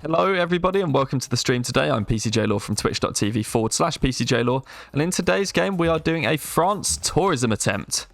Hello everybody and welcome to the stream today. I'm PCJLaw from twitch.tv/PCJLaw, and in today's game we are doing a France tourism attempt.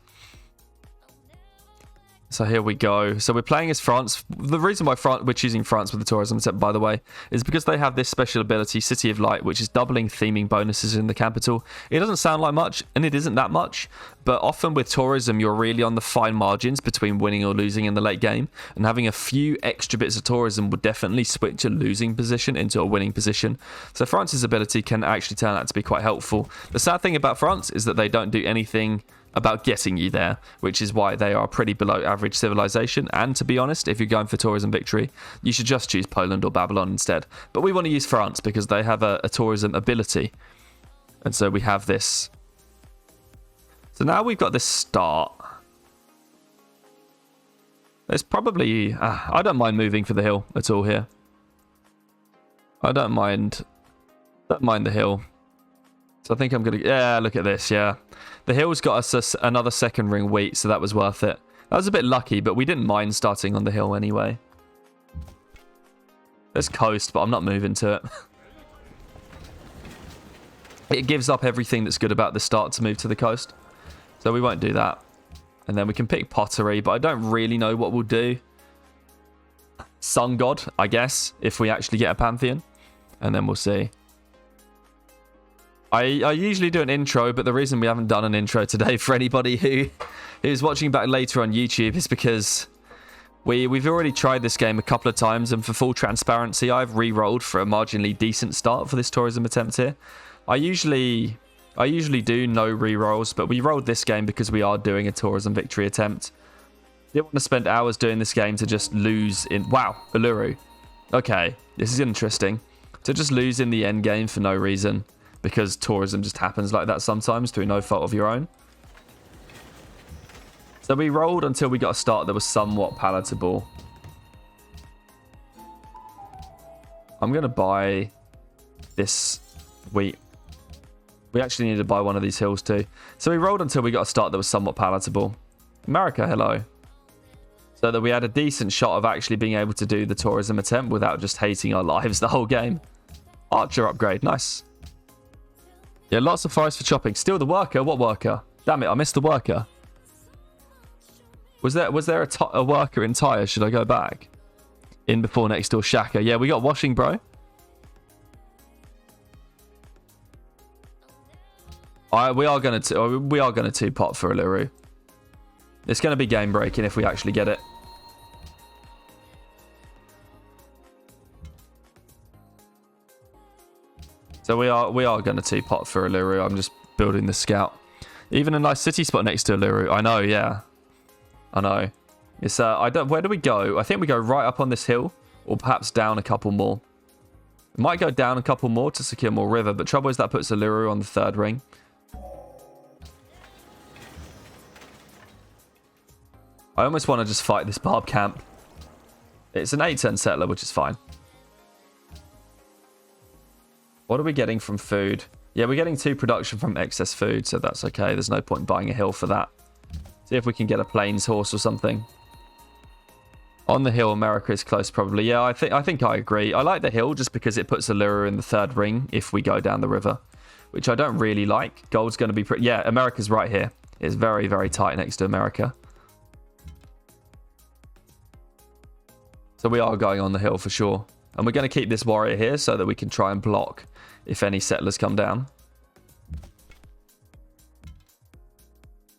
So here we go. So we're playing as France. The reason why we're choosing France with the tourism attempt, by the way, is because they have this special ability, City of Light, which is doubling theming bonuses in the capital. It doesn't sound like much, and it isn't that much, but often with tourism, you're really on the fine margins between winning or losing in the late game, and having a few extra bits of tourism would definitely switch a losing position into a winning position. So France's ability can actually turn out to be quite helpful. The sad thing about France is that they don't do anything about getting you there, which is why they are pretty below average civilization. And to be honest, if you're going for tourism victory, you should just choose Poland or Babylon instead. But we want to use France because they have a tourism ability, and so we have this. So now we've got this start. There's probably I don't mind moving for the hill at all here. I don't mind the hill. So I think I'm gonna, yeah, look at this, yeah. The hill's got us another second ring wheat, so that was worth it. That was a bit lucky, but we didn't mind starting on the hill anyway. There's coast, but I'm not moving to it. It gives up everything that's good about the start to move to the coast. So we won't do that. And then we can pick pottery, but I don't really know what we'll do. Sun God, I guess, if we actually get a pantheon. And then we'll see. I usually do an intro, but the reason we haven't done an intro today for anybody who's watching back later on YouTube is because we've already tried this game a couple of times, and for full transparency, I've re-rolled for a marginally decent start for this tourism attempt here. I usually do no re-rolls, but we rolled this game because we are doing a tourism victory attempt. Didn't want to spend hours doing this game to just lose in... Wow, Uluru. Okay, this is interesting. To just lose in the end game for no reason, because tourism just happens like that sometimes through no fault of your own. So we rolled until we got a start that was somewhat palatable. I'm going to buy this wheat. We actually need to buy one of these hills too. So we rolled until we got a start that was somewhat palatable. America, hello. So that we had a decent shot of actually being able to do the tourism attempt without just hating our lives the whole game. Archer upgrade, nice. Yeah, lots of forest for chopping. Still the worker? What worker? Damn it, I missed the worker. Was there a worker in Tyre? Should I go back? In before next door Shaka. Yeah, we got washing, bro. We are gonna two-pot for Uluru. It's gonna be game breaking if we actually get it. So we are going to two-pot for Uluru. I'm just building the scout. Even a nice city spot next to Uluru. I know, yeah. I know. It's where do we go? I think we go right up on this hill, or perhaps down a couple more. We might go down a couple more to secure more river, but trouble is that puts Uluru on the third ring. I almost want to just fight this barb camp. It's an 8-turn settler, which is fine. What are we getting from food? Yeah, we're getting 2 production from excess food, so that's okay. There's no point buying a hill for that. See if we can get a plains horse or something. On the hill, America is close probably. Yeah, I think I agree. I like the hill just because it puts Allura in the third ring if we go down the river, which I don't really like. Gold's going to be pretty... Yeah, America's right here. It's very, very tight next to America. So we are going on the hill for sure. And we're going to keep this warrior here so that we can try and block if any settlers come down.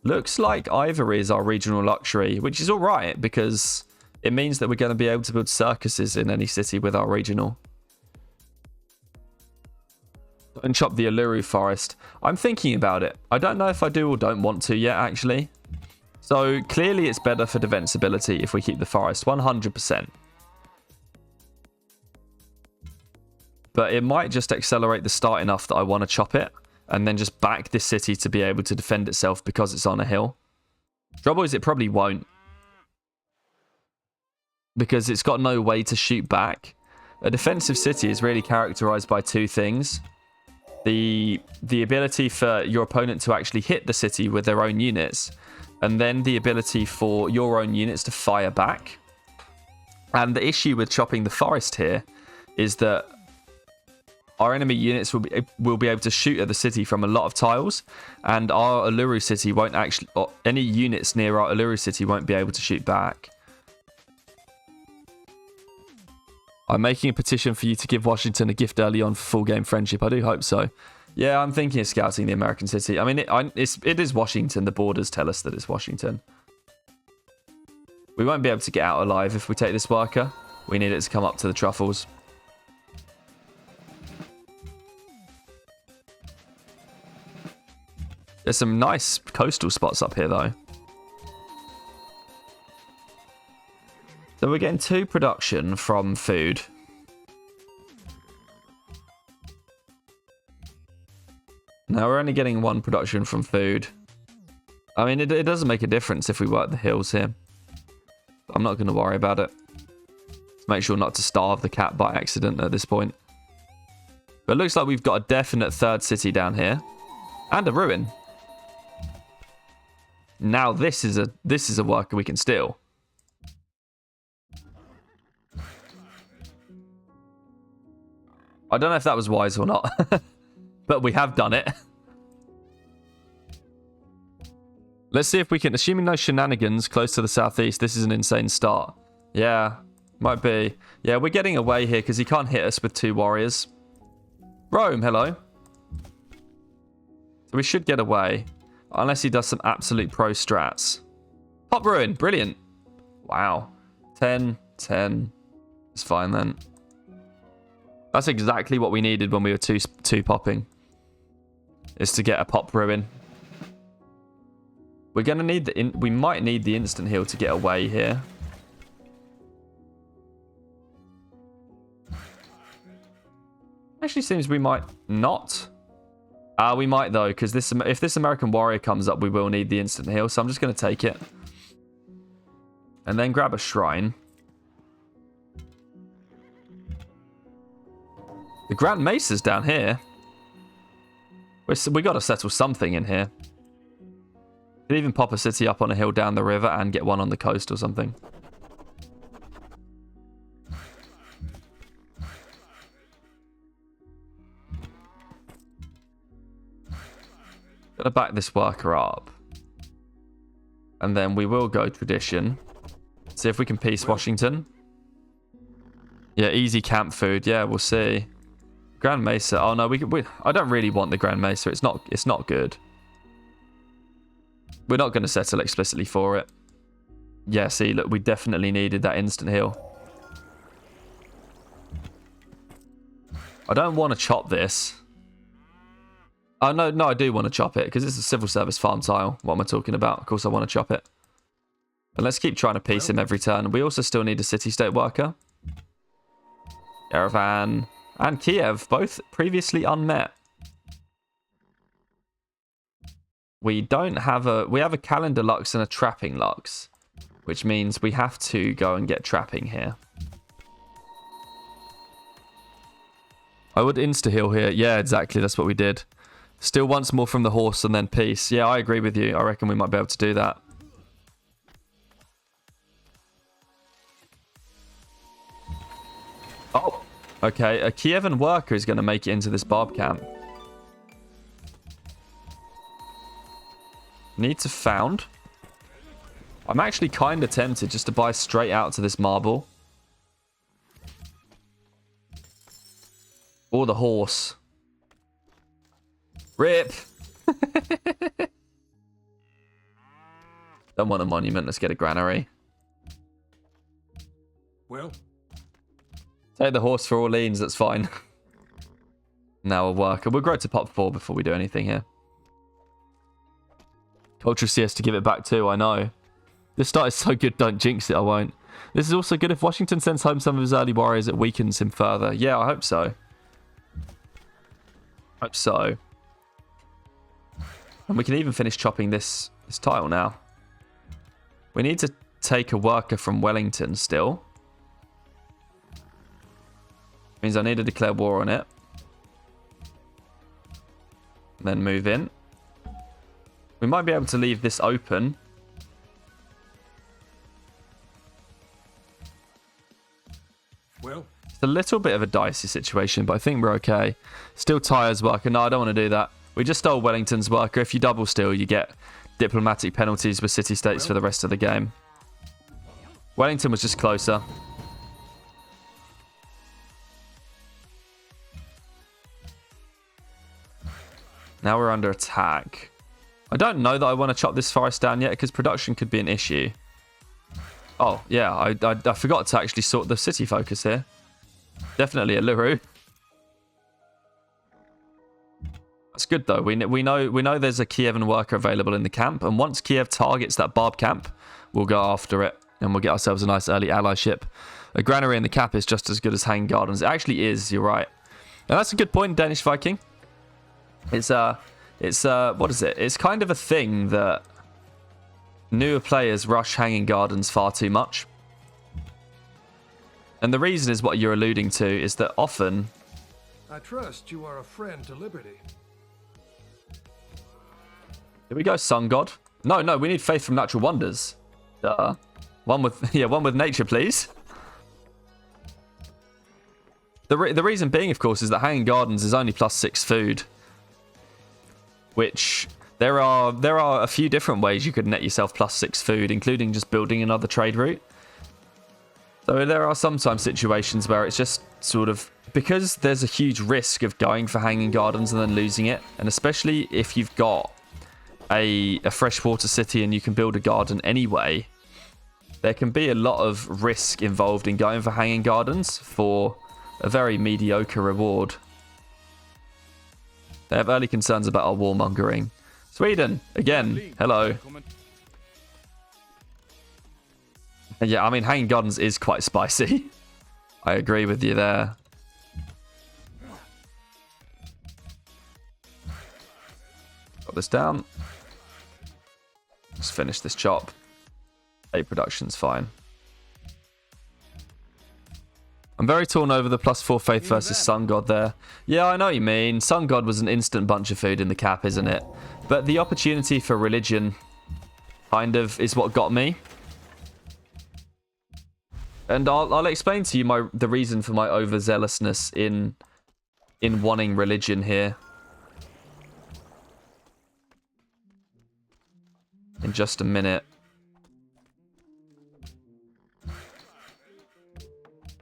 Looks like ivory is our regional luxury, which is all right because it means that we're going to be able to build circuses in any city with our regional. And chop the Uluru forest. I'm thinking about it. I don't know if I do or don't want to yet, actually. So clearly it's better for defensibility if we keep the forest, 100%. But it might just accelerate the start enough that I want to chop it and then just back this city to be able to defend itself because it's on a hill. Trouble is it probably won't, because it's got no way to shoot back. A defensive city is really characterized by 2 things. The ability for your opponent to actually hit the city with their own units, and then the ability for your own units to fire back. And the issue with chopping the forest here is that our enemy units will be able to shoot at the city from a lot of tiles, and our Uluru city won't actually, or any units near our Uluru city won't be able to shoot back. I'm making a petition for you to give Washington a gift early on for full game friendship. I do hope so. Yeah, I'm thinking of scouting the American city. I mean, it is Washington. The borders tell us that it's Washington. We won't be able to get out alive if we take this worker. We need it to come up to the truffles. There's some nice coastal spots up here, though. So we're getting 2 production from food. Now we're only getting 1 production from food. I mean, it doesn't make a difference if we work the hills here. I'm not going to worry about it. Let's make sure not to starve the cat by accident at this point. But it looks like we've got a definite 3rd city down here. And a ruin. Now this is a worker we can steal. I don't know if that was wise or not. But we have done it. Let's see if we can, assuming no shenanigans close to the southeast, this is an insane start. Yeah, might be. Yeah, we're getting away here because he can't hit us with 2 warriors. Rome, hello. So we should get away. Unless he does some absolute pro strats. Pop ruin, brilliant. Wow. 10, 10. It's fine then. That's exactly what we needed when we were two popping. Is to get a pop ruin. We're going to need we might need the instant heal to get away here. Actually seems we might not. We might though, because if this American warrior comes up, we will need the instant heal. So I'm just going to take it. And then grab a shrine. The Grand Mesa's down here. We got to settle something in here. Could even pop a city up on a hill down the river and get one on the coast or something. Gotta back this worker up. And then we will go tradition. See if we can peace Washington. Yeah, easy camp food. Yeah, we'll see. Grand Mesa. Oh no, I don't really want the Grand Mesa. It's not good. We're not going to settle explicitly for it. Yeah, see, look, we definitely needed that instant heal. I don't want to chop this. Oh, no, I do want to chop it, because it's a civil service farm tile. What am I talking about? Of course I want to chop it. But let's keep trying to piece him every turn. We also still need a city-state worker. Yerevan and Kiev, both previously unmet. We have a calendar lux and a trapping lux, which means we have to go and get trapping here. I would insta-heal here. Yeah, exactly. That's what we did. Steal once more from the horse and then peace. Yeah, I agree with you. I reckon we might be able to do that. Oh, okay. A Kievan worker is going to make it into this barb camp. Need to found. I'm actually kind of tempted just to buy straight out to this marble. Or the horse. Rip! Don't want a monument. Let's get a granary. Well, take the horse for Orleans. That's fine. Now a worker. We'll grow to pop 4 before we do anything here. Cultural CS to give it back too, I know. This start is so good, don't jinx it, I won't. This is also good if Washington sends home some of his early warriors, it weakens him further. Yeah, I hope so. Hope so. And we can even finish chopping this tile now. We need to take a worker from Wellington still. Means I need to declare war on it. And then move in. We might be able to leave this open. Well, a little bit of a dicey situation, but I think we're okay. Still Tyre's worker. No, I don't want to do that. We just stole Wellington's worker. If you double steal, you get diplomatic penalties with city-states for the rest of the game. Wellington was just closer. Now we're under attack. I don't know that I want to chop this forest down yet because production could be an issue. Oh, yeah, I forgot to actually sort the city focus here. Definitely a Leroux. That's good though. We know there's a Kievan worker available in the camp, and once Kiev targets that barb camp, we'll go after it and we'll get ourselves a nice early allyship. A granary in the cap is just as good as hanging gardens. It actually is. You're right. And that's a good point, Danish Viking. It's what is it? It's kind of a thing that newer players rush hanging gardens far too much. And the reason is what you're alluding to, is that often... I trust you are a friend to liberty. Here we go, Sun God. No, we need faith from natural wonders. One with nature, please. The reason being, of course, is that hanging gardens is only +6 food. Which there are a few different ways you could net yourself +6 food, including just building another trade route. So there are sometimes situations where it's just sort of, because there's a huge risk of going for hanging gardens and then losing it, and especially if you've got a freshwater city and you can build a garden anyway, there can be a lot of risk involved in going for hanging gardens for a very mediocre reward. They have early concerns about our warmongering. Sweden, again, hello. And yeah, I mean, hanging gardens is quite spicy. I agree with you there. Got this down. Let's finish this chop. 8 production's fine. I'm very torn over the +4 faith versus Sun God there. Yeah, I know what you mean. Sun God was an instant bunch of food in the cap, isn't it? But the opportunity for religion kind of is what got me. And I'll explain to you the reason for my overzealousness in wanting religion here. In just a minute.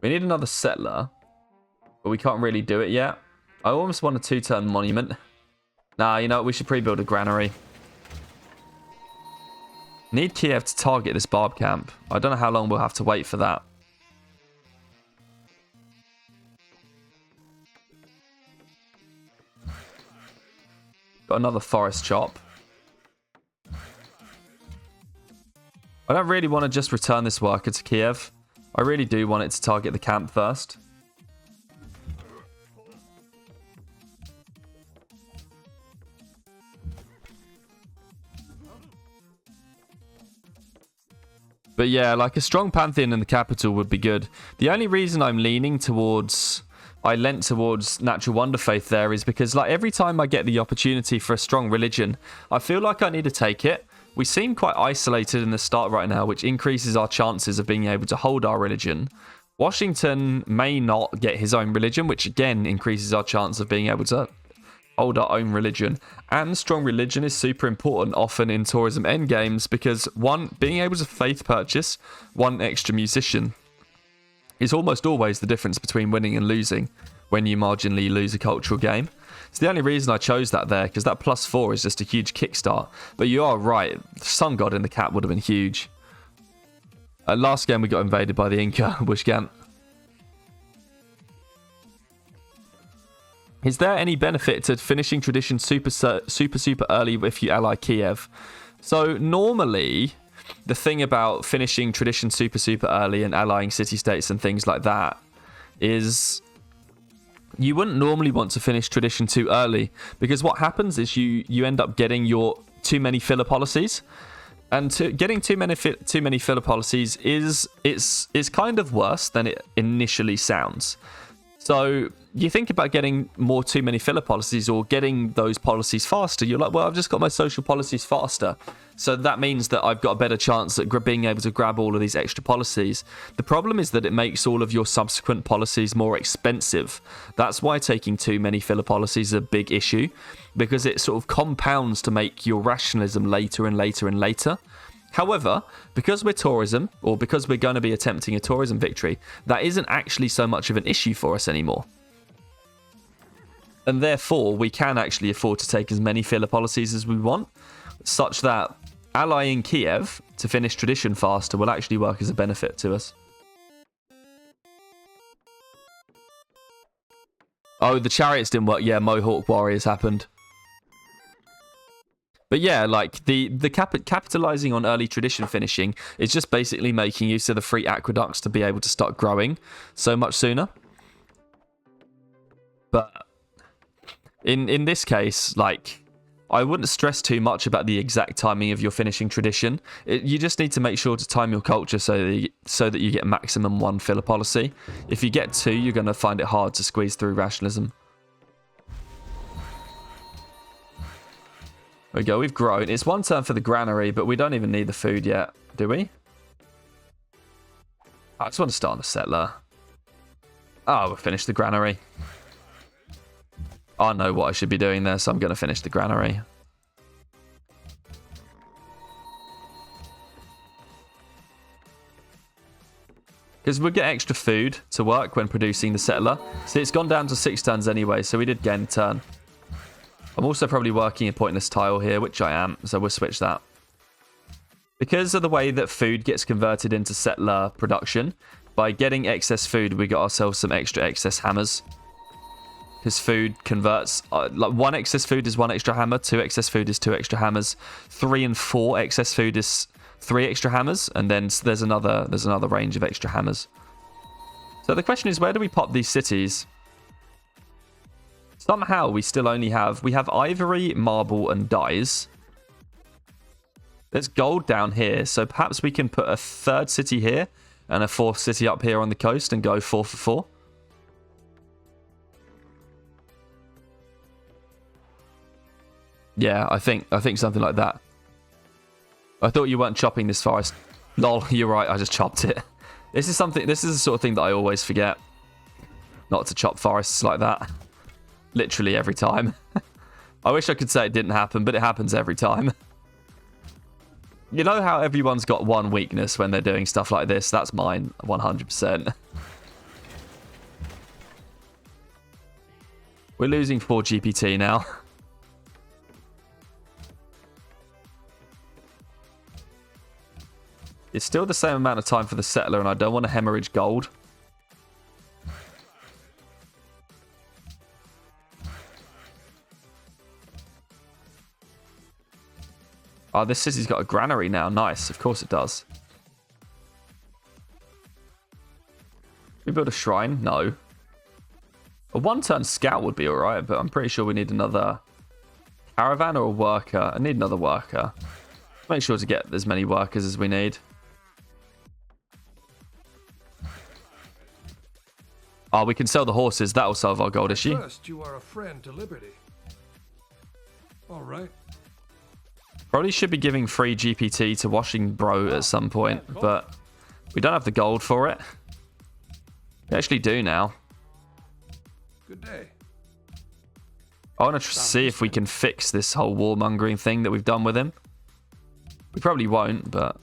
We need another settler, but we can't really do it yet. I almost want a 2-turn monument. Nah, you know what? We should pre-build a granary. Need Kiev to target this barb camp. I don't know how long we'll have to wait for that. Got another forest chop. I don't really want to just return this worker to Kiev. I really do want it to target the camp first. But yeah, like a strong pantheon in the capital would be good. The only reason I'm leaning towards... I lent towards Natural Wonder Faith there is because like every time I get the opportunity for a strong religion, I feel like I need to take it. We seem quite isolated in the start right now, which increases our chances of being able to hold our religion. Washington may not get his own religion, which again increases our chance of being able to hold our own religion. And strong religion is super important often in tourism endgames because one, being able to faith purchase one extra musician is almost always the difference between winning and losing when you marginally lose a cultural game. It's the only reason I chose that there, because that +4 is just a huge kickstart. But you are right, Sun God in the cap would have been huge. Last game we got invaded by the Inca, Wishgant. Is there any benefit to finishing tradition super early if you ally Kiev? So normally, the thing about finishing tradition super early and allying city-states and things like that is... you wouldn't normally want to finish tradition too early because what happens is you end up getting your too many filler policies, and getting too many filler policies is kind of worse than it initially sounds. So you think about getting more too many filler policies or getting those policies faster. You're like, well, I've just got my social policies faster. So that means that I've got a better chance at being able to grab all of these extra policies. The problem is that it makes all of your subsequent policies more expensive. That's why taking too many filler policies is a big issue, because it sort of compounds to make your rationalism later and later and later. However, because we're tourism, or because we're going to be attempting a tourism victory, that isn't actually so much of an issue for us anymore. And therefore, we can actually afford to take as many filler policies as we want, such that allying Kiev to finish tradition faster will actually work as a benefit to us. Oh, the chariots didn't work. Yeah, Mohawk warriors happened. But yeah, like the capitalizing on early tradition finishing is just basically making use of the free aqueducts to be able to start growing so much sooner. But in this case, like, I wouldn't stress too much about the exact timing of your finishing tradition. You just need to make sure to time your culture so that you get maximum 1 filler policy. If you get 2, you're going to find it hard to squeeze through rationalism. There we go, we've grown. It's 1 turn for the granary, but we don't even need the food yet, do we? I just want to start on the settler. Oh, we'll finish the granary. I know what I should be doing there, so I'm going to finish the granary. Because we'll get extra food to work when producing the settler. See, it's gone down to 6 turns anyway, so we did gain a turn. I'm also probably working a pointless tile here, which I am, so we'll switch that. Because of the way that food gets converted into settler production, by getting excess food, we got ourselves some extra excess hammers. Because food converts, like 1 excess food is 1 extra hammer, 2 excess food is 2 extra hammers, 3 and 4 excess food is 3 extra hammers, and then there's another range of extra hammers. So the question is, where do we pop these cities? Somehow we still only have ivory, marble, and dyes. There's gold down here, so perhaps we can put a 3rd city here and a 4th city up here on the coast and go 4 for 4. Yeah, I think something like that. I thought you weren't chopping this forest. Lol, you're right, I just chopped it. This is the sort of thing that I always forget. Not to chop forests like that. Literally every time. I wish I could say it didn't happen, but it happens every time. You know how everyone's got one weakness when they're doing stuff like this? That's mine, 100%. We're losing 4 GPT now. It's still the same amount of time for the settler, and I don't want to hemorrhage gold. Oh, this city's got a granary now. Nice. Of course it does. We build a shrine? No. A 1-turn scout would be alright, but I'm pretty sure we need another caravan or a worker. I need another worker. Make sure to get as many workers as we need. Oh, we can sell the horses. That'll solve our gold issue. Trust you are a friend to liberty. All right. Probably should be giving free GPT to Washing Bro at some point, but we don't have the gold for it. We actually do now. Good day. I want to see if we can fix this whole warmongering thing that we've done with him. We probably won't, but...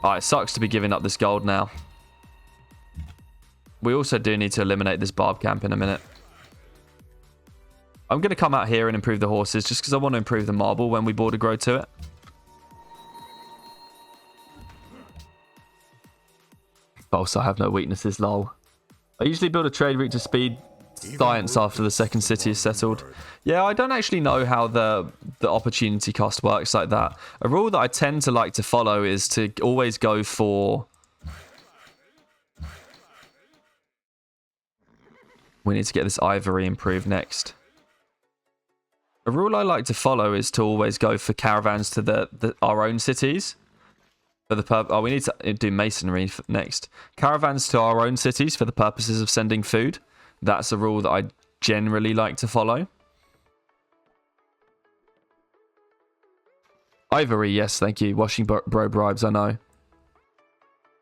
Oh, it sucks to be giving up this gold now. We also do need to eliminate this barb camp in a minute. I'm going to come out here and improve the horses just because I want to improve the marble when we border grow to it. Also, I have no weaknesses, lol. I usually build a trade route to speed science after the 2nd city is settled. Yeah, I don't actually know how the opportunity cost works like that. A rule that I tend to like to follow is to always go for... We need to get this ivory improved next. A rule I like to follow is to always go for caravans to our own cities. For the we need to do masonry next. Caravans to our own cities for the purposes of sending food. That's a rule that I generally like to follow. Ivory, yes, thank you. Washing bro bribes, I know.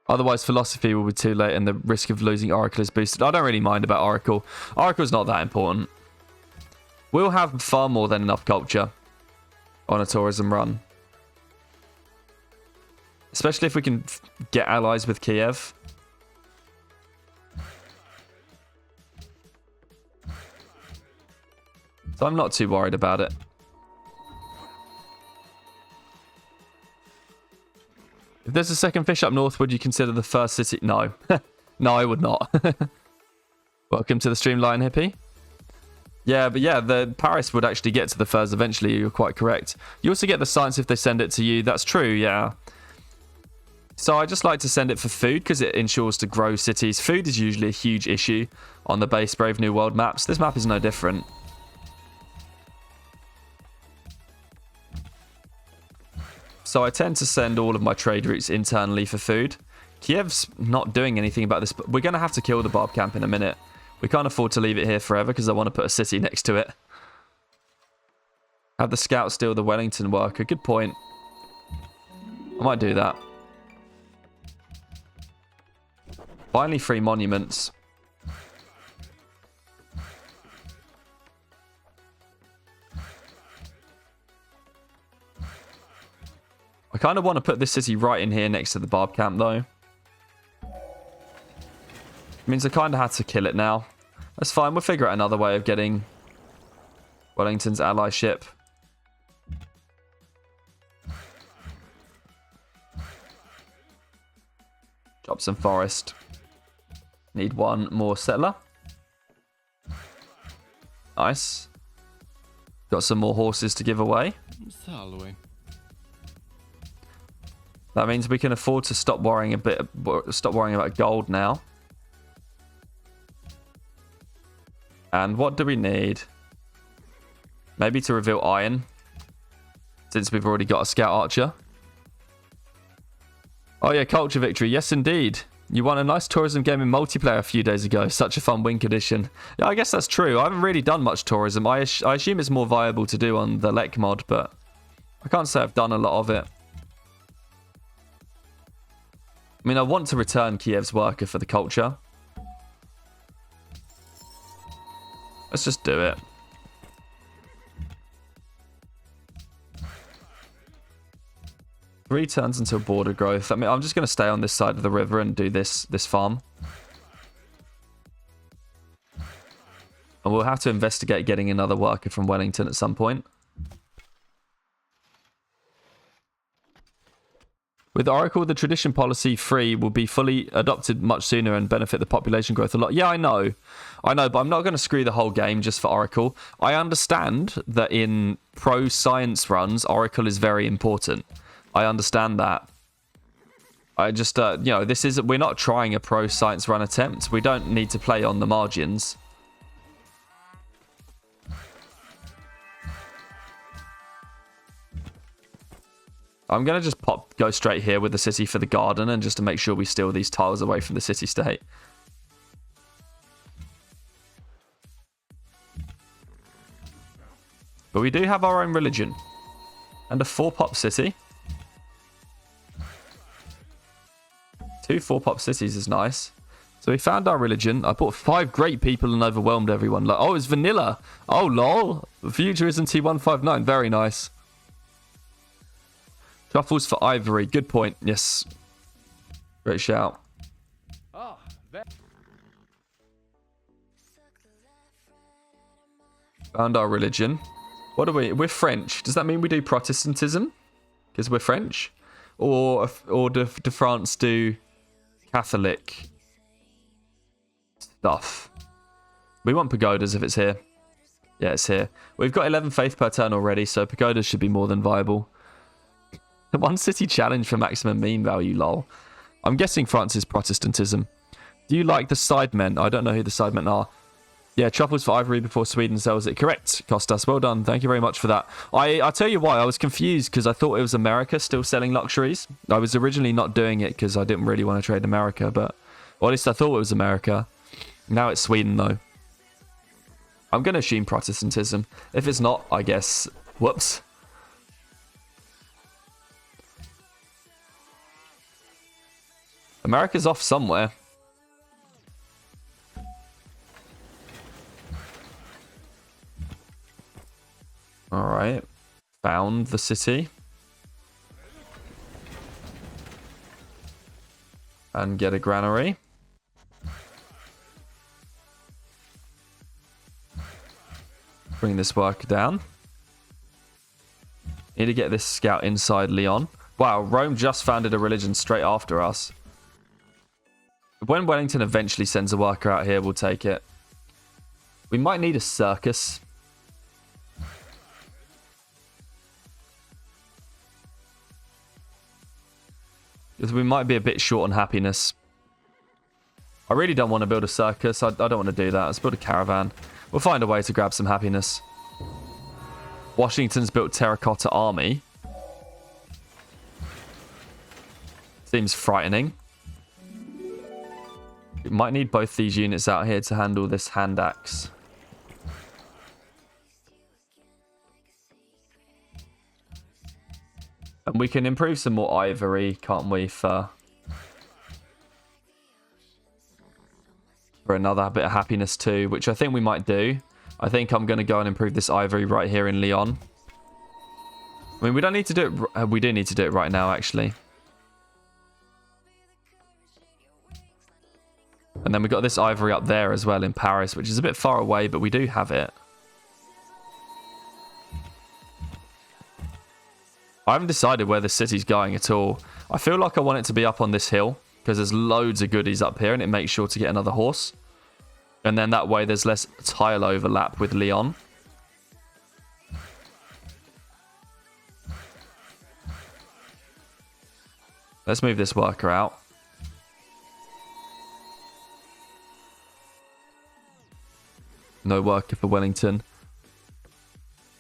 Otherwise, philosophy will be too late and the risk of losing Oracle is boosted. I don't really mind about Oracle. Oracle's not that important. We'll have far more than enough culture on a tourism run. Especially if we can get allies with Kiev. So I'm not too worried about it. If there's a second fish up north, would you consider the first city? No. No, I would not. Welcome to the Streamline Hippie. Yeah, but yeah, the Paris would actually get to the furs eventually. You're quite correct. You also get the science if they send it to you. That's true, yeah. So I just like to send it for food because it ensures to grow cities. Food is usually a huge issue on the base Brave New World maps. This map is no different. So I tend to send all of my trade routes internally for food. Kiev's not doing anything about this, but we're going to have to kill the barb camp in a minute. We can't afford to leave it here forever because I want to put a city next to it. Have the scout steal the Wellington worker. Good point. I might do that. Finally, 3 monuments. I kind of want to put this city right in here next to the barb camp, though. It means I kind of had to kill it now. That's fine. We'll figure out another way of getting Wellington's allyship. Drop some forest. Need 1 more settler. Nice. Got some more horses to give away. That means we can afford to stop worrying about gold now. And what do we need? Maybe to reveal iron, since we've already got a scout archer. Oh yeah, culture victory. Yes, indeed. You won a nice tourism game in multiplayer a few days ago. Such a fun win condition. Yeah, I guess that's true. I haven't really done much tourism. I assume it's more viable to do on the Lek mod, but I can't say I've done a lot of it. I mean, I want to return Kiev's worker for the culture. Let's just do it. Three turns until border growth. I mean, I'm just going to stay on this side of the river and do this farm. And we'll have to investigate getting another worker from Wellington at some point. With Oracle, the tradition policy 3 will be fully adopted much sooner and benefit the population growth a lot. Yeah, I know, but I'm not going to screw the whole game just for Oracle. I understand that in pro-science runs, Oracle is very important. I understand that. I just, you know, we're not trying a pro-science run attempt. We don't need to play on the margins. I'm going to just go straight here with the city for the garden and just to make sure we steal these tiles away from the city-state. But we do have our own religion. And a 4-pop city. 2 4-pop cities is nice. So we found our religion. I bought 5 great people and overwhelmed everyone. Like, oh, it's vanilla. Oh, lol. Futurism T159. Very nice. Truffles for ivory. Good point. Yes. Great shout. Found our religion. What are we? We're French. Does that mean we do Protestantism? Because we're French? Or do France do Catholic stuff? We want pagodas if it's here. Yeah, it's here. We've got 11 faith per turn already, so pagodas should be more than viable. 1 city challenge for maximum mean value, lol. I'm guessing France is Protestantism. Do you like the sidemen? I don't know who the sidemen are. Yeah, truffles for ivory before Sweden sells it. Correct, Costas. Well done. Thank you very much for that. I tell you why. I was confused because I thought it was America still selling luxuries. I was originally not doing it because I didn't really want to trade America, but or at least I thought it was America. Now it's Sweden, though. I'm going to assume Protestantism. If it's not, I guess... Whoops. America's off somewhere. Alright. Found the city. And get a granary. Bring this worker down. Need to get this scout inside Lyon. Wow, Rome just founded a religion straight after us. When Wellington eventually sends a worker out here, we'll take it. We might need a circus. Because we might be a bit short on happiness. I really don't want to build a circus. I don't want to do that. Let's build a caravan. We'll find a way to grab some happiness. Washington's built terracotta army. Seems frightening. We might need both these units out here to handle this hand axe. And we can improve some more ivory, can't we, for another bit of happiness too, which I think we might do. I think I'm going to go and improve this ivory right here in Lyon. I mean, we don't need to do it. We do need to do it right now, actually. And then we got this ivory up there as well in Paris, which is a bit far away, but we do have it. I haven't decided where the city's going at all. I feel like I want it to be up on this hill because there's loads of goodies up here and it makes sure to get another horse. And then that way there's less tile overlap with Lyon. Let's move this worker out. No worker for Wellington.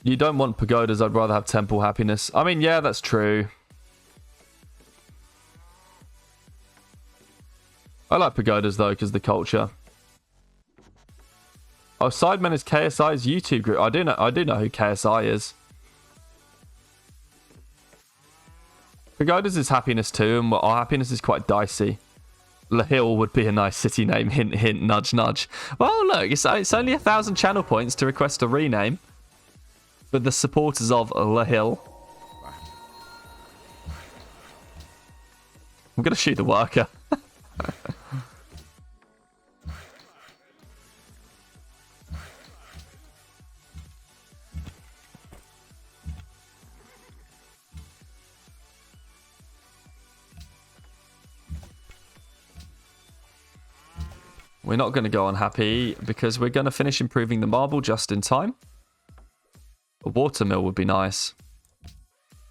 You don't want pagodas. I'd rather have temple happiness. I mean, yeah, that's true. I like pagodas, though, because the culture. Oh, Sidemen is KSI's YouTube group. I do know who KSI is. Pagodas is happiness, too, and our happiness is quite dicey. La Hill would be a nice city name. Hint, hint, nudge, nudge. Well, look, it's only 1,000 channel points to request a rename. For the supporters of La Hill. I'm going to shoot the worker. We're not going to go unhappy because we're going to finish improving the marble just in time. A watermill would be nice.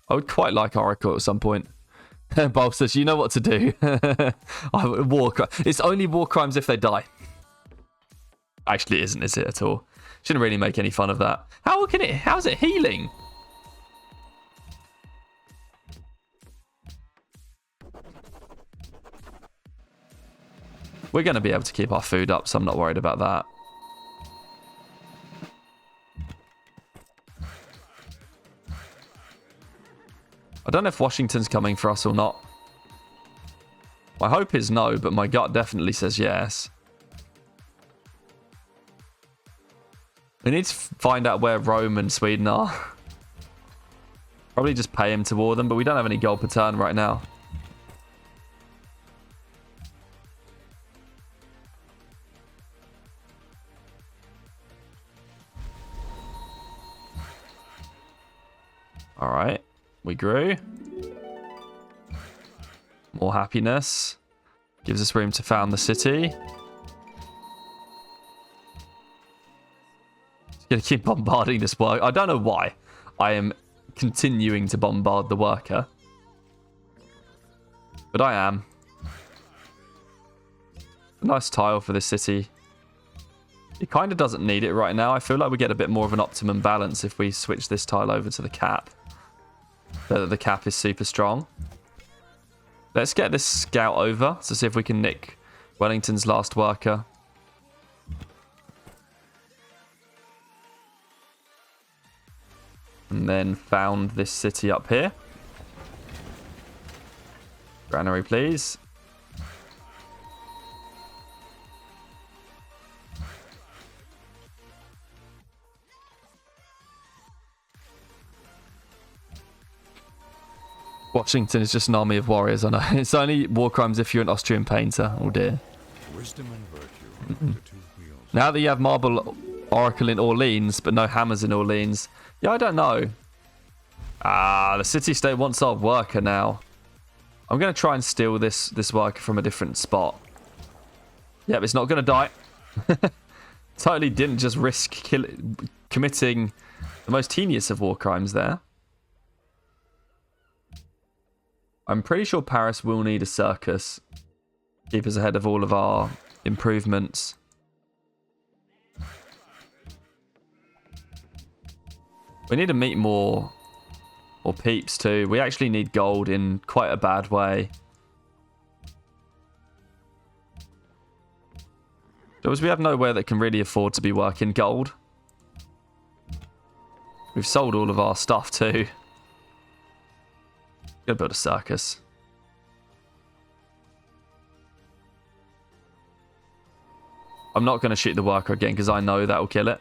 I would quite like Oracle at some point. Bob says, you know what to do. It's only war crimes if they die. Actually, it isn't, is it, at all? Shouldn't really make any fun of that. How's it healing? We're going to be able to keep our food up, so I'm not worried about that. I don't know if Washington's coming for us or not. My hope is no, but my gut definitely says yes. We need to find out where Rome and Sweden are. Probably just pay him to war them, but we don't have any gold per turn right now. Alright. We grew. More happiness. Gives us room to found the city. Just gonna keep bombarding this work. I don't know why. I am continuing to bombard the worker. But I am. A nice tile for this city. He kind of doesn't need it right now. I feel like we get a bit more of an optimum balance if we switch this tile over to the cap. So that the cap is super strong. Let's get this scout over to see if we can nick Wellington's last worker. And then found this city up here. Granary, please. Washington is just an army of warriors, I know. It's only war crimes if you're an Austrian painter. Oh dear. Wisdom and virtue are the two wheels. Now that you have Marble Oracle in Orleans, but no hammers in Orleans. Yeah, I don't know. Ah, the city-state wants our worker now. I'm going to try and steal this worker from a different spot. Yep, it's not going to die. Totally didn't just risk committing the most heinous of war crimes there. I'm pretty sure Paris will need a circus. Keep us ahead of all of our improvements. We need to meet more peeps too. We actually need gold in quite a bad way. Because we have nowhere that can really afford to be working gold. We've sold all of our stuff too. Gotta build a circus. I'm not going to shoot the worker again because I know that will kill it.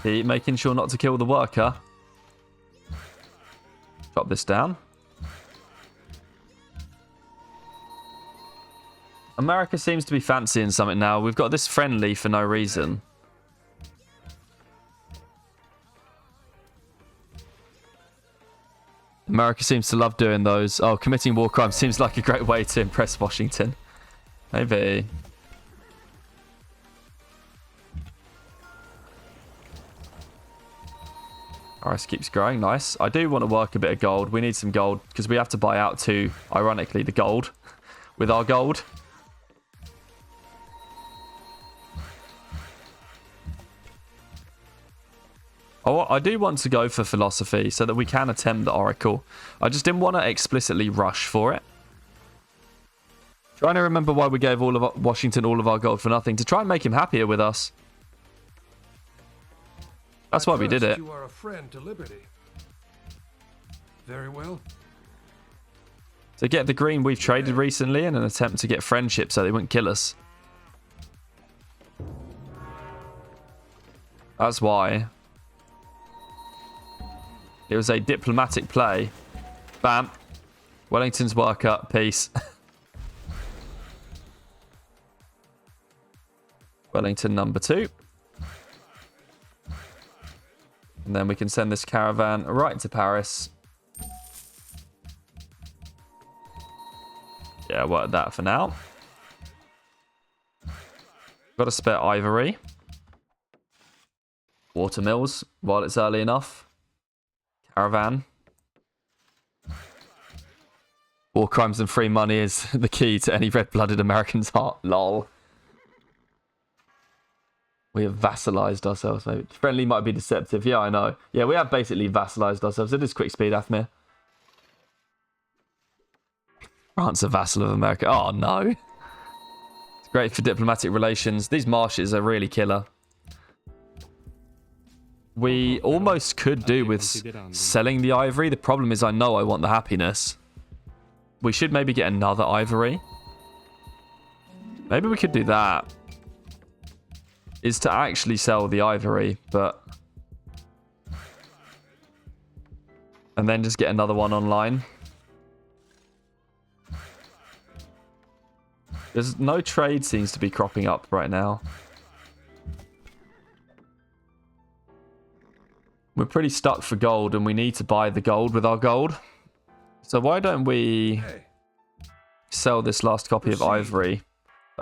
Keep making sure not to kill the worker. Drop this down. America seems to be fancying something now. We've got this friendly for no reason. America seems to love doing those. Oh, committing war crimes seems like a great way to impress Washington. Maybe. Paris keeps growing. Nice. I do want to work a bit of gold. We need some gold because we have to buy out too, ironically, the gold with our gold. Oh, I do want to go for philosophy so that we can attempt the oracle. I just didn't want to explicitly rush for it. Trying to remember why we gave Washington all of our gold for nothing. To try and make him happier with us. That's why we did it. You are a friend to liberty. Very well. To get the green we've traded recently in an attempt to get friendship so they wouldn't kill us. That's why. It was a diplomatic play. Bam. Wellington's worker. Peace. Wellington number 2. And then we can send this caravan right to Paris. Yeah, work that for now. Got a spare ivory. Watermills while it's early enough. Caravan. War crimes and free money is the key to any red-blooded American's heart. Lol. We have vassalized ourselves, maybe. Friendly might be deceptive. Yeah, I know. Yeah, we have basically vassalized ourselves. It is quick speed, Athmir. France a vassal of America. Oh, no. It's great for diplomatic relations. These marshes are really killer. We almost could do with selling the ivory. The problem is I know I want the happiness. We should maybe get another ivory. Maybe we could do that. Is to actually sell the ivory, but... And then just get another one online. There's no trade seems to be cropping up right now. We're pretty stuck for gold and we need to buy the gold with our gold. So why don't we sell this last copy of ivory,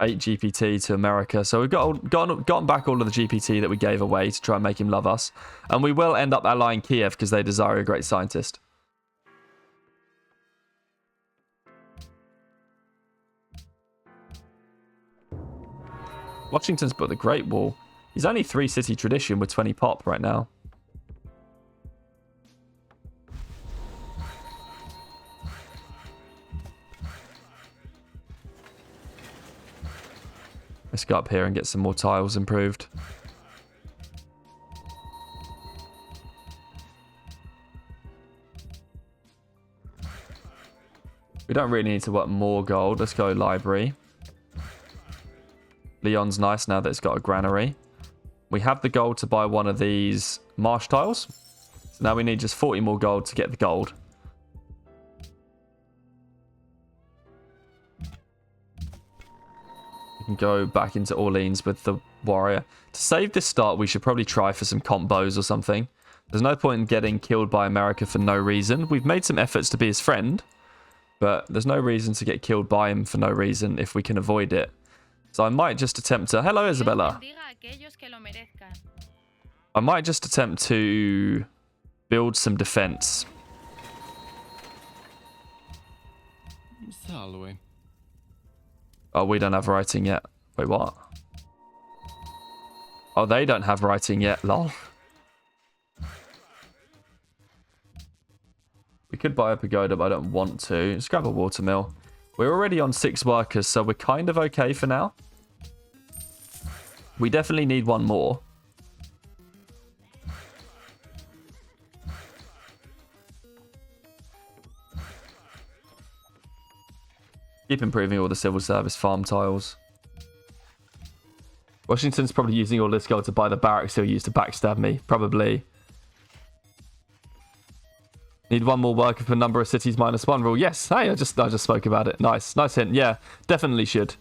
8 GPT to America. So we've gotten back all of the GPT that we gave away to try and make him love us. And we will end up allying Kiev because they desire a great scientist. Washington's built the Great Wall. He's only 3 city tradition with 20 pop right now. Let's go up here and get some more tiles improved. We don't really need to work more gold. Let's go library. Lyon's nice now that it's got a granary. We have the gold to buy one of these marsh tiles. So now we need just 40 more gold to get the gold. We can go back into Orleans with the warrior. To save this start, we should probably try for some combos or something. There's no point in getting killed by America for no reason. We've made some efforts to be his friend, but there's no reason to get killed by him for no reason if we can avoid it. So I might just attempt to... Hello, Isabella. I might just attempt to build some defense. Salve. Oh, we don't have writing yet. Wait, what? Oh, they don't have writing yet. Lol. We could buy a pagoda, but I don't want to. Let's grab a watermill. We're already on 6 workers, so we're kind of okay for now. We definitely need one more. Keep improving all the civil service farm tiles. Washington's probably using all this gold to buy the barracks he'll use to backstab me. Probably. Need one more worker per number of cities -1 rule. Yes. Hey, I just spoke about it. Nice. Nice hint. Yeah, definitely should.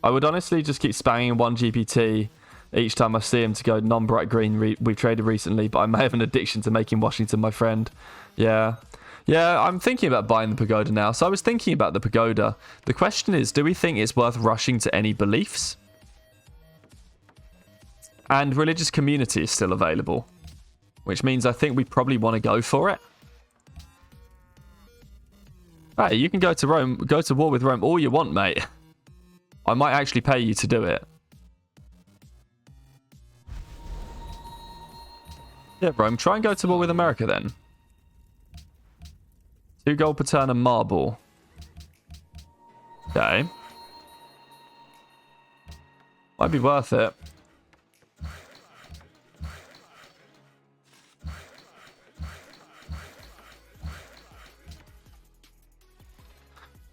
I would honestly just keep spamming 1 GPT each time I see him to go non-bright green. We've traded recently, but I may have an addiction to making Washington my friend. Yeah. Yeah, I'm thinking about buying the pagoda now. So I was thinking about the pagoda. The question is, do we think it's worth rushing to any beliefs? And religious community is still available, which means I think we probably want to go for it. Hey, you can go to Rome, go to war with Rome all you want, mate. I might actually pay you to do it. Yeah, Rome, try and go to war with America then. 2 gold per turn and marble. Okay. Might be worth it.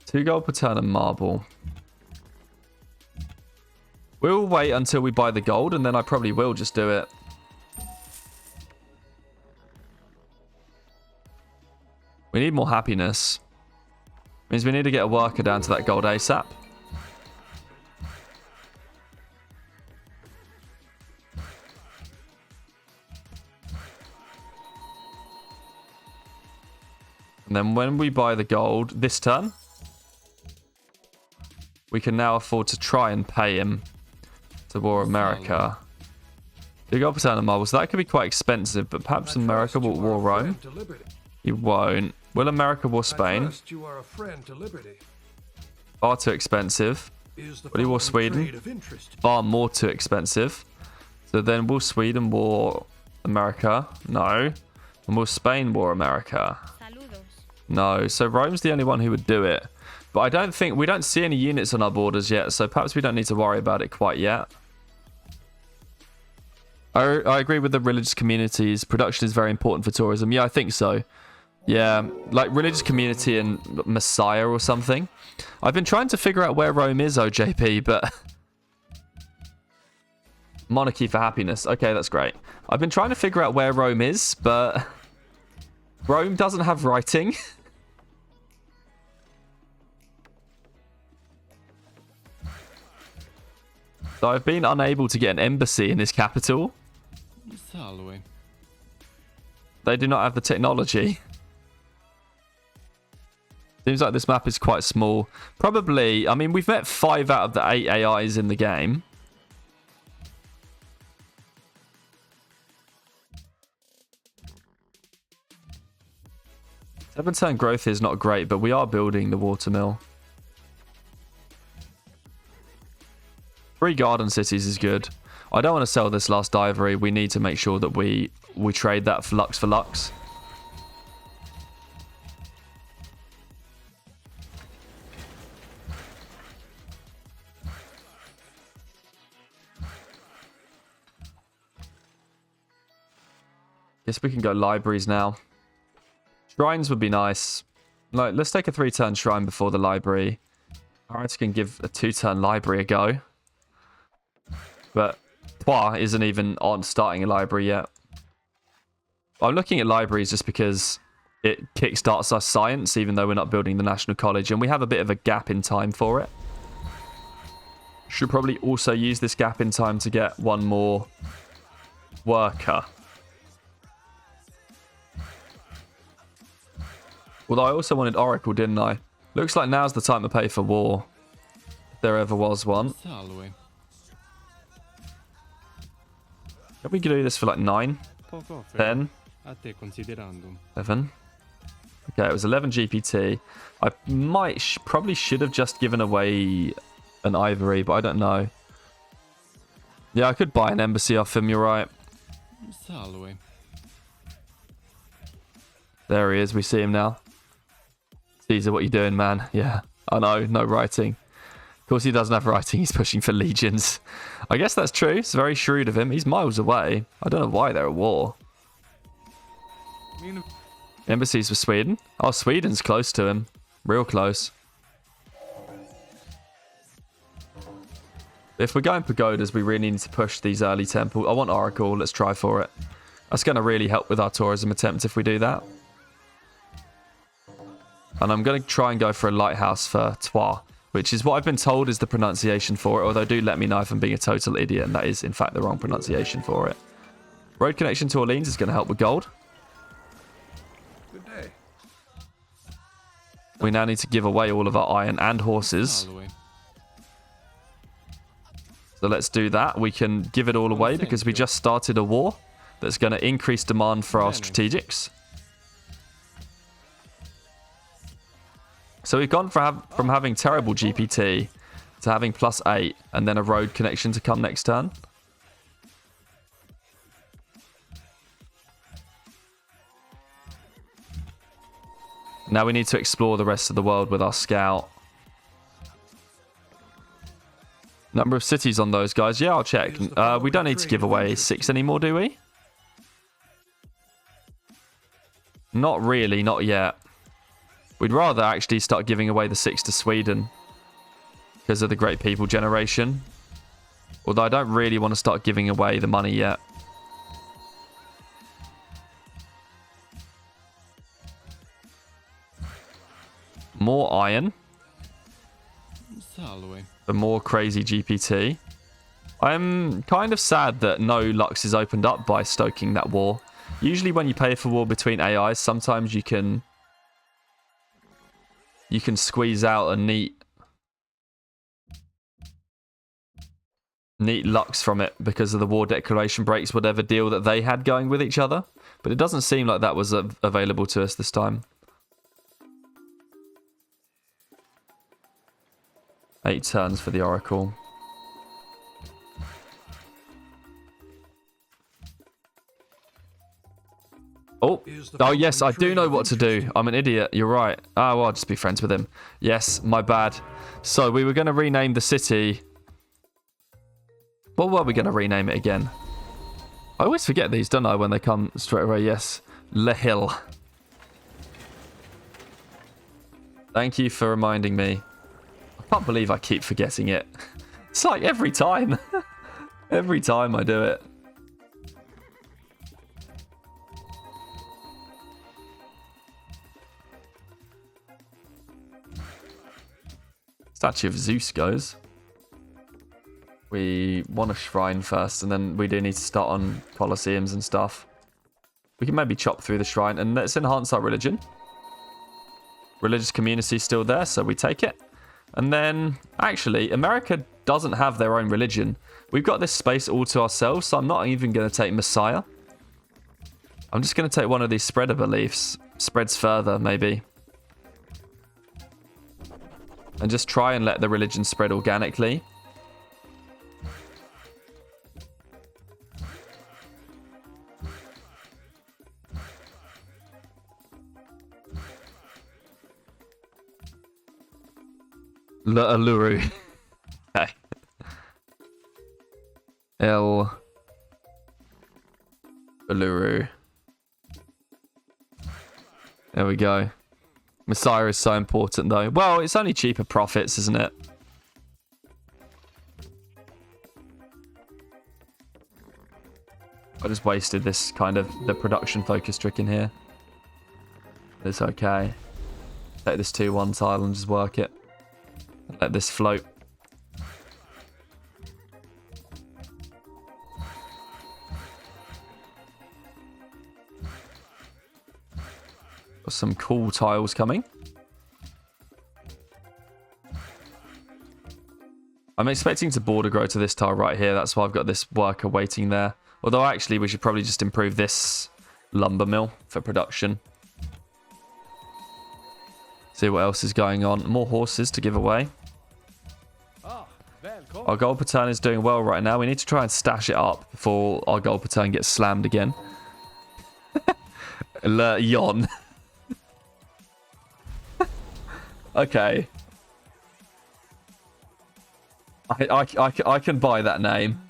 $2 gold per turn and marble. We'll wait until we buy the gold, and then I probably will just do it. We need more happiness. Means we need to get a worker down to that gold ASAP. And then when we buy the gold this turn, we can now afford to try and pay him to war America. $2 gold per turn and marble. So that could be quite expensive, but perhaps America will war Rome. He won't. Will America war Spain? Far too expensive. Will he war Sweden? Far more too expensive. So then will Sweden war America? No. And will Spain war America? No. So Rome's the only one who would do it. But I don't think... We don't see any units on our borders yet, so perhaps we don't need to worry about it quite yet. I agree with the religious communities. Production is very important for tourism. Yeah, I think so. Yeah, like religious community and Messiah or something. I've been trying to figure out where Rome is, OJP, but... Monarchy for happiness. Okay, that's great. I've been trying to figure out where Rome is, but... Rome doesn't have writing. So I've been unable to get an embassy in this capital. Salve. They do not have the technology. Seems like this map is quite small. Probably, I mean, we've met 5 out of the 8 AIs in the game. Seven-turn growth is not great, but we are building the watermill. 3 garden cities is good. I don't want to sell this last ivory. We need to make sure that we trade that for lux. Guess we can go libraries now. Shrines would be nice. Like, let's take a 3-turn shrine before the library. I can give a 2-turn library a go. But Troyes isn't even on starting a library yet. I'm looking at libraries just because it kickstarts our science, even though we're not building the National College, and we have a bit of a gap in time for it. Should probably also use this gap in time to get one more worker. Although I also wanted Oracle, didn't I? Looks like now's the time to pay for war. If there ever was one. Salve. Can we do this for like 9? 10? A te considerando. 11? Okay, it was 11 GPT. I probably should have just given away an ivory, but I don't know. Yeah, I could buy an embassy off him, you're right. Salve. There he is, we see him now. Caesar, what you doing, man? Yeah, I know, no writing. Of course he doesn't have writing, he's pushing for legions. I guess that's true, it's very shrewd of him. He's miles away. I don't know why they're at war. Embassies for Sweden? Oh, Sweden's close to him. Real close. If we're going pagodas, we really need to push these early temples. I want Oracle, let's try for it. That's going to really help with our tourism attempt if we do that. And I'm going to try and go for a lighthouse for Troyes, which is what I've been told is the pronunciation for it, although do let me know if I'm being a total idiot and that is in fact the wrong pronunciation for it. Road connection to Orleans is going to help with gold. Good day. We now need to give away all of our iron and horses. Salve. So let's do that. We can give it all away because we just started a war that's going to increase demand for our strategics. So we've gone from having terrible GPT to having +8 and then a road connection to come next turn. Now we need to explore the rest of the world with our scout. Number of cities on those guys. Yeah, I'll check. We don't need to give away 6 anymore, do we? Not really, not yet. We'd rather actually start giving away the 6 to Sweden because of the Great People Generation. Although I don't really want to start giving away the money yet. More iron. Salve. The more crazy GPT. I'm kind of sad that no Lux is opened up by stoking that war. Usually when you pay for war between AIs, sometimes you can squeeze out a neat Lux from it because of the war declaration breaks whatever deal that they had going with each other. But it doesn't seem like that was available to us this time. 8 turns for the Oracle. Oh yes, I do know what to do. I'm an idiot. You're right. Oh, well, I'll just be friends with him. Yes, my bad. So we were going to rename the city. What were we going to rename it again? I always forget these, don't I, when they come straight away. Yes, Le Hill. Thank you for reminding me. I can't believe I keep forgetting it. It's like every time. Every time I do it. Statue of Zeus goes. We want a shrine first, and then we do need to start on Colosseums and stuff. We can maybe chop through the shrine, and let's enhance our religion. Religious community is still there, so we take it. And then, actually, America doesn't have their own religion. We've got this space all to ourselves, so I'm not even going to take Messiah. I'm just going to take one of these spreader beliefs. Spreads further, maybe. And just try and let the religion spread organically. Uluru. Okay. Uluru. There we go. Messiah is so important though. Well, it's only cheaper profits, isn't it? I just wasted this kind of the production focus trick in here. It's okay. Take this 2-1 tile and just work it. Let this float. Got some cool tiles coming. I'm expecting to border grow to this tile right here. That's why I've got this worker waiting there. Although actually we should probably just improve this lumber mill for production. See what else is going on. More horses to give away. Our gold per turn is doing well right now. We need to try and stash it up before our gold per turn gets slammed again. Yon. Okay. I can buy that name.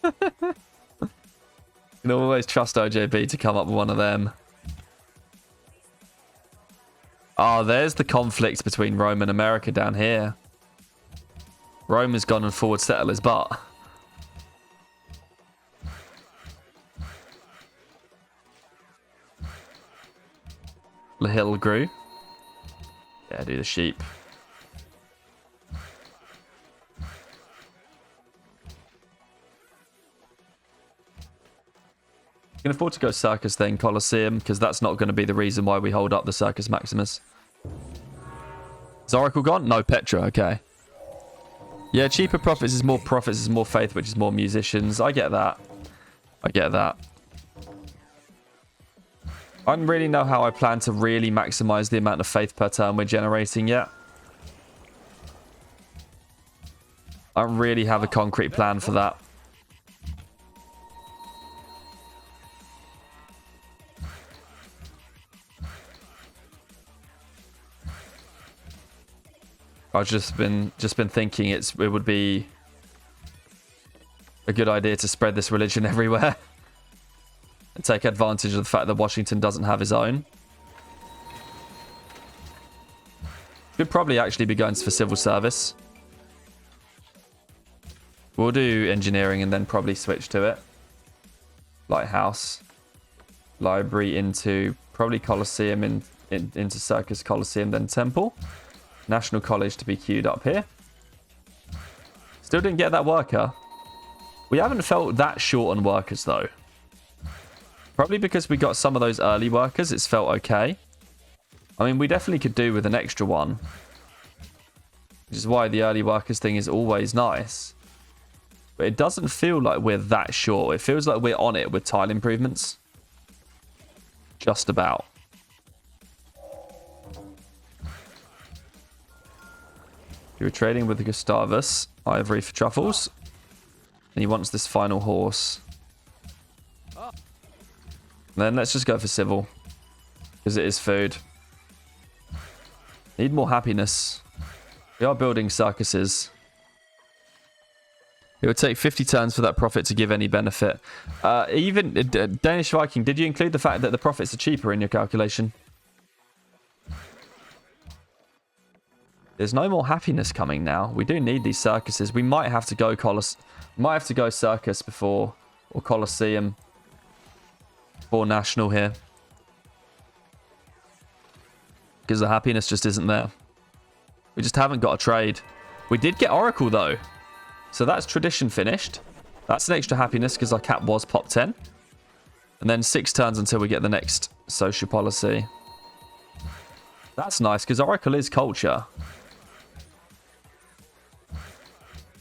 You can always trust OJB to come up with one of them. Oh, there's the conflict between Rome and America down here. Rome has gone and forward settlers, but the hill grew. Yeah, do the sheep. You can afford to go Circus then, Colosseum, because that's not going to be the reason why we hold up the Circus Maximus. Is Oracle gone? No, Petra, okay. Yeah, cheaper profits is more faith, which is more musicians. I get that. I get that. I don't really know how I plan to really maximize the amount of faith per turn we're generating yet. I don't really have a concrete plan for that. I've just been thinking it would be a good idea to spread this religion everywhere and take advantage of the fact that Washington doesn't have his own. Could probably actually be going for civil service. We'll do engineering and then probably switch to it. Lighthouse, library into probably Colosseum into Circus Colosseum, then Temple. National College to be queued up here. Still didn't get that worker. We haven't felt that short on workers though. Probably because we got some of those early workers, it's felt okay. I mean, we definitely could do with an extra one. Which is why the early workers thing is always nice. But it doesn't feel like we're that short. It feels like we're on it with tile improvements. Just about. You were trading with the Gustavus. Ivory for truffles. And he wants this final horse. Then let's just go for civil. Because it is food. Need more happiness. We are building circuses. It would take 50 turns for that profit to give any benefit. Even Danish Viking, did you include the fact that the profits are cheaper in your calculation? There's no more happiness coming now. We do need these circuses. We might have to go circus before, or Colosseum before national here, because the happiness just isn't there. We just haven't got a trade. We did get Oracle though, so that's tradition finished. That's an extra happiness because our cap was pop 10, and then 6 turns until we get the next social policy. That's nice because Oracle is culture.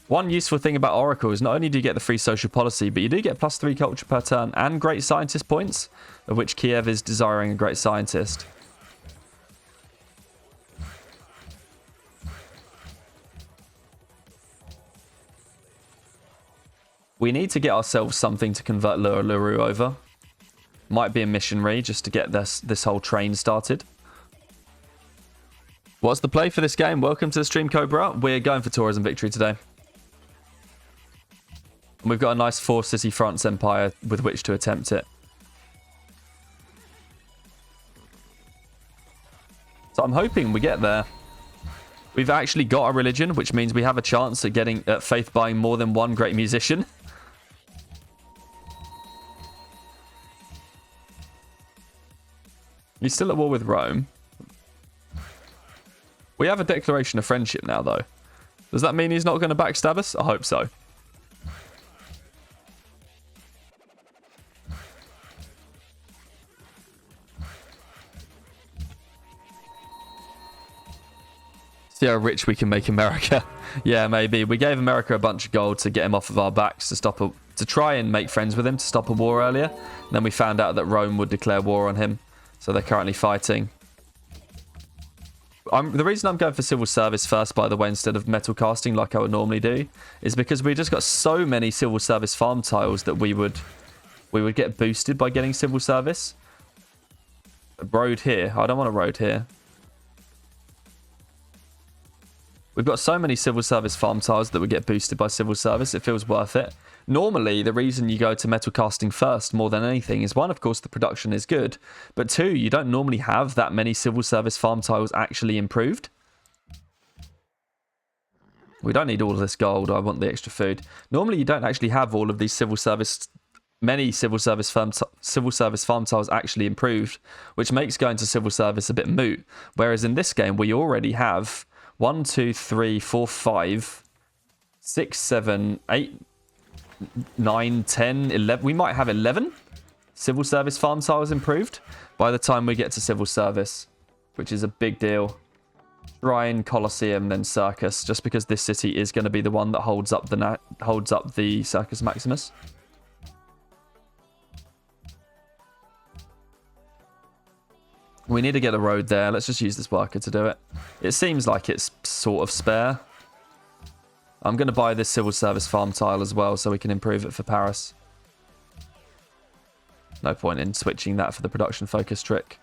One useful thing about Oracle is not only do you get the free social policy, but you do get +3 culture per turn and great scientist points, of which Kiev is desiring a great scientist. We need to get ourselves something to convert Luru over. Might be a missionary just to get this whole train started. What's the play for this game? Welcome to the stream, Cobra. We're going for tourism victory today. And we've got a nice 4-city France empire with which to attempt it. So I'm hoping we get there. We've actually got a religion, which means we have a chance at faith buying more than one great musician. He's still at war with Rome. We have a declaration of friendship now, though. Does that mean he's not going to backstab us? I hope so. See how rich we can make America. Yeah, maybe. We gave America a bunch of gold to get him off of our backs to try and make friends with him to stop a war earlier. And then we found out that Rome would declare war on him. So they're currently fighting. The reason I'm going for civil service first, by the way, instead of metal casting like I would normally do, is because we just got so many civil service farm tiles that we would get boosted by getting civil service. A road here. I don't want a road here. We've got so many civil service farm tiles that would get boosted by civil service. It feels worth it. Normally, the reason you go to metal casting first more than anything is, one, of course, the production is good. But two, you don't normally have that many civil service farm tiles actually improved. We don't need all of this gold. I want the extra food. Normally, you don't actually have all of these many civil service farm tiles actually improved, which makes going to civil service a bit moot. Whereas in this game, we already have 1, 2, 3, 4, 5, 6, 7, 8, 9, 10, 11. We might have 11 civil service farm tiles improved by the time we get to civil service, which is a big deal. Shrine, Colosseum, then Circus, just because this city is going to be the one that holds up the Circus Maximus. We need to get a road there. Let's just use this worker to do it. It seems like it's sort of spare. I'm going to buy this civil service farm tile as well so we can improve it for Paris. No point in switching that for the production focus trick.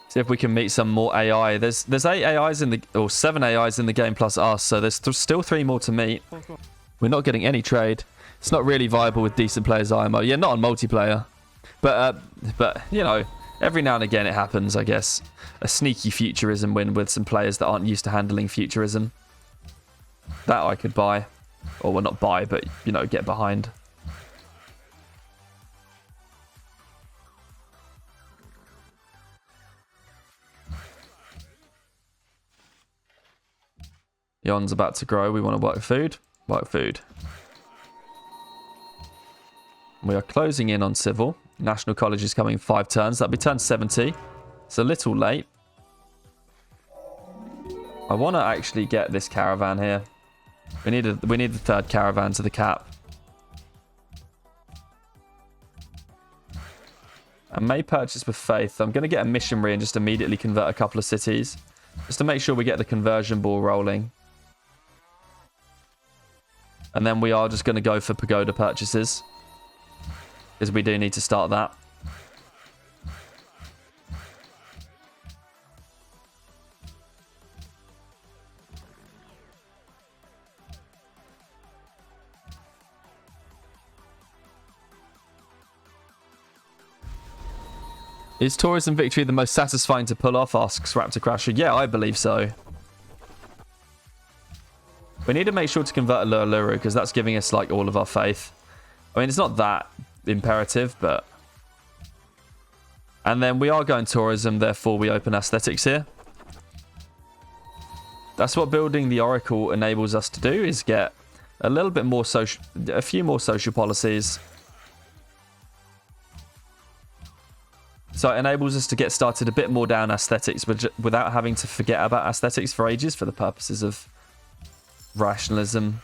See if we can meet some more AI. There's 8 AIs or 7 AIs in the game plus us, so there's still 3 more to meet. We're not getting any trade. It's not really viable with decent players IMO. Yeah, not on multiplayer. But you know, every now and again it happens, I guess. A sneaky futurism win with some players that aren't used to handling futurism. That I could buy. Or, well, not buy, but, you know, get behind. Yon's about to grow. We want to work food. Work food. We are closing in on civil. National College is coming 5 turns. That'll be turn 70. It's a little late. I want to actually get this caravan here. We need the 3rd caravan to the cap. I may purchase with faith. I'm going to get a missionary and just immediately convert a couple of cities. Just to make sure we get the conversion ball rolling. And then we are just going to go for pagoda purchases. Because we do need to start that. Is tourism victory the most satisfying to pull off? Asks Raptor Crasher. Yeah, I believe so. We need to make sure to convert Allura because that's giving us like all of our faith. I mean, it's not that imperative, but... And then we are going tourism, therefore we open aesthetics here. That's what building the Oracle enables us to do, is get a little bit more social... a few more social policies. So it enables us to get started a bit more down aesthetics without having to forget about aesthetics for ages for the purposes of rationalism.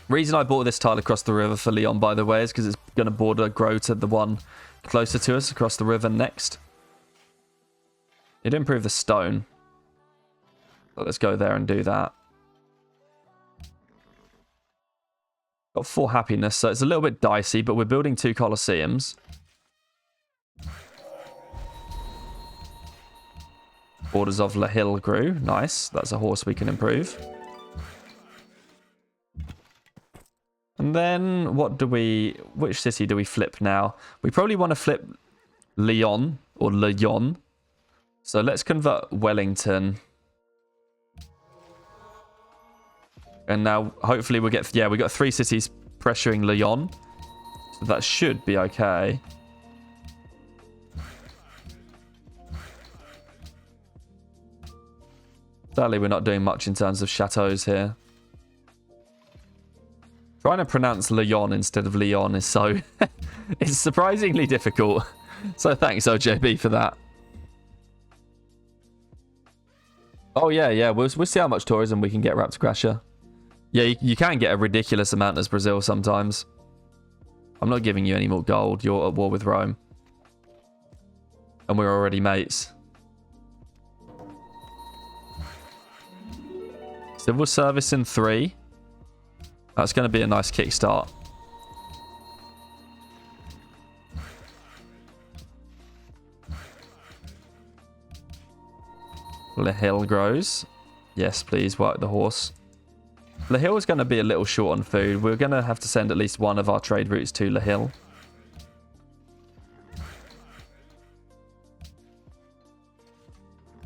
Reason I bought this tile across the river for Leon, by the way, is because it's going to grow to the one closer to us across the river next. It'd improve the stone. But let's go there and do that. Got 4 happiness, so it's a little bit dicey, but we're building 2 Colosseums. Borders of La Hill grew. Nice. That's a horse we can improve. And then which city do we flip now? We probably want to flip Lyon or Lyon. So let's convert Wellington. And now hopefully we got 3 cities pressuring Lyon. So that should be okay. Sadly, we're not doing much in terms of chateaus here. Trying to pronounce Lyon instead of Lyon is so... it's surprisingly difficult. So thanks, OJB, for that. Oh, yeah. We'll see how much tourism we can get, Raptor Crasher. Yeah, you can get a ridiculous amount as Brazil sometimes. I'm not giving you any more gold. You're at war with Rome. And we're already mates. Civil service in 3. That's going to be a nice kickstart. La Hill grows. Yes, please, work the horse. La Hill is going to be a little short on food. We're going to have to send at least one of our trade routes to La Hill.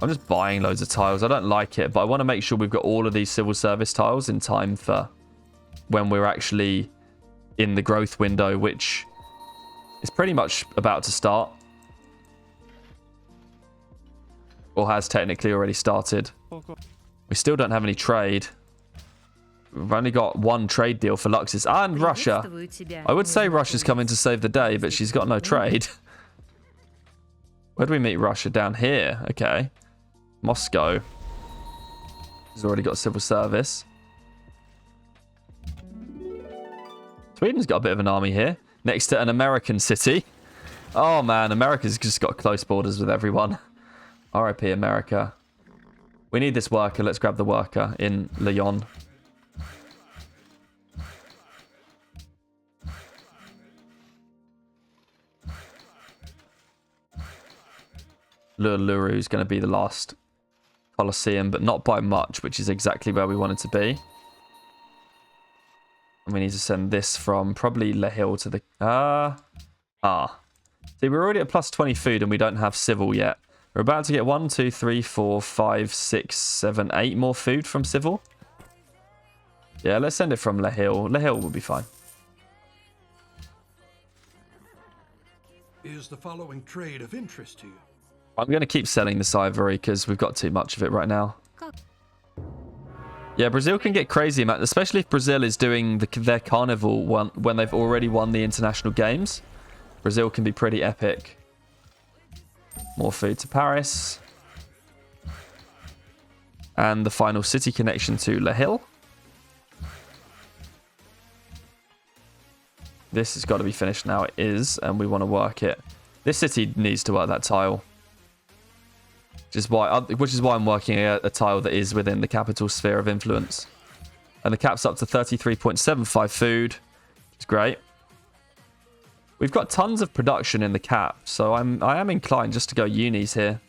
I'm just buying loads of tiles. I don't like it, but I want to make sure we've got all of these civil service tiles in time for when we're actually in the growth window, which is pretty much about to start. Or has technically already started. We still don't have any trade. We've only got 1 trade deal for Luxus and Russia. I would say Russia's coming to save the day, but she's got no trade. Where do we meet Russia? Down here. Okay. Moscow. She's already got civil service. Sweden's got a bit of an army here. Next to an American city. Oh man, America's just got close borders with everyone. RIP America. We need this worker. Let's grab the worker in Lyon. Luru is going to be the last Colosseum, but not by much, which is exactly where we want it to be. And we need to send this from probably La Hill to the... See, we're already at plus 20 food and we don't have civil yet. We're about to get 1, 2, 3, 4, 5, 6, 7, 8 more food from civil. Yeah, let's send it from La Hill. La Hill will be fine. Is the following trade of interest to you? I'm going to keep selling this ivory because we've got too much of it right now. Yeah, Brazil can get crazy, man, especially if Brazil is doing their carnival when they've already won the international games. Brazil can be pretty epic. More food to Paris. And the final city connection to La Hill. This has got to be finished now. It is, and we want to work it. This city needs to work that tile. Which is why I'm working a tile that is within the capital sphere of influence. And the cap's up to 33.75 food. It's great. We've got tons of production in the cap, so I am inclined just to go unis here.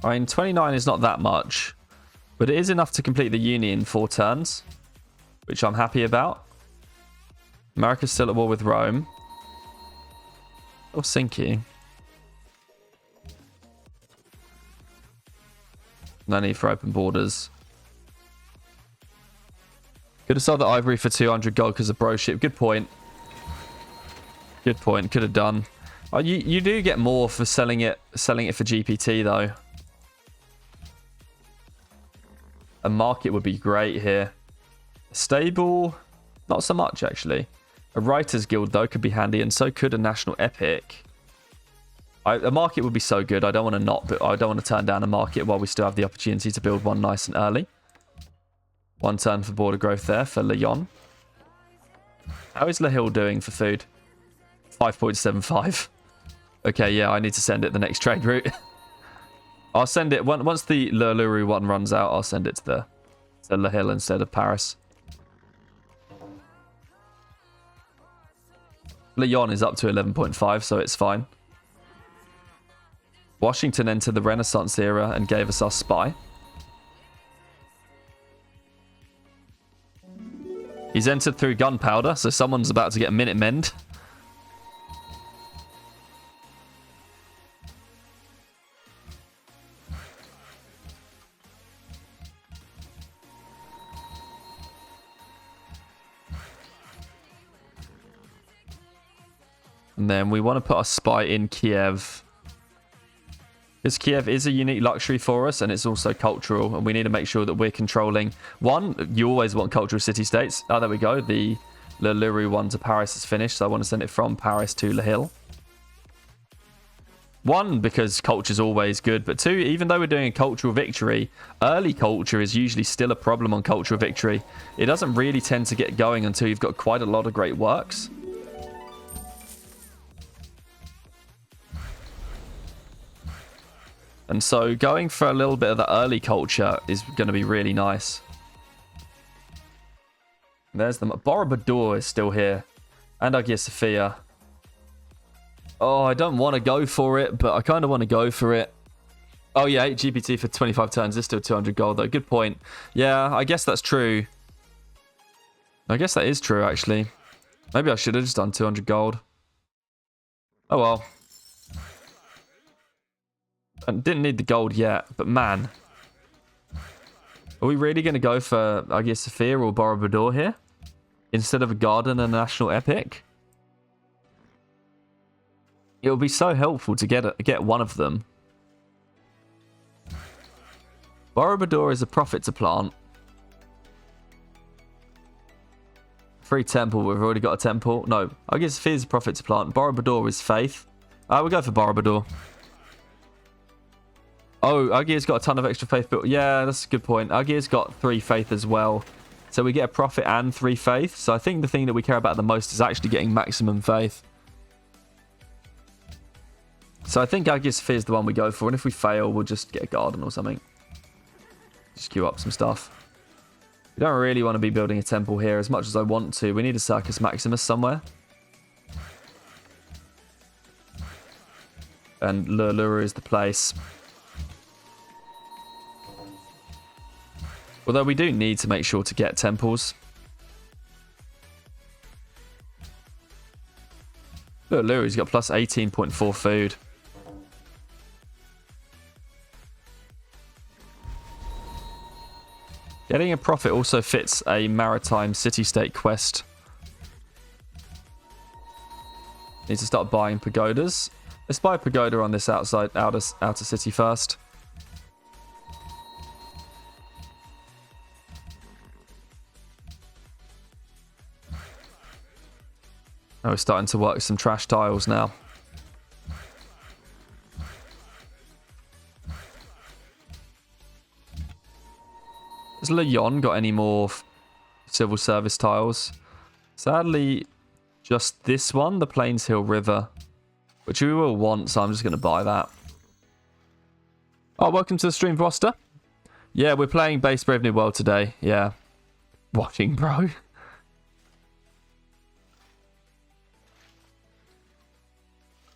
I mean, 29 is not that much, but it is enough to complete the uni in 4 turns, which I'm happy about. America's still at war with Rome. Helsinki. No need for open borders. Could have sold the ivory for 200 gold because of bro ship. Good point. Good point. Could have done. Oh, you do get more for selling it for GPT though. A market would be great here. A stable, not so much actually. A writers guild though could be handy, and so could a national epic. A market would be so good. I don't want to turn down a market while we still have the opportunity to build one nice and early. 1 turn for border growth there for Lyon. How is La Hill doing for food? 5.75. Okay, yeah, I need to send it the next trade route. I'll send it once the Le Luru one runs out. I'll send it to Le Hill instead of Paris. Lyon is up to 11.5, so it's fine. Washington entered the Renaissance era and gave us our spy. He's entered through gunpowder, so someone's about to get a minute mend. And then we want to put our spy in Kiev. Because Kiev is a unique luxury for us, and it's also cultural, and we need to make sure that we're controlling. One, you always want cultural city-states. Oh, there we go. The Le Luru one to Paris is finished, so I want to send it from Paris to Le Hill. One, because culture's always good, but two, even though we're doing a cultural victory, early culture is usually still a problem on cultural victory. It doesn't really tend to get going until you've got quite a lot of great works. And so going for a little bit of the early culture is going to be really nice. There's the Borobudur is still here. And Hagia Sophia. Oh, I don't want to go for it, but I kind of want to go for it. Oh yeah, 8 GPT for 25 turns is still 200 gold though. Good point. Yeah, I guess that's true. I guess that is true actually. Maybe I should have just done 200 gold. Oh well. I didn't need the gold yet, but man. Are we really going to go for Hagia Sophia or Borobudur here? Instead of a garden and a national epic? It would be so helpful to get one of them. Borobudur is a profit to plant. Free temple, we've already got a temple. No, Hagia Sophia is a profit to plant. Borobudur is faith. We'll go for Borobudur. Oh, Hagia's got a ton of extra faith built. Yeah, that's a good point. Hagia's got 3 faith as well. So we get a profit and 3 faith. So I think the thing that we care about the most is actually getting maximum faith. So I think Hagia Sophia is the one we go for. And if we fail, we'll just get a garden or something. Just queue up some stuff. We don't really want to be building a temple here as much as I want to. We need a Circus Maximus somewhere. And Le Luru is the place. Although we do need to make sure to get temples. Look, Luru's got plus 18.4 food. Getting a profit also fits a maritime city-state quest. Need to start buying pagodas. Let's buy a pagoda on this outer city first. Oh, we're starting to work some trash tiles now. Has Lyon got any more civil service tiles? Sadly, just this one, the Plains Hill River, which we will want, so I'm just going to buy that. Oh, welcome to the stream, Voster. Yeah, we're playing Base Brave New World today. Yeah. Watching, bro.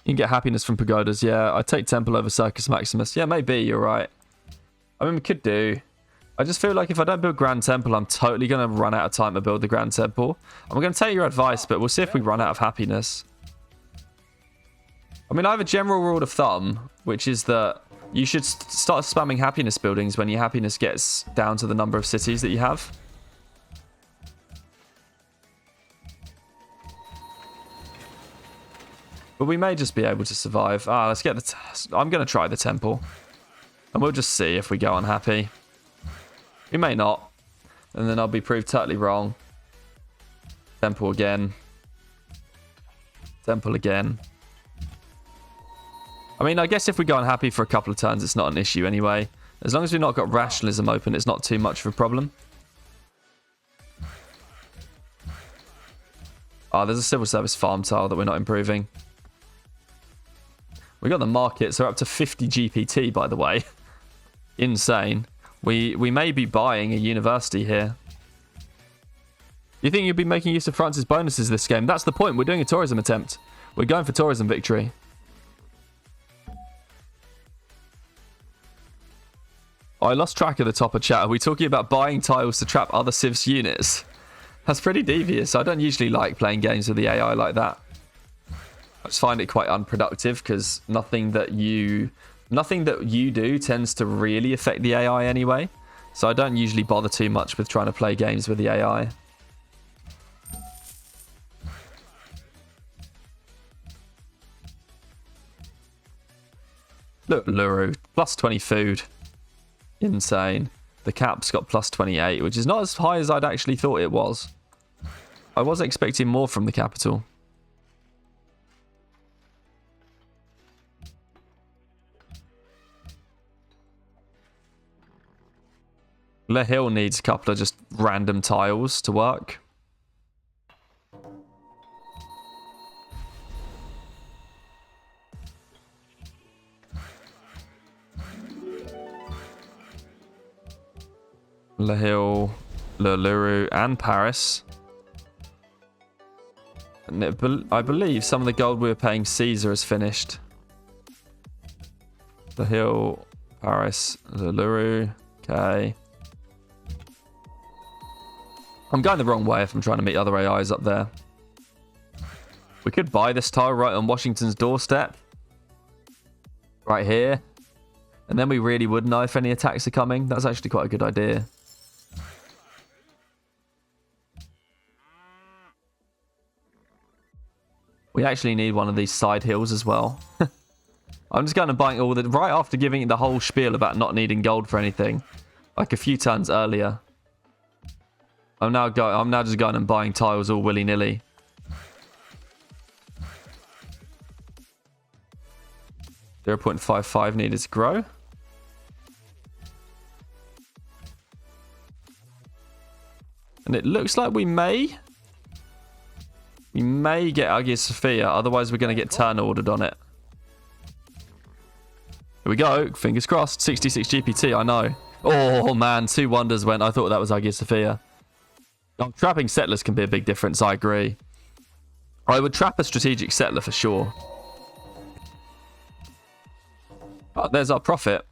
You can get happiness from pagodas. Yeah, I take temple over Circus Maximus. Yeah, maybe. You're right. I mean, we could do. I just feel like if I don't build Grand Temple, I'm totally going to run out of time to build the Grand Temple. I'm going to take your advice, but we'll see if we run out of happiness. I mean, I have a general rule of thumb, which is that you should start spamming happiness buildings when your happiness gets down to the number of cities that you have. But we may just be able to survive. Let's get the... I'm going to try the temple. And we'll just see if we go unhappy. We may not. And then I'll be proved totally wrong. Temple again. Temple again. I mean, I guess if we go unhappy for a couple of turns, it's not an issue anyway. As long as we've not got rationalism open, it's not too much of a problem. There's a civil service farm tile that we're not improving. We got the market, so we're up to 50 GPT, by the way. insane. We may be buying a university here. You think you'd be making use of France's bonuses this game? That's the point. We're doing a tourism attempt. We're going for tourism victory. I lost track of the top of chat. Are we talking about buying tiles to trap other civs units? That's pretty devious. I don't usually like playing games with the AI like that. I just find it quite unproductive because nothing that you do tends to really affect the AI anyway. So I don't usually bother too much with trying to play games with the AI. Look, Luru, plus 20 food. Insane. The cap's got plus 28, which is not as high as I'd actually thought it was. I was expecting more from the capital. Le Hill needs a couple of just random tiles to work. Le Hill, Le Luru, and Paris. And I believe some of the gold we were paying Caesar is finished. Le Hill, Paris, Le Luru. Okay. I'm going the wrong way if I'm trying to meet other AIs up there. We could buy this tile right on Washington's doorstep. Right here. And then we really would know if any attacks are coming. That's actually quite a good idea. We actually need one of these side hills as well. I'm just going and buying all the... Right after giving it the whole spiel about not needing gold for anything. Like a few turns earlier. I'm now just going and buying tiles all willy-nilly. .55 needed to grow. And it looks like we may get Hagia Sophia, otherwise we're going to get turn ordered on it. Here we go, fingers crossed. 66 GPT, I know. Oh man, 2 wonders went. I thought that was Hagia Sophia. Trapping settlers can be a big difference, I agree. I would trap a strategic settler for sure. Oh, there's our profit.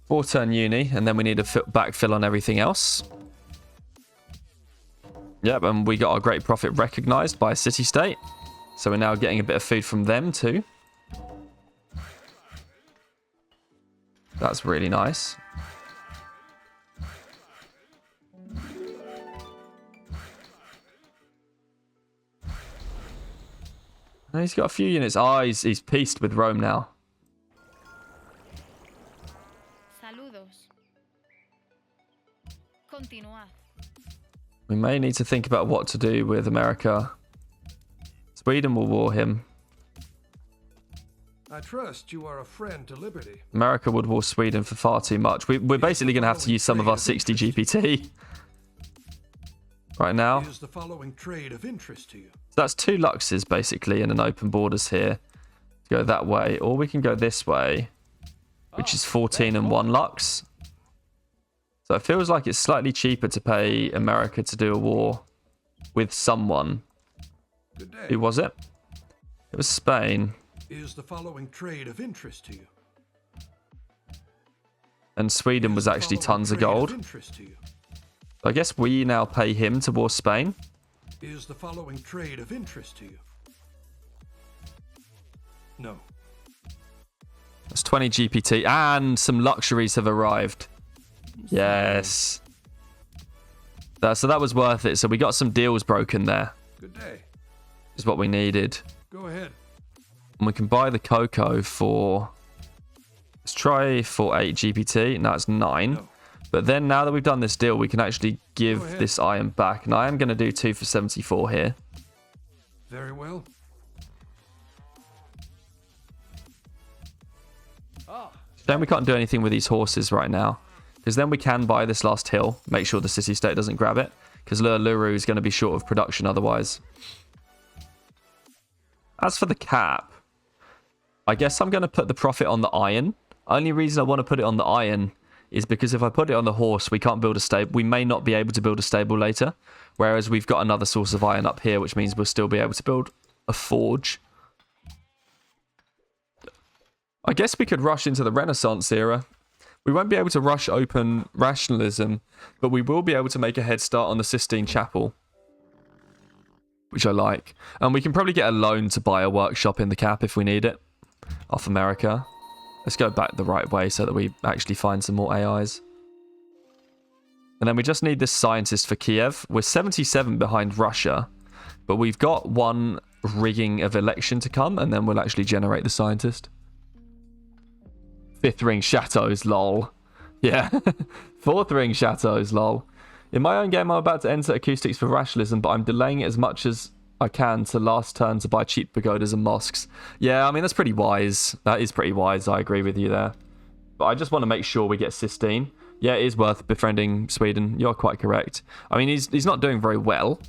Four-turn uni, and then we need a backfill on everything else. Yep, and we got our great profit recognized by a city-state. So we're now getting a bit of food from them too. That's really nice. Oh, he's got a few units. Oh, he's pieced with Rome now. Saludos. Continuad. We may need to think about what to do with America. Sweden will war him. I trust you are a friend to liberty. America would war Sweden for far too much. We're basically going to have to use some of our 60 GPT right now. Is the following trade of interest to you? So that's 2 luxes basically in an open borders here. Go that way, or we can go this way, which is 14 and 1 lux. So it feels like it's slightly cheaper to pay America to do a war with someone. Good day. Who was it? It was Spain. Is the following trade of interest to you? And Sweden was actually tons of gold. I guess we now pay him to war Spain. Is the following trade of interest to you? No. That's 20 GPT, and some luxuries have arrived. Yes. So that was worth it. So we got some deals broken there. Good day. Is what we needed. Go ahead. And we can buy the cocoa for... Let's try for 8 GPT. Now it's 9. No. But then now that we've done this deal, we can actually give this iron back. And I am going to do 2 for 74 here. Very well. Then we can't do anything with these horses right now. Because then we can buy this last hill. Make sure the city-state doesn't grab it. Because Luru is going to be short of production otherwise. As for the cap, I guess I'm going to put the profit on the iron. Only reason I want to put it on the iron is because if I put it on the horse, we can't build a stable. We may not be able to build a stable later. Whereas we've got another source of iron up here, which means we'll still be able to build a forge. I guess we could rush into the Renaissance era. We won't be able to rush open rationalism, but we will be able to make a head start on the Sistine Chapel, which I like. And we can probably get a loan to buy a workshop in the cap if we need it, off America. Let's go back the right way so that we actually find some more AIs. And then we just need this scientist for Kiev. We're 77 behind Russia, but we've got one rigging of election to come, and then we'll actually generate the scientist. 5th ring Chateaus, lol. Yeah. 4th ring Chateaus, lol. In my own game, I'm about to enter acoustics for rationalism, but I'm delaying it as much as I can to last turn to buy cheap pagodas and mosques. Yeah, I mean, that's pretty wise. That is pretty wise. I agree with you there. But I just want to make sure we get Sistine. Yeah, it is worth befriending Sweden. You're quite correct. I mean, he's not doing very well.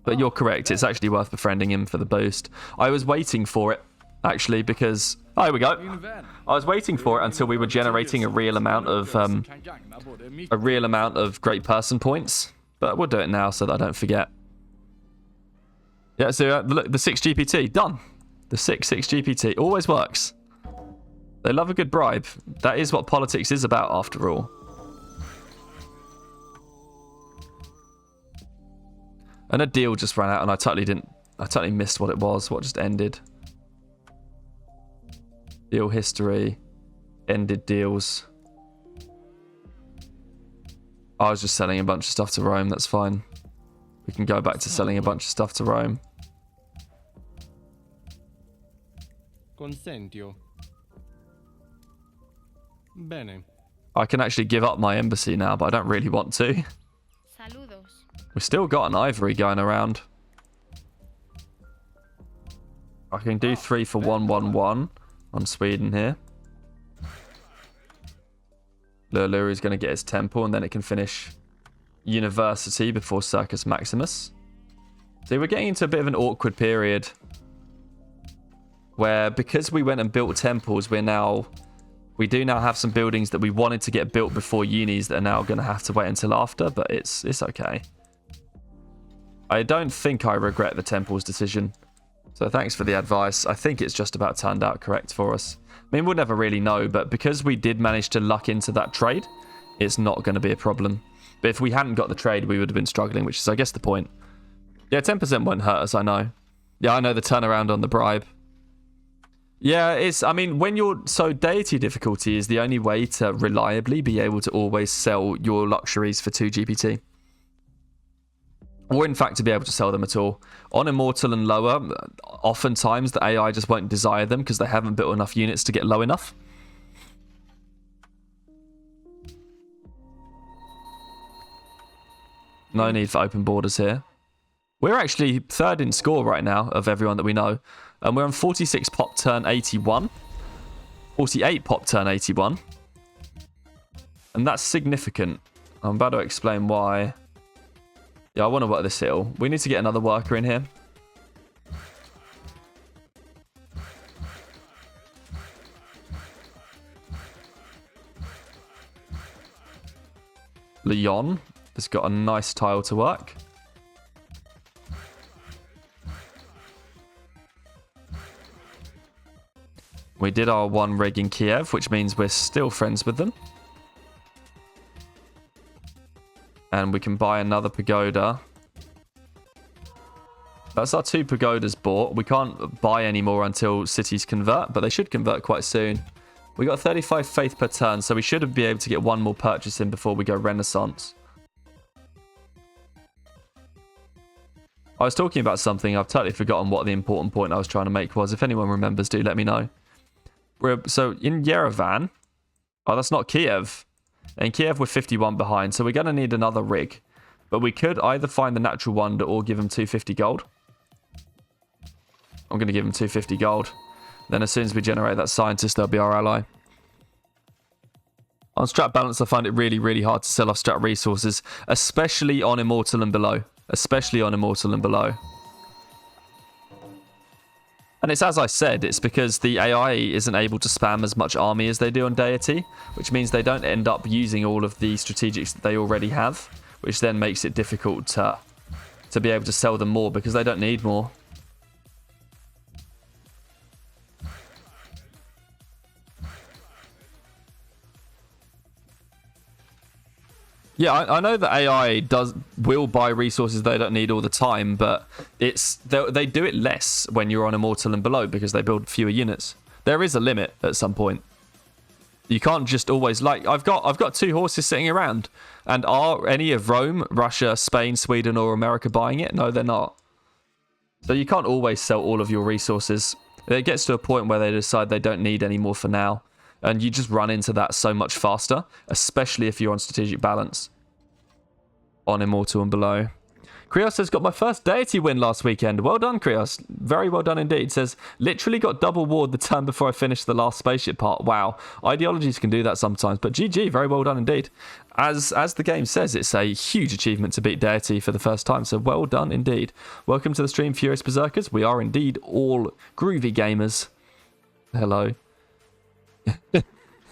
But you're correct. It's actually worth befriending him for the boost. I was waiting for it, actually, because... Oh, here we go. I was waiting for it until we were generating a real amount of great person points. But we'll do it now so that I don't forget. Yeah, so look, the 6 GPT, done. The 6 GPT always works. They love a good bribe. That is what politics is about, after all. And a deal just ran out, and I totally missed what it was. What just ended? Deal history. Ended deals. I was just selling a bunch of stuff to Rome. That's fine. We can go back to selling a bunch of stuff to Rome. Consentio. Bene. I can actually give up my embassy now, but I don't really want to. Saludos. We've still got an ivory going around. I can do 3 for 111 on Sweden here. Lulu is going to get his temple, and then it can finish university before Circus Maximus. So we're getting into a bit of an awkward period where, because we went and built temples, we do now have some buildings that we wanted to get built before unis that are now going to have to wait until after, but it's okay. I don't think I regret the temple's decision. So thanks for the advice. I think it's just about turned out correct for us. I mean, we'll never really know, but because we did manage to luck into that trade, it's not going to be a problem. But if we hadn't got the trade, we would have been struggling, which is, I guess, the point. Yeah, 10% won't hurt us, I know. Yeah, I know the turnaround on the bribe. Yeah, I mean, so Deity difficulty is the only way to reliably be able to always sell your luxuries for 2 GPT. Or in fact, to be able to sell them at all. On Immortal and lower, oftentimes the AI just won't desire them because they haven't built enough units to get low enough. No need for open borders here. We're actually 3rd in score right now of everyone that we know. And we're on 46 pop turn 81. 48 pop turn 81. And that's significant. I'm about to explain why. Yeah, I want to work this hill. We need to get another worker in here. Leon has got a nice tile to work. We did our 1 rig in Kiev, which means we're still friends with them. And we can buy another pagoda. That's our 2 pagodas bought. We can't buy any more until cities convert, but they should convert quite soon. We got 35 faith per turn, so we should be able to get 1 more purchase in before we go Renaissance. I was talking about something. I've totally forgotten what the important point I was trying to make was. If anyone remembers, do let me know. So in Yerevan... Oh, that's not Kiev. In Kiev, we're 51 behind, so we're going to need another rig. But we could either find the natural wonder or give them 250 gold. I'm going to give them 250 gold. Then as soon as we generate that scientist, they'll be our ally. On strat balance, I find it really, really hard to sell off strat resources, especially on Immortal and below. Especially on Immortal and below. And it's as I said, it's because the AI isn't able to spam as much army as they do on Deity, which means they don't end up using all of the strategics that they already have, which then makes it difficult to be able to sell them more because they don't need more. Yeah, I know that AI will buy resources they don't need all the time, but they do it less when you're on Immortal and below because they build fewer units. There is a limit at some point. You can't just always I've got 2 horses sitting around, and are any of Rome, Russia, Spain, Sweden, or America buying it? No, they're not. So you can't always sell all of your resources. It gets to a point where they decide they don't need any more for now. And you just run into that so much faster, especially if you're on strategic balance. On Immortal and below. Krios has got my first Deity win last weekend. Well done, Krios. Very well done indeed. Says, literally got double ward the turn before I finished the last spaceship part. Wow. Ideologies can do that sometimes. But GG, very well done indeed. As the game says, it's a huge achievement to beat Deity for the first time. So well done indeed. Welcome to the stream, Furious Berserkers. We are indeed all groovy gamers. Hello.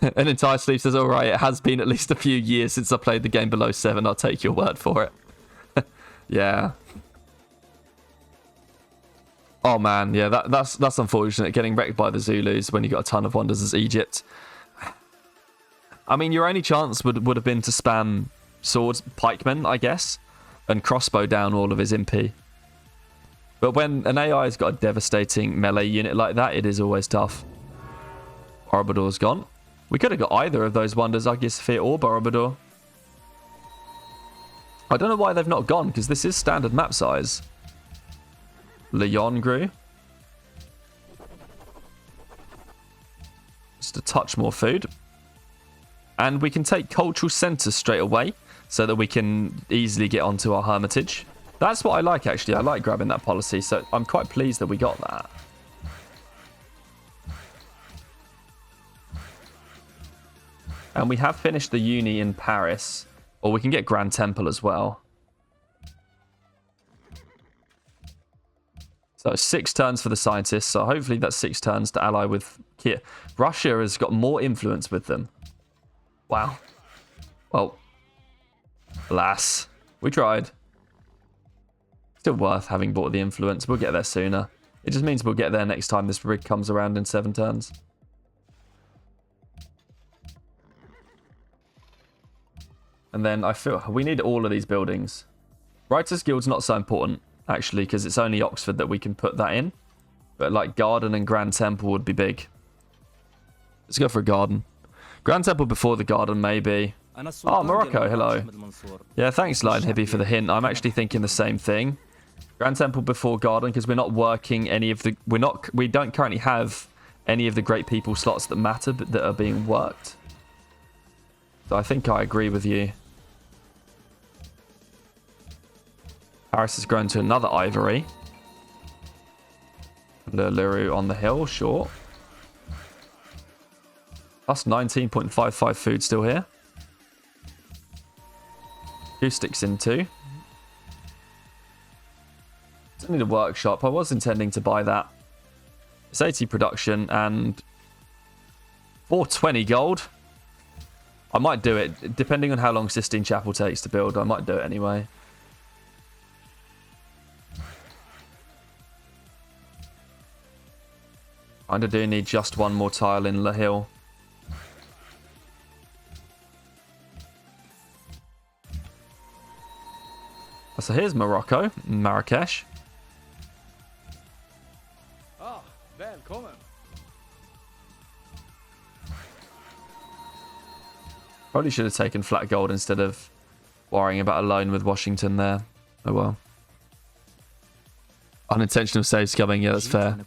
An entire sleep says, all right, it has been at least a few years since I played the game below 7. I'll take your word for it. Yeah. Oh man, yeah, that's unfortunate. Getting wrecked by the Zulus when you got a ton of wonders as Egypt. I mean, your only chance would have been to spam swords, pikemen, I guess, and crossbow down all of his MP. But when an AI has got a devastating melee unit like that, it is always tough. Borobuddor's gone. We could have got either of those wonders, Aegis-Sophia or Borobuddor. I don't know why they've not gone, because this is standard map size. Leon grew. Just a touch more food. And we can take cultural centres straight away, so that we can easily get onto our hermitage. That's what I like, actually. I like grabbing that policy, so I'm quite pleased that we got that. And we have finished the uni in Paris. Or we can get Grand Temple as well. So 6 turns for the scientists. So hopefully that's 6 turns to ally with Kiev. Russia has got more influence with them. Wow. Well, alas. We tried. Still worth having bought the influence. We'll get there sooner. It just means we'll get there next time this rig comes around in 7 turns. And then I feel we need all of these buildings. Writers Guild's not so important, actually, because it's only Oxford that we can put that in. But like Garden and Grand Temple would be big. Let's go for a Garden. Grand Temple before the Garden, maybe. Oh, Morocco, hello. Yeah, thanks, Lion Hippie, for the hint. I'm actually thinking the same thing. Grand Temple before Garden, because we're not working any of the... We don't currently have any of the great people slots that matter, but that are being worked. So I think I agree with you. Paris has grown to another ivory. Le Leroux on the hill, sure. Plus 19.55 food still here. Acoustics in 2. Still need a workshop. I was intending to buy that. It's 80 production and 420 gold. I might do it, depending on how long Sistine Chapel takes to build. I might do it anyway. Kinda do need just one more tile in La Hill. So here's Morocco, Marrakesh. Ah, välkommen. Probably should have taken flat gold instead of worrying about a loan with Washington there. Oh well. Unintentional saves coming, yeah, that's fair.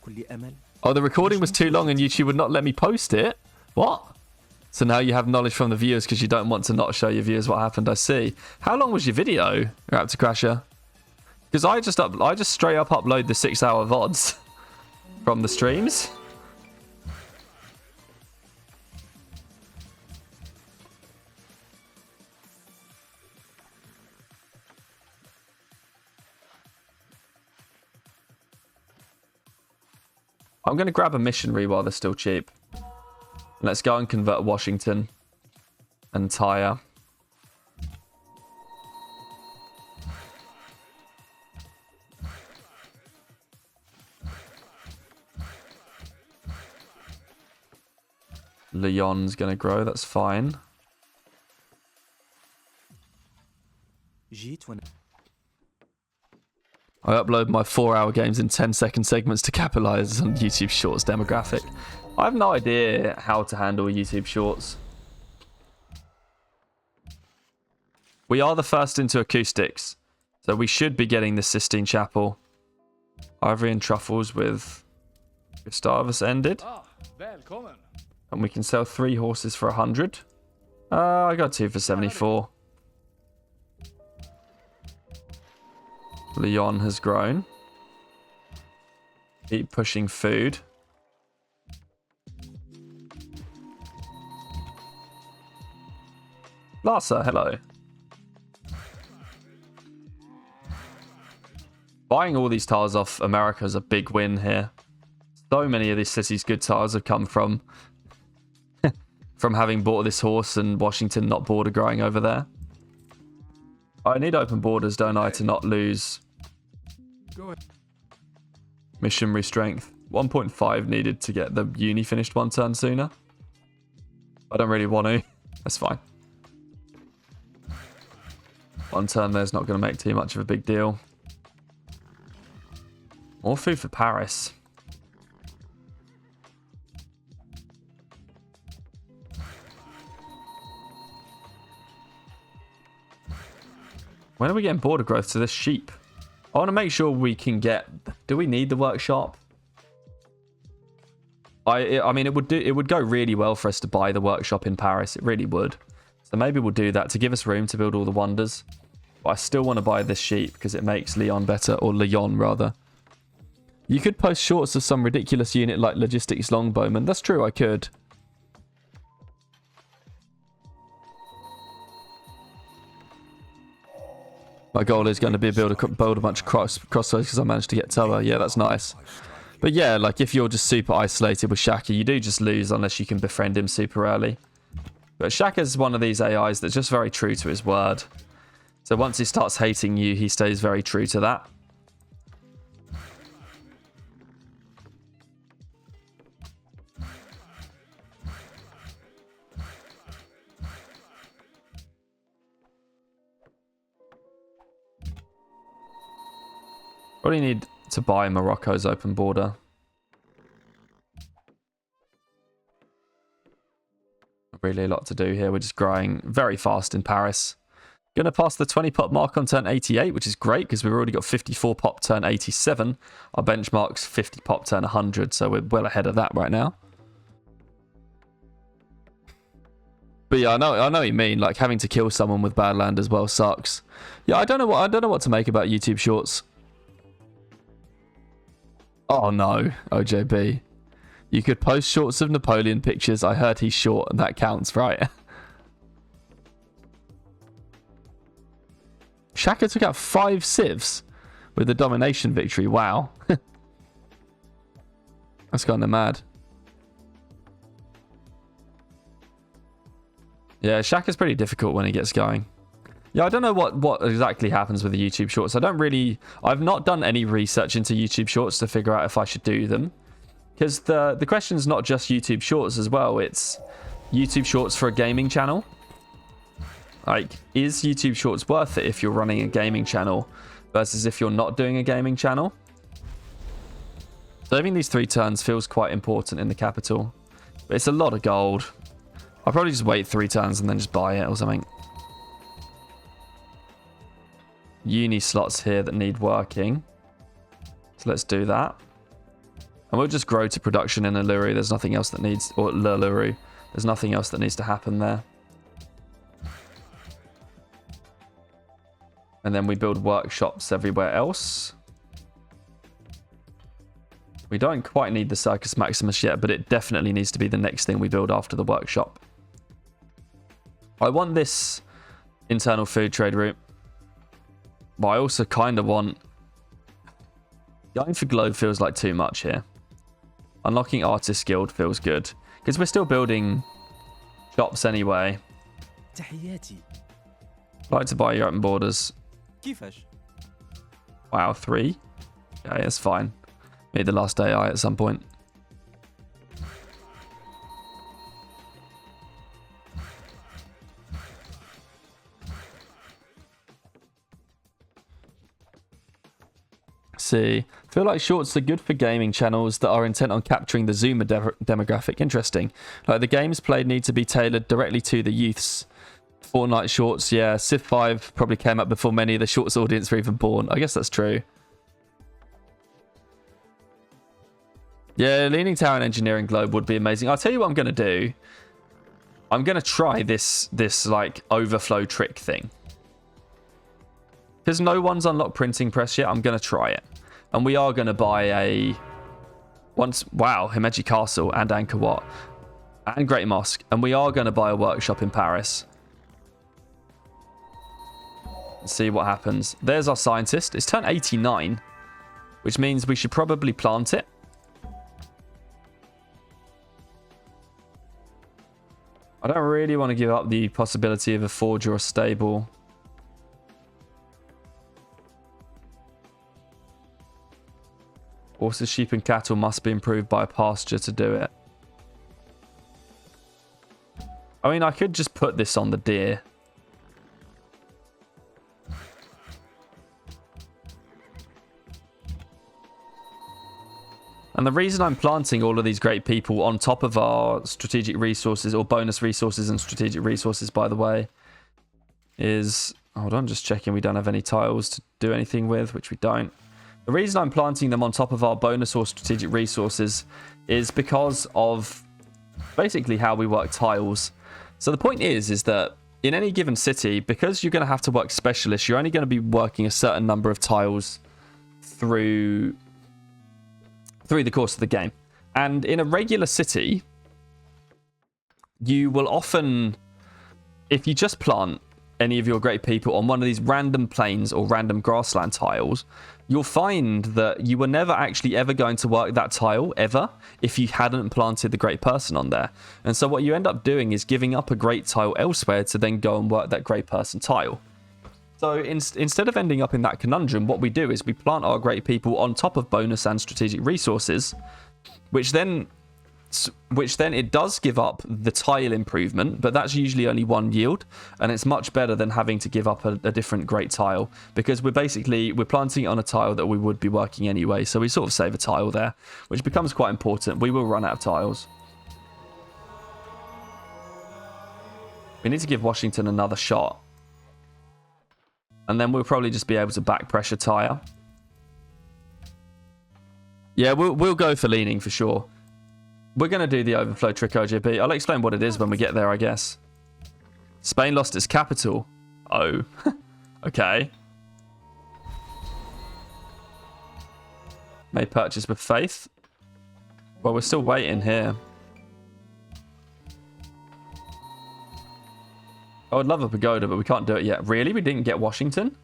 Oh, the recording was too long and YouTube would not let me post it? What? So now you have knowledge from the viewers because you don't want to not show your viewers what happened, I see. How long was your video, Raptor Crasher? Because I just straight up upload the 6-hour VODs from the streams. I'm going to grab a missionary while they're still cheap. Let's go and convert Washington and Tyre. Lyon's going to grow. That's fine. I upload my 4-hour games in 10-second segments to capitalize on YouTube Shorts demographic. I have no idea how to handle YouTube Shorts. We are the first into acoustics, so we should be getting the Sistine Chapel. Ivory and Truffles with Gustavus ended. And we can sell 3 horses for 100. I got 2 for 74. Lyon has grown. Keep pushing food. Larsa, hello. Buying all these tiles off America is a big win here. So many of these cities' good tiles have come from having bought this horse and Washington not border growing over there. I need open borders, don't I, to not lose missionary strength. 1.5 needed to get the uni finished 1 turn sooner. I don't really want to. That's fine. 1 turn there's not going to make too much of a big deal. More food for Paris. When are we getting border growth to this sheep? I want to make sure we can get... Do we need the workshop? I mean, it would go really well for us to buy the workshop in Paris. It really would. So maybe we'll do that to give us room to build all the wonders. But I still want to buy this sheep because it makes Lyon better, or Lyon rather. You could post shorts of some ridiculous unit like Logistics Longbowman. That's true, I could. My goal is going to be build a bunch of crossroads because I managed to get Toa. Yeah, that's nice. But yeah, like if you're just super isolated with Shaka, you do just lose unless you can befriend him super early. But Shaka's one of these AIs that's just very true to his word. So once he starts hating you, he stays very true to that. Probably need to buy Morocco's open border. Really a lot to do here. We're just growing very fast in Paris. Going to pass the 20 pop mark on turn 88, which is great because we've already got 54 pop turn 87. Our benchmark's 50 pop turn 100, so we're well ahead of that right now. But yeah, I know what you mean. Like having to kill someone with bad land as well sucks. Yeah, I don't know what to make about YouTube Shorts. Oh no, OJB. You could post shorts of Napoleon pictures. I heard he's short and that counts, right? Shaka took out 5 civs with the domination victory. Wow. That's kind of mad. Yeah, Shaka's pretty difficult when he gets going. Yeah, I don't know what exactly happens with the YouTube Shorts. I've not done any research into YouTube Shorts to figure out if I should do them. Because the question's not just YouTube Shorts as well. It's YouTube Shorts for a gaming channel. Like, is YouTube Shorts worth it if you're running a gaming channel versus if you're not doing a gaming channel? Saving these 3 turns feels quite important in the capital. But it's a lot of gold. I'll probably just wait 3 turns and then just buy it or something. Uni slots here that need working. So let's do that. And we'll just grow to production in Uluru. There's nothing else that needs... Or Uluru. There's nothing else that needs to happen there. And then we build workshops everywhere else. We don't quite need the Circus Maximus yet, but it definitely needs to be the next thing we build after the workshop. I want this internal food trade route. But I also kind of want... Going for globe feels like too much here. Unlocking Artist Guild feels good. Because we're still building shops anyway. تحياتي. I'd like to buy your open borders. كيفاش؟ Wow, 3? Yeah, it's fine. Need the last AI at some point. See, feel like shorts are good for gaming channels that are intent on capturing the Zoomer demographic. Interesting. Like the games played need to be tailored directly to the youths. Fortnite shorts, yeah. Civ 5 probably came up before many of the shorts audience were even born. I guess that's true. Yeah, Leaning Tower and Engineering Globe would be amazing. I'll tell you what I'm going to do. I'm going to try this like overflow trick thing. Because no one's unlocked printing press yet, I'm going to try it. And we are going to buy a... Wow, Himeji Castle and Angkor Wat. And Great Mosque. And we are going to buy a workshop in Paris. Let's see what happens. There's our scientist. It's turned 89. Which means we should probably plant it. I don't really want to give up the possibility of a forge or a stable. Horses, sheep and cattle must be improved by a pasture to do it. I mean, I could just put this on the deer. And the reason I'm planting all of these great people on top of our strategic resources, or bonus resources and strategic resources, by the way, is... Hold on, just checking we don't have any tiles to do anything with, which we don't. The reason I'm planting them on top of our bonus or strategic resources is because of basically how we work tiles. So the point is that in any given city, because you're going to have to work specialists, you're only going to be working a certain number of tiles through the course of the game. And in a regular city, you will often, if you just plant any of your great people on one of these random plains or random grassland tiles, you'll find that you were never actually ever going to work that tile ever if you hadn't planted the great person on there. And so what you end up doing is giving up a great tile elsewhere to then go and work that great person tile. So instead of ending up in that conundrum, what we do is we plant our great people on top of bonus and strategic resources, which then it does give up the tile improvement, but that's usually only one yield, and it's much better than having to give up a different great tile, because we're planting it on a tile that we would be working anyway, so we sort of save a tile there, which becomes quite important. We will run out of tiles. We need to give Washington another shot, and then we'll probably just be able to back pressure tire. Yeah, we'll go for leaning for sure. We're going to do the overflow trick, OJB. I'll explain what it is when we get there, I guess. Spain lost its capital. Oh. Okay. May purchase with faith. Well, we're still waiting here. I would love a pagoda, but we can't do it yet. Really? We didn't get Washington?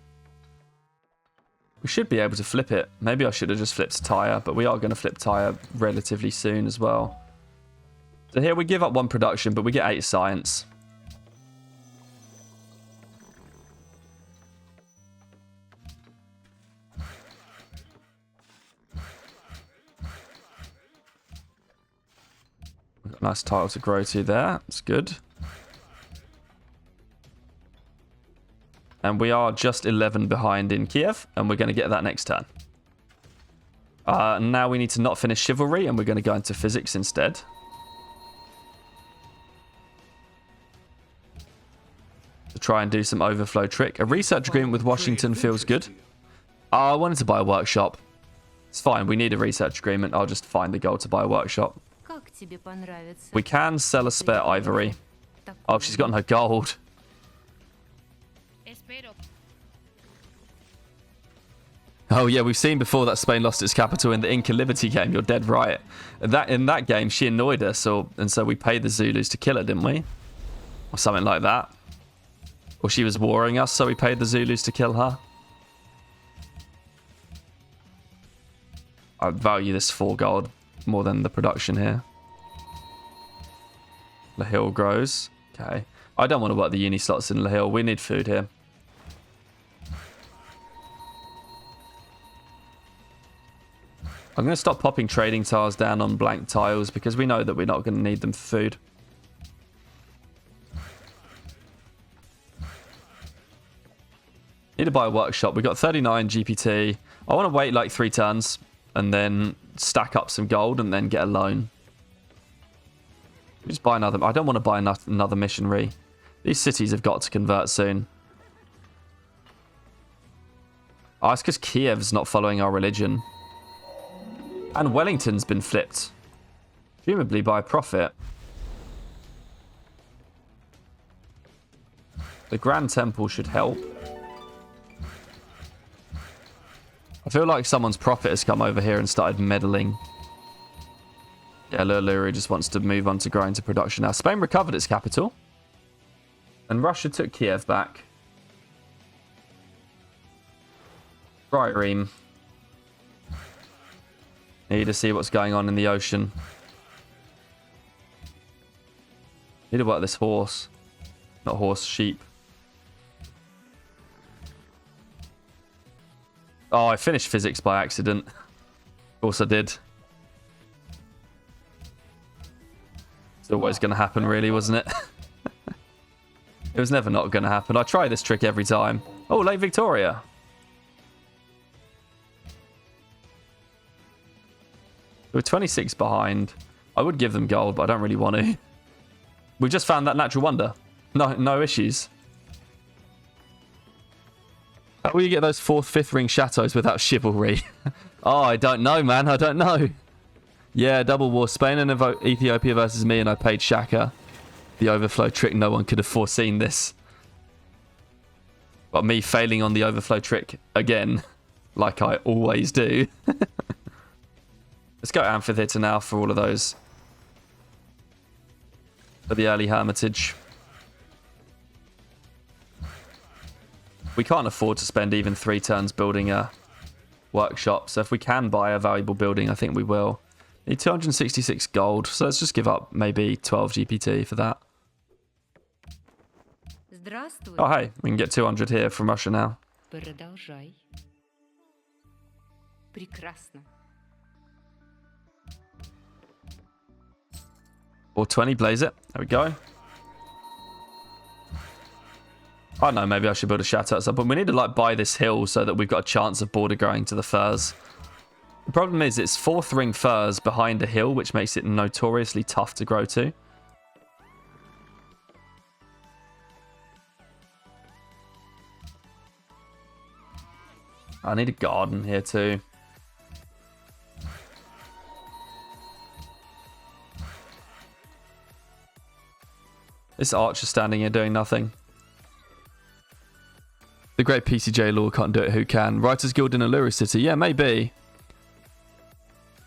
We should be able to flip it. Maybe I should have just flipped Tyre, but we are going to flip Tyre relatively soon as well. So here we give up 1 production, but we get 8 science. We've got a nice tile to grow to there. That's good. And we are just 11 behind in Kiev, and we're going to get that next turn. Now we need to not finish Chivalry, and we're going to go into Physics instead. To try and do some overflow trick. A research agreement with Washington feels good. I wanted to buy a workshop. It's fine, we need a research agreement. I'll just find the gold to buy a workshop. We can sell a spare ivory. Oh, she's gotten her gold. Oh yeah, we've seen before that Spain lost its capital in the Inca Liberty game. You're dead right. In that game, she annoyed us, and so we paid the Zulus to kill her, didn't we? Or something like that. Or she was warring us, so we paid the Zulus to kill her. I value this 4 gold more than the production here. The hill grows. Okay. I don't want to work the uni slots in the hill. We need food here. I'm going to stop popping trading tiles down on blank tiles because we know that we're not going to need them for food. Need to buy a workshop. We got 39 GPT. I want to wait like 3 turns and then stack up some gold and then get a loan. Just buy another. I don't want to buy another missionary. These cities have got to convert soon. Oh, it's because Kiev's not following our religion. And Wellington's been flipped. Presumably by profit. The Grand Temple should help. I feel like someone's prophet has come over here and started meddling. Yeah, Lulu just wants to move on to growing to production now. Spain recovered its capital. And Russia took Kiev back. Trireme. Need to see what's going on in the ocean. Need to work this horse. Not horse, sheep. Oh, I finished physics by accident. Of course I did. It's always going to happen, really, wasn't it? It was never not going to happen. I try this trick every time. Oh, late Victoria. We're 26 behind. I would give them gold, but I don't really want to. We just found that natural wonder. No issues. How will you get those 4th, 5th ring chateaus without chivalry? Oh, I don't know, man. I don't know. Yeah, double war. Spain and Ethiopia versus me, and I paid Shaka. The overflow trick. No one could have foreseen this. But me failing on the overflow trick again, like I always do. Let's go amphitheater now for all of those. For the early hermitage. We can't afford to spend even 3 turns building a workshop. So if we can buy a valuable building, I think we will. Need 266 gold. So let's just give up maybe 12 GPT for that. Oh, hey, we can get 200 here from Russia now. Продолжай. Прекрасно. Or 20, blaze it. There we go. I don't know, maybe I should build a chateau at some point. We need to like buy this hill so that we've got a chance of border growing to the firs. The problem is it's 4th ring firs behind a hill, which makes it notoriously tough to grow to. I need a garden here too. This archer standing here doing nothing. The great PCJ law can't do it, who can? Writers Guild in Allura City? Yeah, maybe.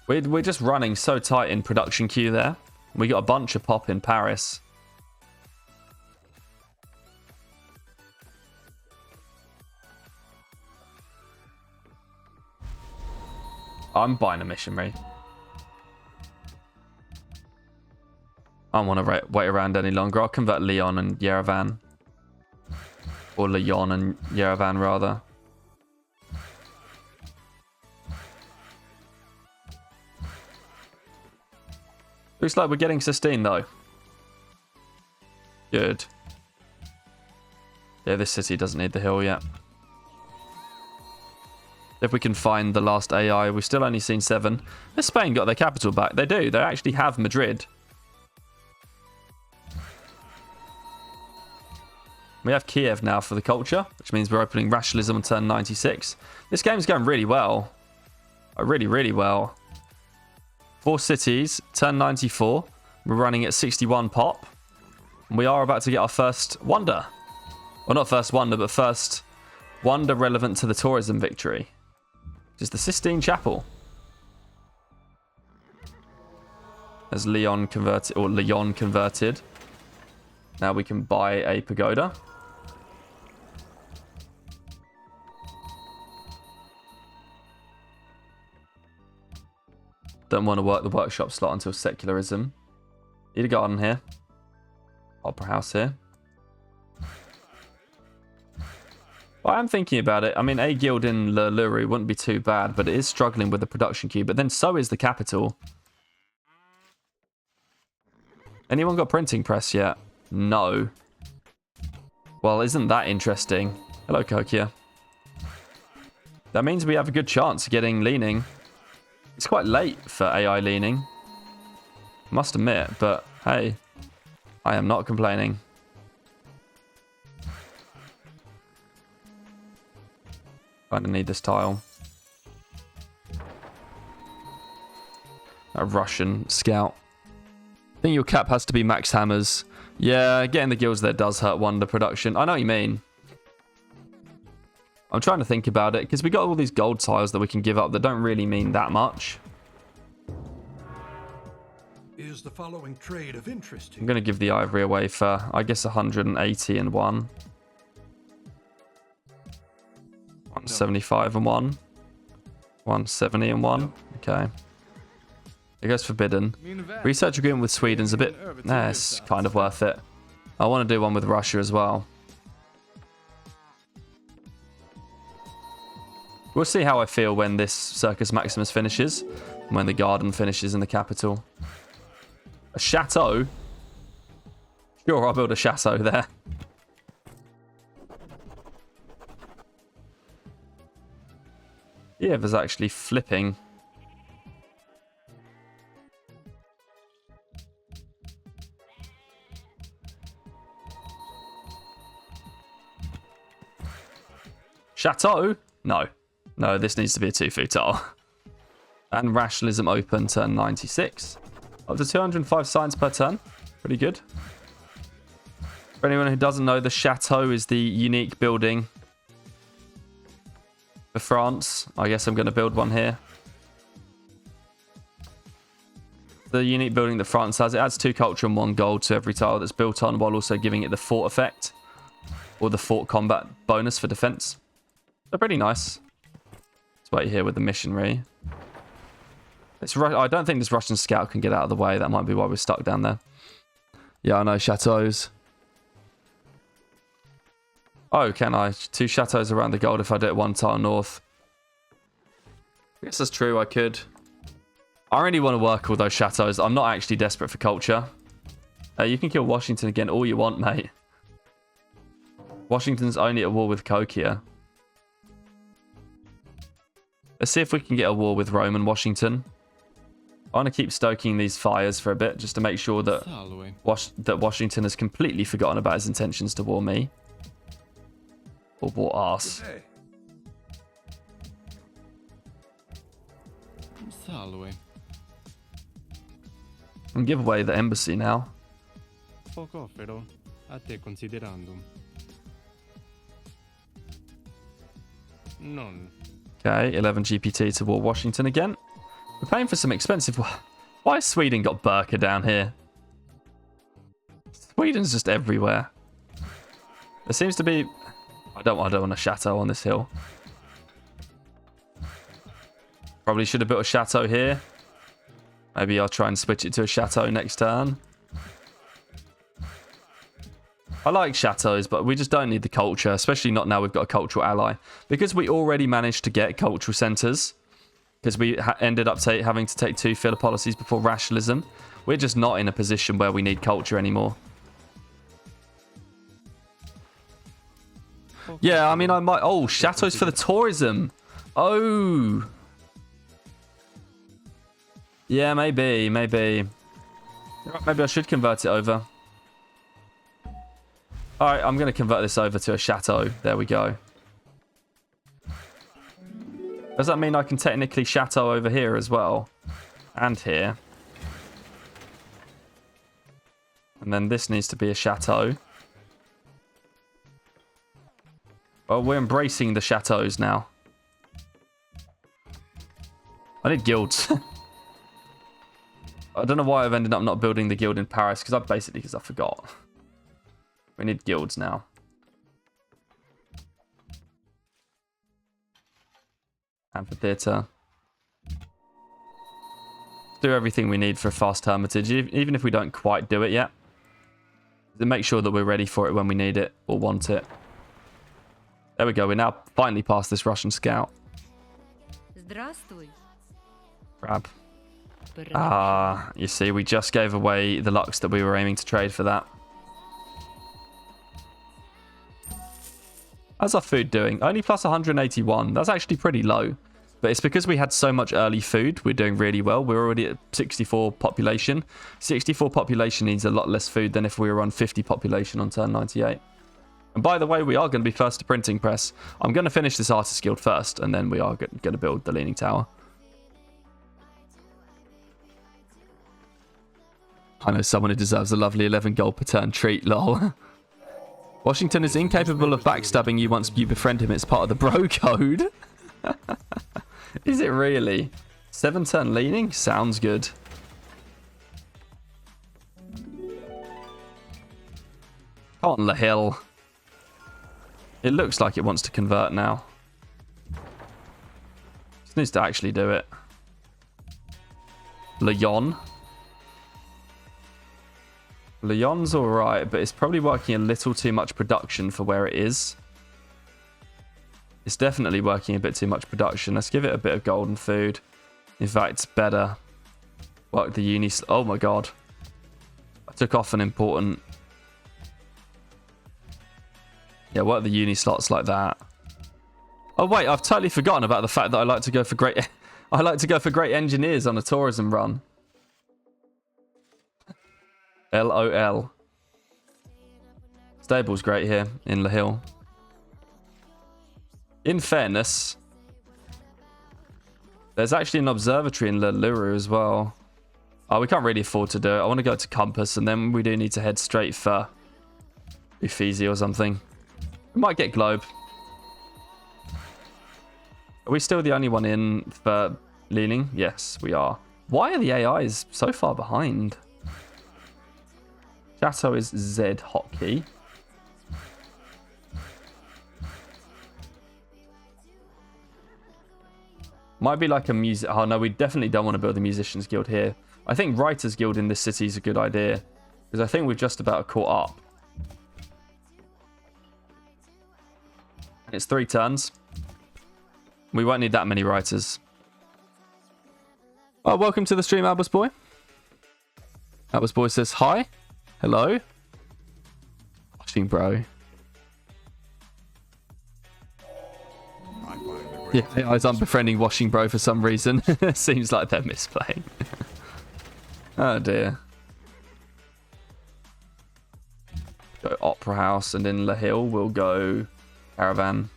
We're just running so tight in production queue there. We got a bunch of pop in Paris. I'm buying a missionary. I don't want to wait around any longer. I'll convert Leon and Yerevan. Or Leon and Yerevan, rather. Looks like we're getting sustained, though. Good. Yeah, this city doesn't need the hill yet. If we can find the last AI, we've still only seen 7. Has Spain got their capital back? They do. They actually have Madrid. We have Kiev now for the culture, which means we're opening rationalism on turn 96. This game's going really well. Really, really well. 4 cities, turn 94. We're running at 61 pop. And we are about to get our first wonder. Well, not first wonder, but first wonder relevant to the tourism victory. Which is the Sistine Chapel. As Leon converted. Now we can buy a pagoda. Don't want to work the workshop slot until secularism. Need a garden here. Opera house here. Well, I'm thinking about it. I mean, a guild in Le Luru wouldn't be too bad, but it is struggling with the production queue. But then so is the capital. Anyone got printing press yet? No. Well, isn't that interesting? Hello, Kokia. That means we have a good chance of getting leaning. It's quite late for AI leaning. Must admit, but hey, I am not complaining. Kinda need this tile. A Russian scout. I think your cap has to be max hammers. Yeah, getting the guilds there does hurt wonder production. I know what you mean. I'm trying to think about it, because we got all these gold tiles that we can give up that don't really mean that much. Is the following trade of interest to I'm you? going to give the ivory away for, I guess, 180 and 1. 175 and 1. 170 and 1. Okay. It goes forbidden. Research agreement with Sweden's a bit... Nah, it's kind of worth it. I want to do one with Russia as well. We'll see how I feel when this Circus Maximus finishes. And when the garden finishes in the capital. A chateau? Sure, I'll build a chateau there. Yeah, there's actually flipping. Chateau? No. No, this needs to be a 2 tile. And rationalism open, turn 96. Up to 205 science per turn. Pretty good. For anyone who doesn't know, the Chateau is the unique building for France. I guess I'm going to build one here. The unique building that France has. It adds 2 culture and 1 gold to every tile that's built on, while also giving it the fort effect. Or the fort combat bonus for defense. They're pretty nice. Let's wait here with the missionary. I don't think this Russian scout can get out of the way. That might be why we're stuck down there. Yeah, I know. Chateaus. Oh, can I? 2 chateaus around the gold if I do it 1 tile north. I guess that's true. I could. I really want to work all those chateaus. I'm not actually desperate for culture. You can kill Washington again all you want, mate. Washington's only at war with Kokia. Let's see if we can get a war with Rome and Washington. I want to keep stoking these fires for a bit, just to make sure that, Washington has completely forgotten about his intentions to war me. Or war us. Good day. Salve. And give away the embassy now. Poco offero, a te considerando. Non. Okay, 11 GPT to war Washington again. We're paying for some expensive... Why has Sweden got Burka down here? Sweden's just everywhere. There seems to be... I don't want a chateau on this hill. Probably should have built a chateau here. Maybe I'll try and switch it to a chateau next turn. I like chateaus, but we just don't need the culture, especially not now we've got a cultural ally. Because we already managed to get cultural centres, because we ended up having to take 2 filler policies before rationalism, we're just not in a position where we need culture anymore. Yeah, I mean, I might... Oh, chateaus for the tourism. Oh. Yeah, maybe. Maybe I should convert it over. Alright, I'm going to convert this over to a chateau. There we go. Does that mean I can technically chateau over here as well? And here. And then this needs to be a chateau. Well, we're embracing the chateaus now. I need guilds. I don't know why I've ended up not building the guild in Paris, because I forgot. We need guilds now. Amphitheatre. do everything we need for a fast hermitage, even if we don't quite do it yet. To make sure that we're ready for it when we need it or want it. There we go. We're now finally past this Russian scout. Здравствуй. Grab. Ah, you see, we just gave away the Lux that we were aiming to trade for that. How's our food doing? Only plus 181. That's actually pretty low. But it's because we had so much early food. We're doing really well. We're already at 64 population. 64 population needs a lot less food than if we were on 50 population on turn 98. And by the way, we are going to be first to printing press. I'm going to finish this Artist Guild first, and then we are going to build the Leaning Tower. I know someone who deserves a lovely 11 gold per turn treat, lol. Washington is incapable of backstabbing you once you befriend him. It's part of the bro code. Is it really? 7 turn leaning? Sounds good. Come on, La Hill. It looks like it wants to convert now. Just needs to actually do it. Lyon. Lyon's alright, but it's probably working a little too much production for where it is. It's definitely working a bit too much production. Let's give it a bit of golden food. In fact, it's better. Work the uni... Oh my god. I took off an important... Yeah, work the uni slots like that. Oh wait, I've totally forgotten about the fact that I like to go for great... I like to go for great engineers on a tourism run. LOL. Stable's great here in La Hill. In fairness, there's actually an observatory in La Luru as well. Oh, we can't really afford to do it. I want to go to Compass, and then we do need to head straight for Uffizi or something. We might get Globe. Are we still the only one in for leaning? Yes, we are. Why are the AIs so far behind? Chateau is Z hotkey. Might be like a music... Oh no, we definitely don't want to build a Musicians Guild here. I think Writers Guild in this city is a good idea. Because I think we've just about caught up. It's 3 turns. We won't need that many writers. Oh, welcome to the stream, Albus Boy. Albus Boy says hi. Hello. Watching, bro. Yeah, AI's unbefriending Washing Bro for some reason. Seems like they're misplaying. Oh dear. Go Opera House, and in La Hill we'll go Caravan.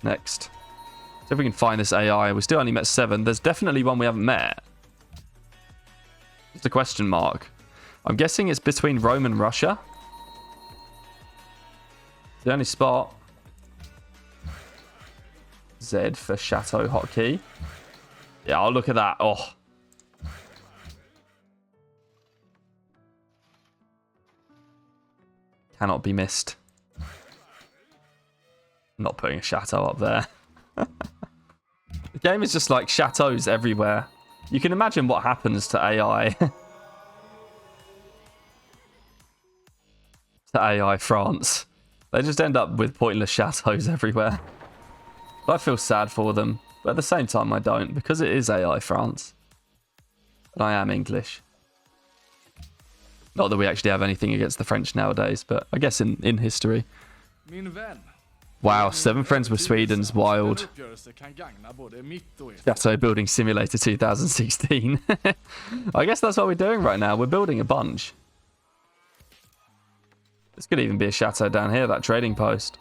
Next. See if we can find this AI. We still only met 7. There's definitely one we haven't met. It's a question mark. I'm guessing it's between Rome and Russia. It's the only spot. Z for Chateau hotkey. Yeah, I'll look at that. Oh. Cannot be missed. Not putting a Chateau up there. The game is just like chateaus everywhere. You can imagine what happens to AI. To AI France. They just end up with pointless chateaus everywhere. But I feel sad for them. But at the same time, I don't. Because it is AI France. But I am English. Not that we actually have anything against the French nowadays. But I guess in history. Wow, 7 friends with Sweden's wild. Chateau Building Simulator 2016. I guess that's what we're doing right now. We're building a bunch. This could even be a chateau down here, that trading post.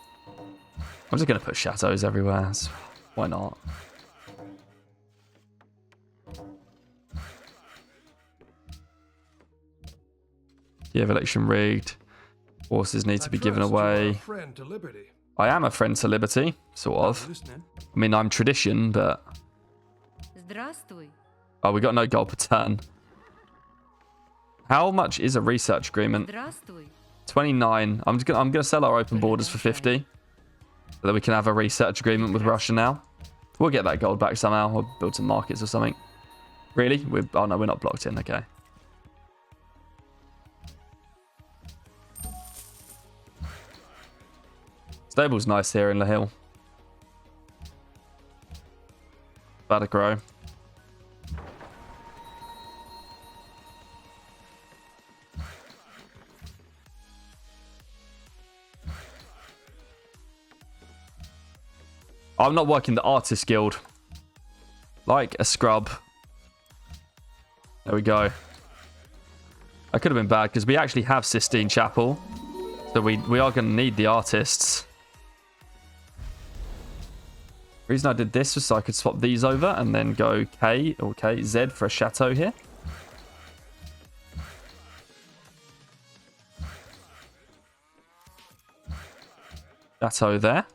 I'm just going to put chateaus everywhere. Why not? Yeah, election rigged. Horses need to be given away. I am a friend to liberty, sort of. I mean, I'm tradition, but... Oh, we got no gold per turn. How much is a research agreement? 29. I'm gonna sell our open borders for 50. So that we can have a research agreement with Russia now. We'll get that gold back somehow. Or build some markets or something. Really? Oh no, we're not blocked in. Okay. Stable's nice here in the hill. About to grow. I'm not working the artist guild. Like a scrub. There we go. That could have been bad because we actually have Sistine Chapel. So we are going to need the artists. The reason I did this was so I could swap these over and then go K or KZ for a Chateau here. Chateau there.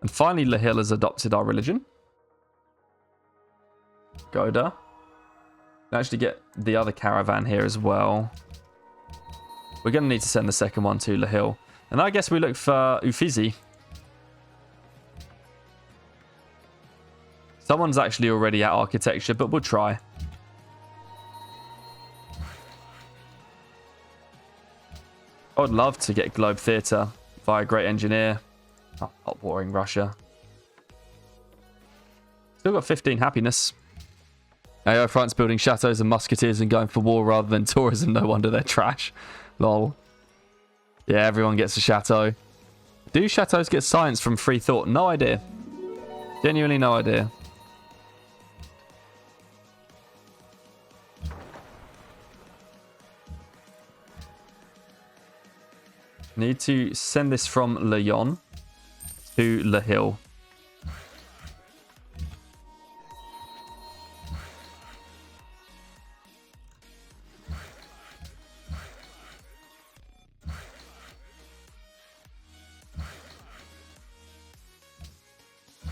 And finally, Lahil has adopted our religion. Goda. Can actually get the other caravan here as well. We're going to need to send the second one to Lahil. And I guess we look for Uffizi. Someone's actually already at architecture, but we'll try. I would love to get Globe Theatre via Great Engineer. Oh, not warring Russia. Still got 15 happiness. AO France building chateaus and musketeers and going for war rather than tourism. No wonder they're trash. Lol. Yeah, everyone gets a chateau. Do chateaus get science from free thought? No idea. Genuinely no idea. Need to send this from Lyon to Lahil.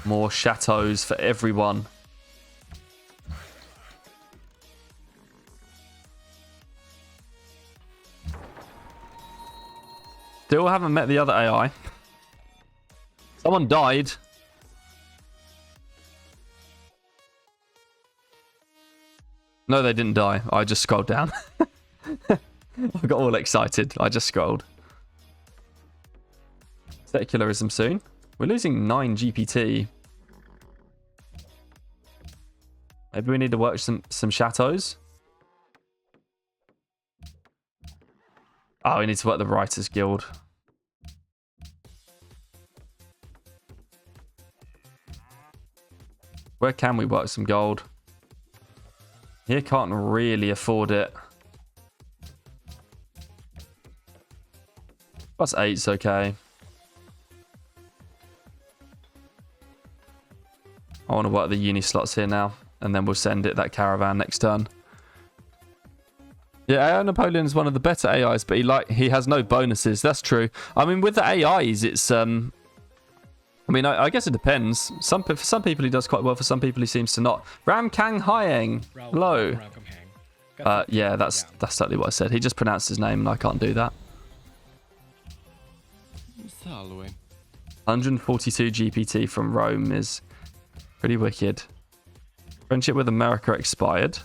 More chateaus for everyone. Still haven't met the other AI. Someone died. No, they didn't die. I just scrolled down. I got all excited. I just scrolled. Secularism soon. We're losing 9 GPT. Maybe we need to work some chateaus. Oh, we need to work the Writers Guild. Where can we work some gold? Here can't really afford it. Plus 8's okay. I want to work the uni slots here now. And then we'll send it that caravan next turn. Yeah, AI Napoleon is one of the better AIs, but he has no bonuses. That's true. I mean, with the AIs, it's I mean, I guess it depends. For some people, he does quite well. For some people, he seems to not. Ram Kang Hyang. Hello. Yeah, that's totally what I said. He just pronounced his name, and I can't do that. 142 GPT from Rome is pretty wicked. Friendship with America expired.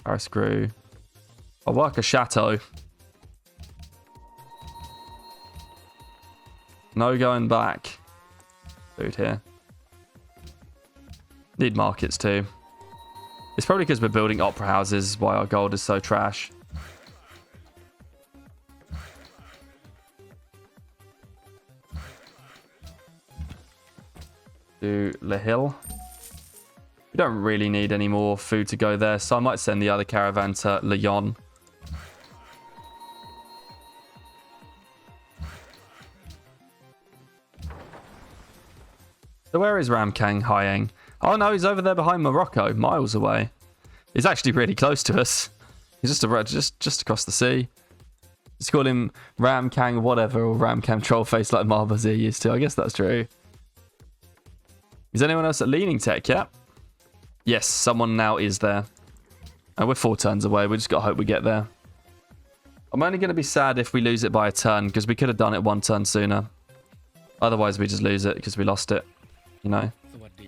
Paris grew. I'll work a chateau. No going back. Food here. Need markets too. It's probably because we're building opera houses why our gold is so trash. To Lahil. We don't really need any more food to go there, so I might send the other caravan to Lyon. So where is Ramkang Hyang? Oh no, he's over there behind Morocco, miles away. He's actually really close to us. He's just across the sea. Let's call him Ramkang whatever, or Ramkang Trollface like Marbazir used to. I guess that's true. Is anyone else at Leaning Tech yet? Yes, someone now is there. And we're 4 turns away. We just got to hope we get there. I'm only going to be sad if we lose it by a turn, because we could have done it 1 turn sooner. Otherwise, we just lose it because we lost it. you know. สวัสดี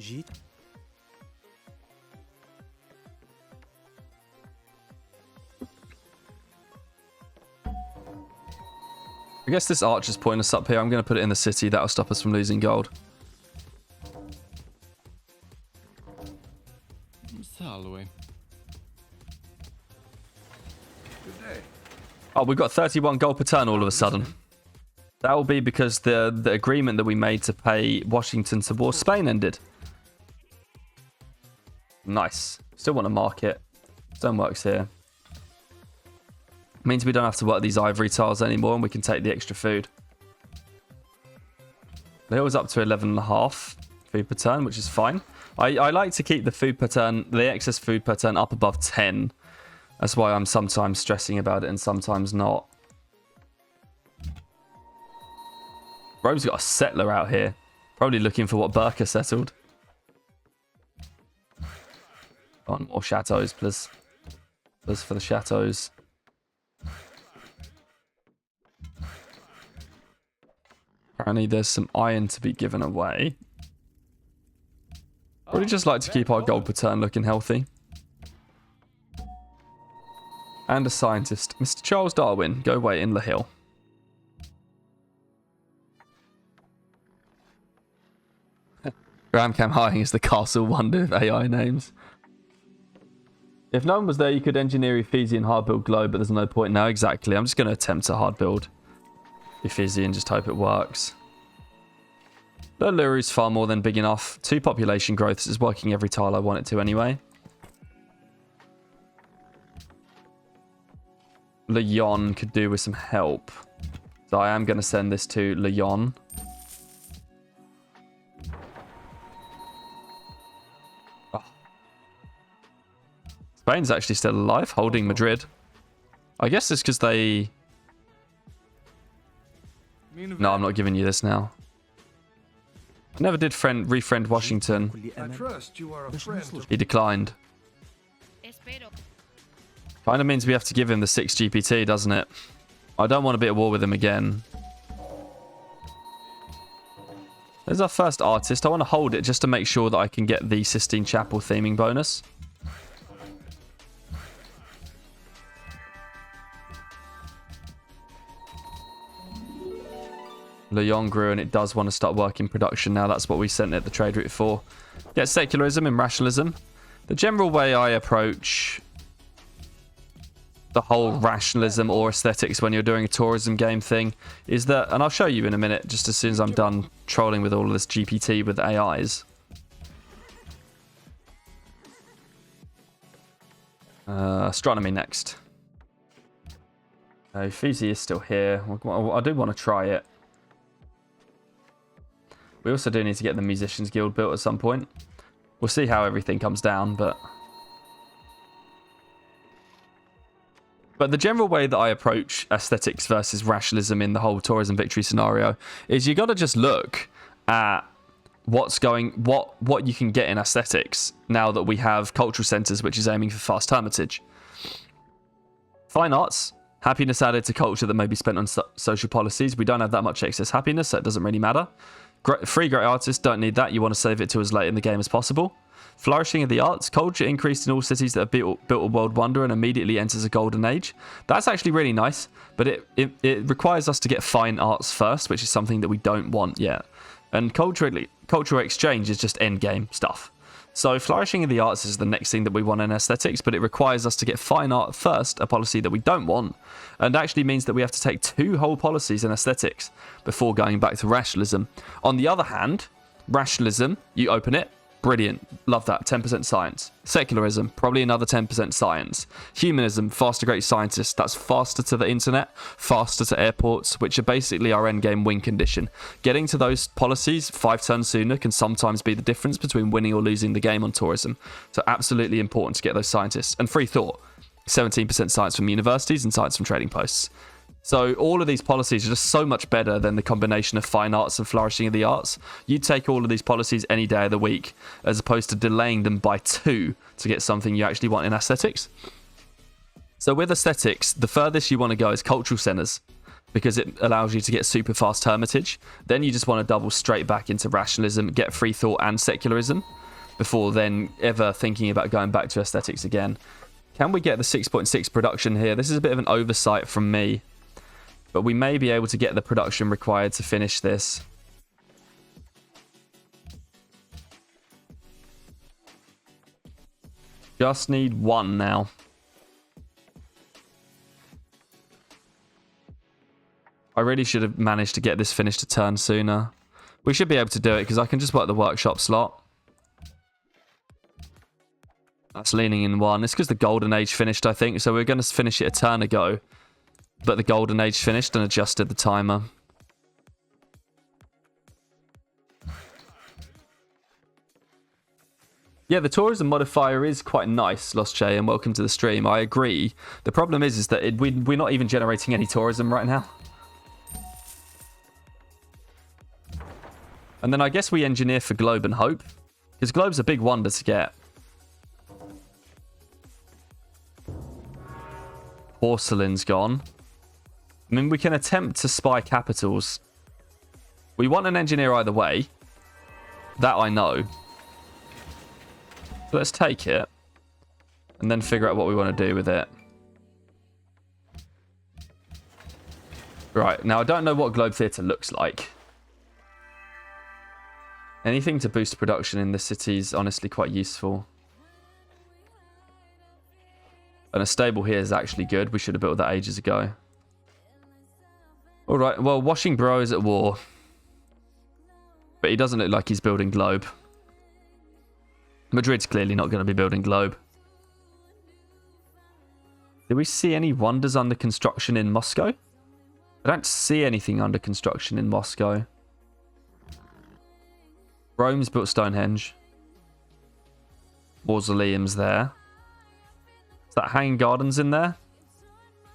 جيت I guess this archer's pointing us up here. I'm going to put it in the city. That'll stop us from losing gold. Salve. Good day. Oh, we've got 31 gold per turn all of a sudden. That will be because the agreement that we made to pay Washington towards Spain ended. Nice. Still want to market. Stone works here. Means we don't have to work these ivory tiles anymore and we can take the extra food. The hill is up to 11.5 food per turn, which is fine. I like to keep the food per turn, the excess food per turn up above 10. That's why I'm sometimes stressing about it and sometimes not. Rome's got a settler out here. Probably looking for what Burka settled. On more chateaus, please. Please for the chateaus. Apparently there's some iron to be given away. Probably just like to keep our gold per turn looking healthy. And a scientist. Mr. Charles Darwin, go wait in the hill. Graham Cam High is the castle wonder of AI names. If no one was there, you could engineer Ephesian hard build globe, but there's no point now. Exactly. I'm just going to attempt a hard build Ephesian and just hope it works. The lure is far more than big enough. 2 population growths is working every tile I want it to anyway. Lyon could do with some help. So I am going to send this to Lyon. Oh. Spain's actually still alive, holding Madrid. I guess it's because they... No, I'm not giving you this now. I never did refriend Washington. كل I أمل trust you are a friend. He declined. Espero. Kind of means we have to give him the 6 GPT, doesn't it? I don't want to be at war with him again. There's our first artist. I want to hold it just to make sure that I can get the Sistine Chapel theming bonus. Lyon grew and it does want to start working production now. That's what we sent it the trade route for. Get secularism and rationalism. The general way I approach the whole rationalism or aesthetics when you're doing a tourism game thing is that, and I'll show you in a minute just as soon as I'm done trolling with all of this GPT with AIs. Astronomy next. Fizi is still here. I do want to try it. We also do need to get the Musicians Guild built at some point. We'll see how everything comes down, but the general way that I approach aesthetics versus rationalism in the whole tourism victory scenario is you got to just look at what you can get in aesthetics now that we have cultural centres, which is aiming for fast hermitage. Fine arts, happiness added to culture that may be spent on social policies. We don't have that much excess happiness, so it doesn't really matter. Free great artists, don't need that. You want to save it to as late in the game as possible. Flourishing of the arts, culture increased in all cities that have built a world wonder and immediately enters a golden age. That's actually really nice, but it requires us to get fine arts first, which is something that we don't want yet. And cultural exchange is just end game stuff. So flourishing of the arts is the next thing that we want in aesthetics, but it requires us to get fine art first, a policy that we don't want, and actually means that we have to take 2 whole policies in aesthetics before going back to rationalism. On the other hand, rationalism, you open it, brilliant, love that, 10% science. Secularism, probably another 10% science. Humanism, faster great scientists, that's faster to the internet, faster to airports, which are basically our endgame win condition. Getting to those policies 5 turns sooner can sometimes be the difference between winning or losing the game on tourism. So absolutely important to get those scientists. And free thought, 17% science from universities and science from trading posts. So all of these policies are just so much better than the combination of fine arts and flourishing of the arts. You'd take all of these policies any day of the week, as opposed to delaying them by 2 to get something you actually want in aesthetics. So with aesthetics, the furthest you want to go is cultural centres, because it allows you to get super fast hermitage. Then you just want to double straight back into rationalism, get free thought and secularism, before then ever thinking about going back to aesthetics again. Can we get the 6.6 production here? This is a bit of an oversight from me, but we may be able to get the production required to finish this. Just need one now. I really should have managed to get this finished a turn sooner. We should be able to do it because I can just work the workshop slot. That's leaning in one. It's because the Golden Age finished, I think. So we were going to finish it a turn ago. But the Golden Age finished and adjusted the timer. Yeah, the tourism modifier is quite nice, Lost Jay, and welcome to the stream. I agree. The problem is that we're not even generating any tourism right now. And then I guess we engineer for Globe and Hope, because Globe's a big wonder to get. Porcelain's gone. I mean, we can attempt to spy capitals. We want an engineer either way. That I know. So let's take it. And then figure out what we want to do with it. Right, now I don't know what Globe Theatre looks like. Anything to boost production in the city is honestly quite useful. And a stable here is actually good. We should have built that ages ago. Alright, well, Washington is at war. But he doesn't look like he's building Globe. Madrid's clearly not going to be building Globe. Do we see any wonders under construction in Moscow? I don't see anything under construction in Moscow. Rome's built Stonehenge. Mausoleum's there. Is that Hanging Gardens in there?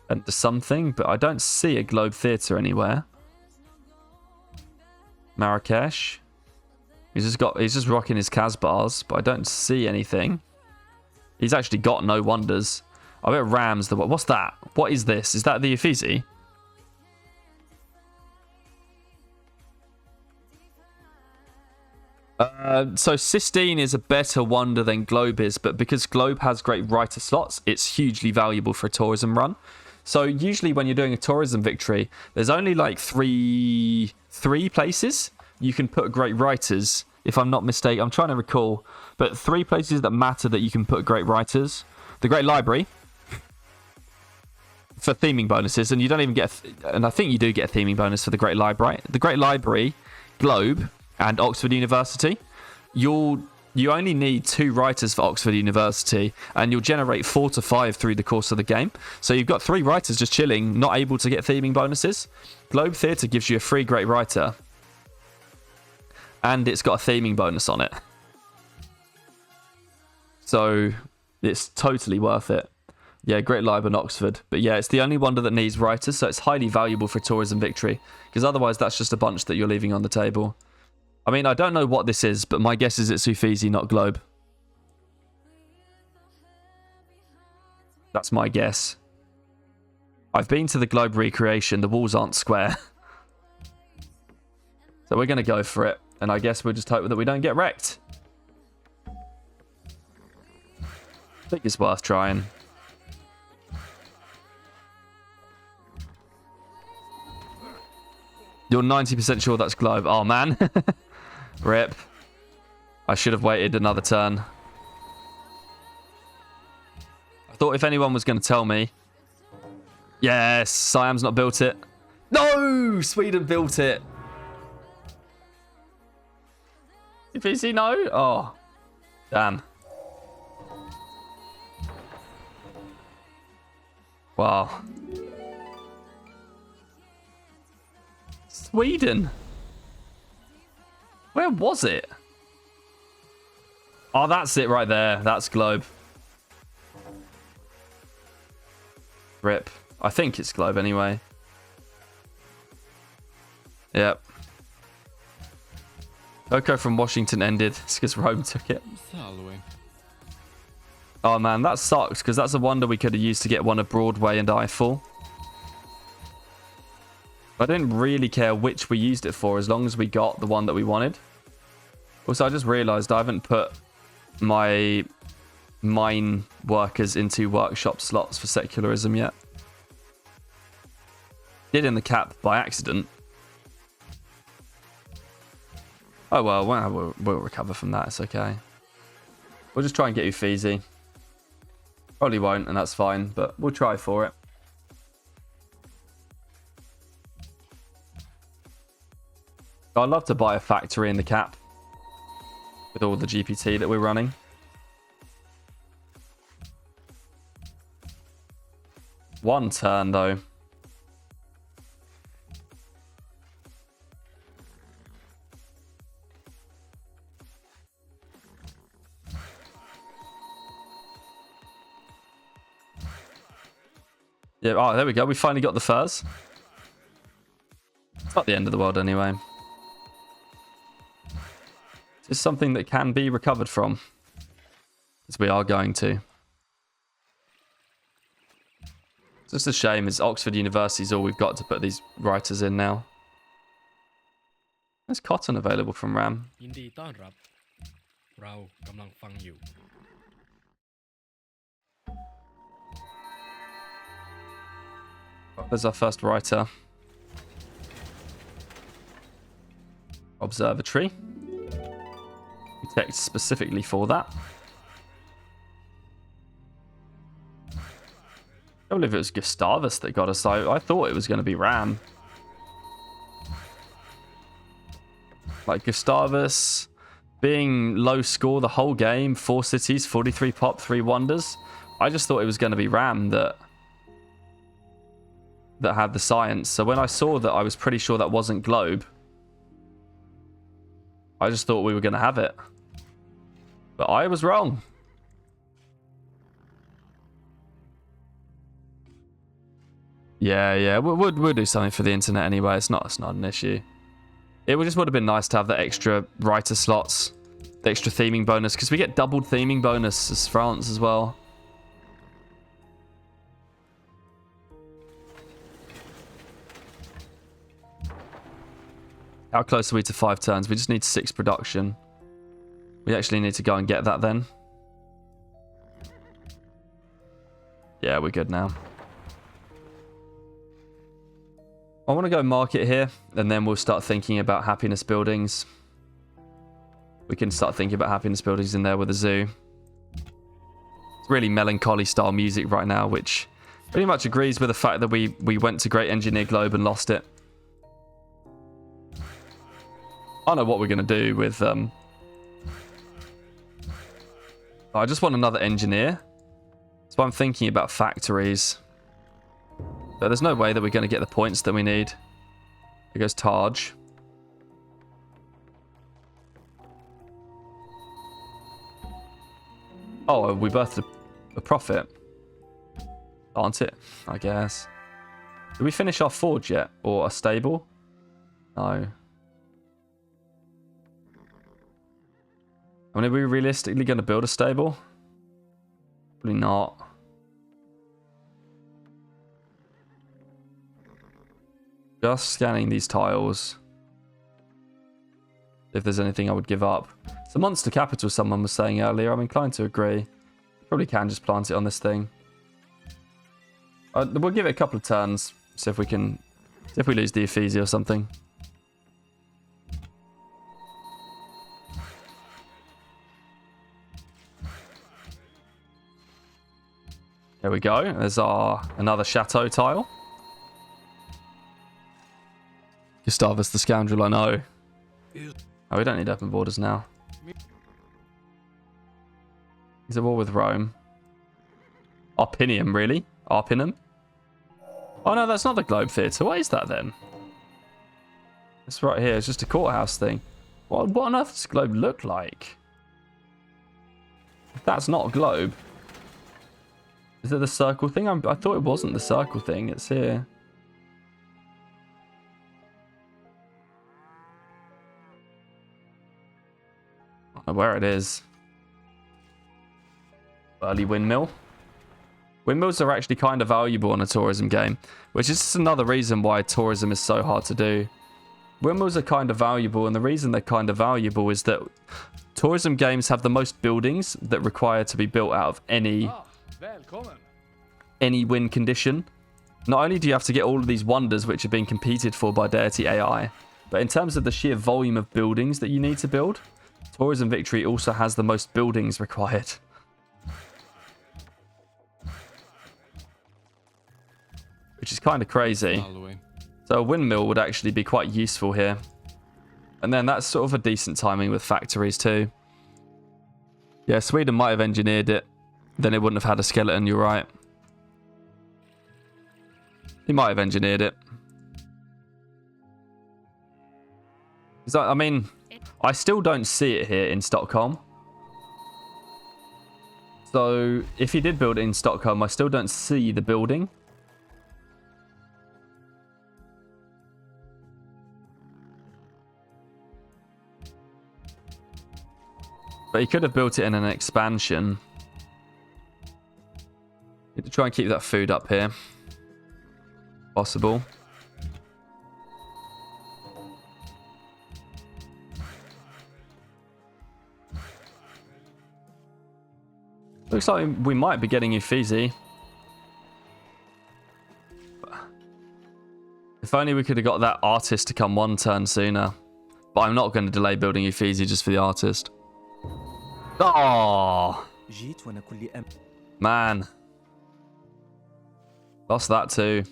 And something, but I don't see a Globe Theatre anywhere. Marrakesh. He's just rocking his Casbahs, but I don't see anything. He's actually got no wonders. I bet Ram's the... What's that? What is this? Is that the Uffizi? So Sistine is a better wonder than Globe is, but because Globe has great writer slots, it's hugely valuable for a tourism run. So usually when you're doing a tourism victory, there's only like three places you can put great writers, if I'm not mistaken. I'm trying to recall, but 3 places that matter that you can put great writers. The Great Library for theming bonuses, and you don't even get, and I think you do get a theming bonus for the Great Library. The Great Library, Globe, and Oxford University. You only need 2 writers for Oxford University, and you'll generate 4 to 5 through the course of the game. So you've got 3 writers just chilling, not able to get theming bonuses. Globe Theatre gives you a free great writer, and it's got a theming bonus on it. So it's totally worth it. Yeah, Great Library and Oxford. But yeah, it's the only wonder that needs writers, so it's highly valuable for tourism victory, because otherwise that's just a bunch that you're leaving on the table. I mean, I don't know what this is, but my guess is it's Uffizi, not Globe. That's my guess. I've been to the Globe recreation. The walls aren't square. So we're going to go for it. And I guess we'll just hope that we don't get wrecked. I think it's worth trying. You're 90% sure that's Globe. Oh, man. Rip. I should have waited another turn. I thought if anyone was going to tell me. Yes, Siam's not built it. No! Sweden built it. PC, no? Oh. Damn. Wow. Sweden. Where was it? Oh, that's it right there. That's Globe. Rip. I think it's Globe anyway. Yep. Oko from Washington ended. It's because Rome took it. Salve. Oh man, that sucks because that's a wonder we could have used to get one of Broadway and Eiffel. I didn't really care which we used it for as long as we got the one that we wanted. Also, I just realized I haven't put my mine workers into workshop slots for secularism yet. Did in the cap by accident. Oh well, we'll recover from that. It's okay. We'll just try and get you Feezy. Probably won't, and that's fine, but we'll try for it. I'd love to buy a factory in the cap with all the GPT that we're running. One turn though. Yeah, oh, there we go. We finally got the furs. It's not the end of the world anyway. It's just something that can be recovered from. As we are going to. It's just a shame is Oxford University's all we've got to put these writers in now. There's cotton available from RAM. ยินดีต้อนรับเรากำลังฟังอยู่ There's our first writer. Observatory. We text specifically for that. I believe it was Gustavus that got us. I thought it was going to be Ram. Like Gustavus being low score the whole game, 4 cities, 43 pop, 3 wonders. I just thought it was going to be Ram that had the science. So when I saw that, I was pretty sure that wasn't Globe. I just thought we were going to have it. But I was wrong. Yeah, we'll do something for the internet anyway. It's not an issue. It just would have been nice to have the extra writer slots, the extra theming bonus, because we get doubled theming bonus as France as well. How close are we to 5 turns? We just need 6 production. We actually need to go and get that then. Yeah, we're good now. I want to go market here, and then we'll start thinking about happiness buildings. We can start thinking about happiness buildings in there with a zoo. It's really melancholy style music right now, which pretty much agrees with the fact that we went to Great Engineer Globe and lost it. I don't know what we're going to do with... I just want another engineer. So I'm thinking about factories. But there's no way that we're going to get the points that we need. Here goes Taj. Oh, we birthed a prophet. Aren't it? I guess. Did we finish our forge yet? Or a stable? No. I mean, are we realistically going to build a stable? Probably not. Just scanning these tiles. If there's anything I would give up. It's a monster capital, someone was saying earlier. I'm inclined to agree. Probably can just plant it on this thing. We'll give it a couple of turns. See if we can... See if we lose the Ephesia or something. There we go. There's another Chateau tile. Gustavus the scoundrel, I know. Oh, we don't need open borders now. He's at war with Rome. Arpinium, really? Arpinum? Oh no, that's not the Globe Theatre. What is that then? It's right here. It's just a courthouse thing. What on earth does Globe look like? That's not a globe. Is it the circle thing? I thought it wasn't the circle thing. It's here. I don't know where it is. Early windmill. Windmills are actually kind of valuable in a tourism game, which is just another reason why tourism is so hard to do. Windmills are kind of valuable, and the reason they're kind of valuable is that tourism games have the most buildings that require to be built out of any wind condition. Not only do you have to get all of these wonders which are being competed for by Deity AI, but in terms of the sheer volume of buildings that you need to build, Tourism Victory also has the most buildings required. Which is kind of crazy. All the way. So a windmill would actually be quite useful here. And then that's sort of a decent timing with factories too. Yeah, Sweden might have engineered it. Then it wouldn't have had a skeleton, you're right. He might have engineered it. I mean, I still don't see it here in Stockholm. So if he did build it in Stockholm, I still don't see the building. But he could have built it in an expansion. Need to try and keep that food up here. Possible. Looks like we might be getting Uffizi. If only we could have got that artist to come one turn sooner. But I'm not going to delay building Uffizi just for the artist. Oh, man. Lost that too.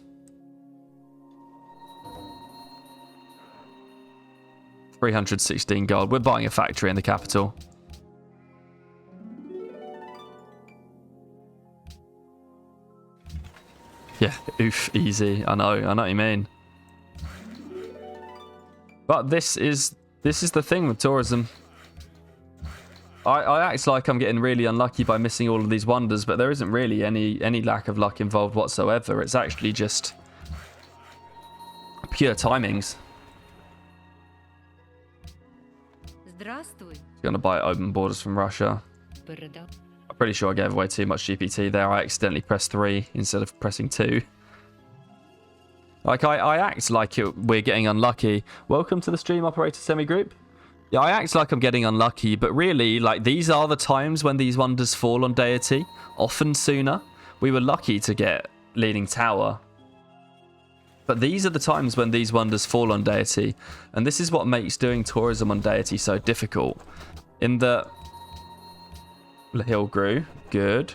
$316 gold. We're buying a factory in the capital. Yeah, oof, easy. I know what you mean. But this is the thing with tourism. I act like I'm getting really unlucky by missing all of these wonders, but there isn't really any lack of luck involved whatsoever. It's actually just pure timings. Здравствуй. Gonna buy open borders from Russia. I'm pretty sure I gave away too much GPT there. I accidentally pressed 3 instead of pressing 2. Like, I act like we're getting unlucky. Welcome to the Stream Operator Semi-Group. Yeah, I act like I'm getting unlucky, but really, like, these are the times when these wonders fall on Deity. Often sooner. We were lucky to get Leaning Tower. But these are the times when these wonders fall on Deity. And this is what makes doing tourism on Deity so difficult. In that the hill grew. Good.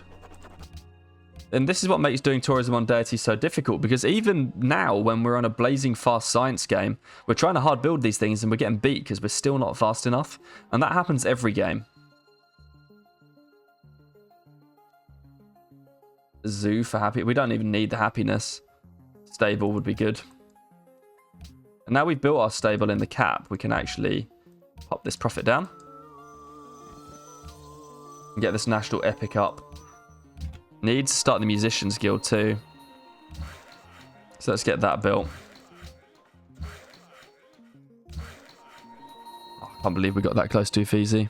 And this is what makes doing tourism on Deity so difficult, because even now, when we're on a blazing fast science game, we're trying to hard build these things and we're getting beat because we're still not fast enough. And that happens every game. Zoo for happy. We don't even need the happiness. Stable would be good. And now we've built our stable in the cap, we can actually pop this profit down. And get this national epic up. Need to start the Musicians Guild too. So let's get that built. Oh, I can't believe we got that close to Uffizi.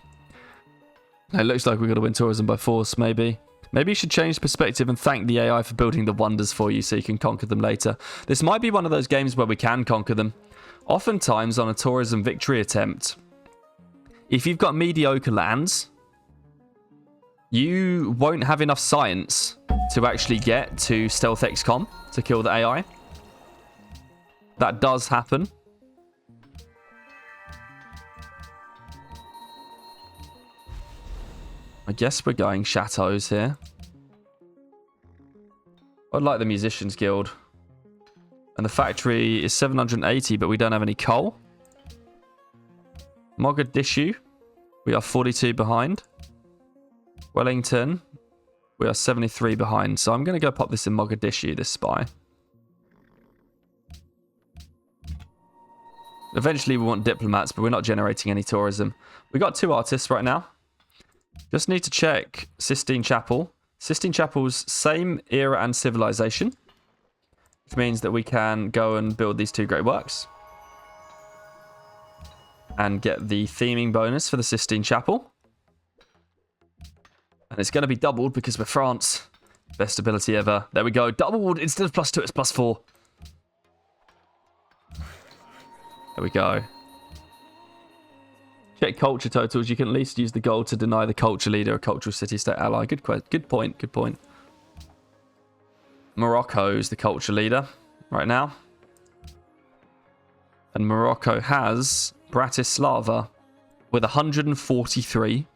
It looks like we're going to win tourism by force, maybe. Maybe you should change perspective and thank the AI for building the wonders for you so you can conquer them later. This might be one of those games where we can conquer them. Oftentimes on a tourism victory attempt, if you've got mediocre lands, you won't have enough science to actually get to Stealth XCOM to kill the AI. That does happen. I guess we're going Chateaus here. I'd like the Musicians Guild. And the factory is 780, but we don't have any coal. Mogadishu, we are 42 behind. Wellington, we are 73 behind. So I'm going to go pop this in Mogadishu, this spy. Eventually we want diplomats, but we're not generating any tourism. We got 2 artists right now. Just need to check Sistine Chapel. Sistine Chapel's same era and civilization, which means that we can go and build these 2 great works. And get the theming bonus for the Sistine Chapel. And it's going to be doubled because we're France. Best ability ever. There we go. Doubled. Instead of +2, it's +4. There we go. Check culture totals. You can at least use the gold to deny the culture leader a cultural city-state ally. Good point. Good point. Morocco's the culture leader right now. And Morocco has Bratislava with 143.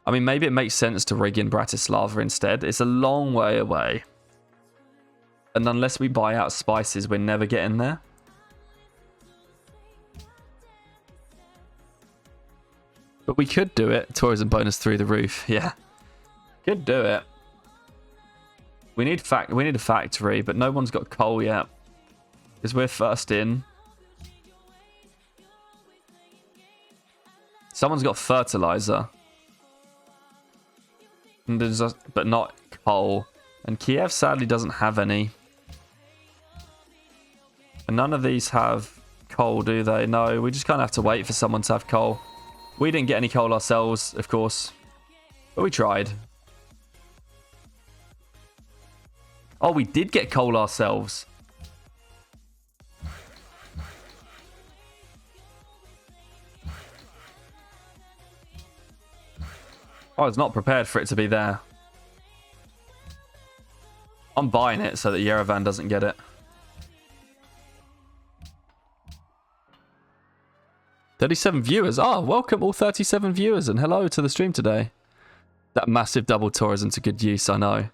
I mean, maybe it makes sense to rig in Bratislava instead. It's a long way away. And unless we buy out spices, we're never getting there. But we could do it. Tourism bonus through the roof. Yeah. Could do it. We need a factory, but no one's got coal yet. Because we're first in. Someone's got fertilizer. But not coal. And Kiev sadly doesn't have any. And none of these have coal, do they? No, we just kind of have to wait for someone to have coal. We didn't get any coal ourselves, of course. But we tried. Oh, we did get coal ourselves. I was not prepared for it to be there. I'm buying it so that Yerevan doesn't get it. 37 viewers. Oh, welcome all 37 viewers and hello to the stream today. That massive double tourism to good use, I know.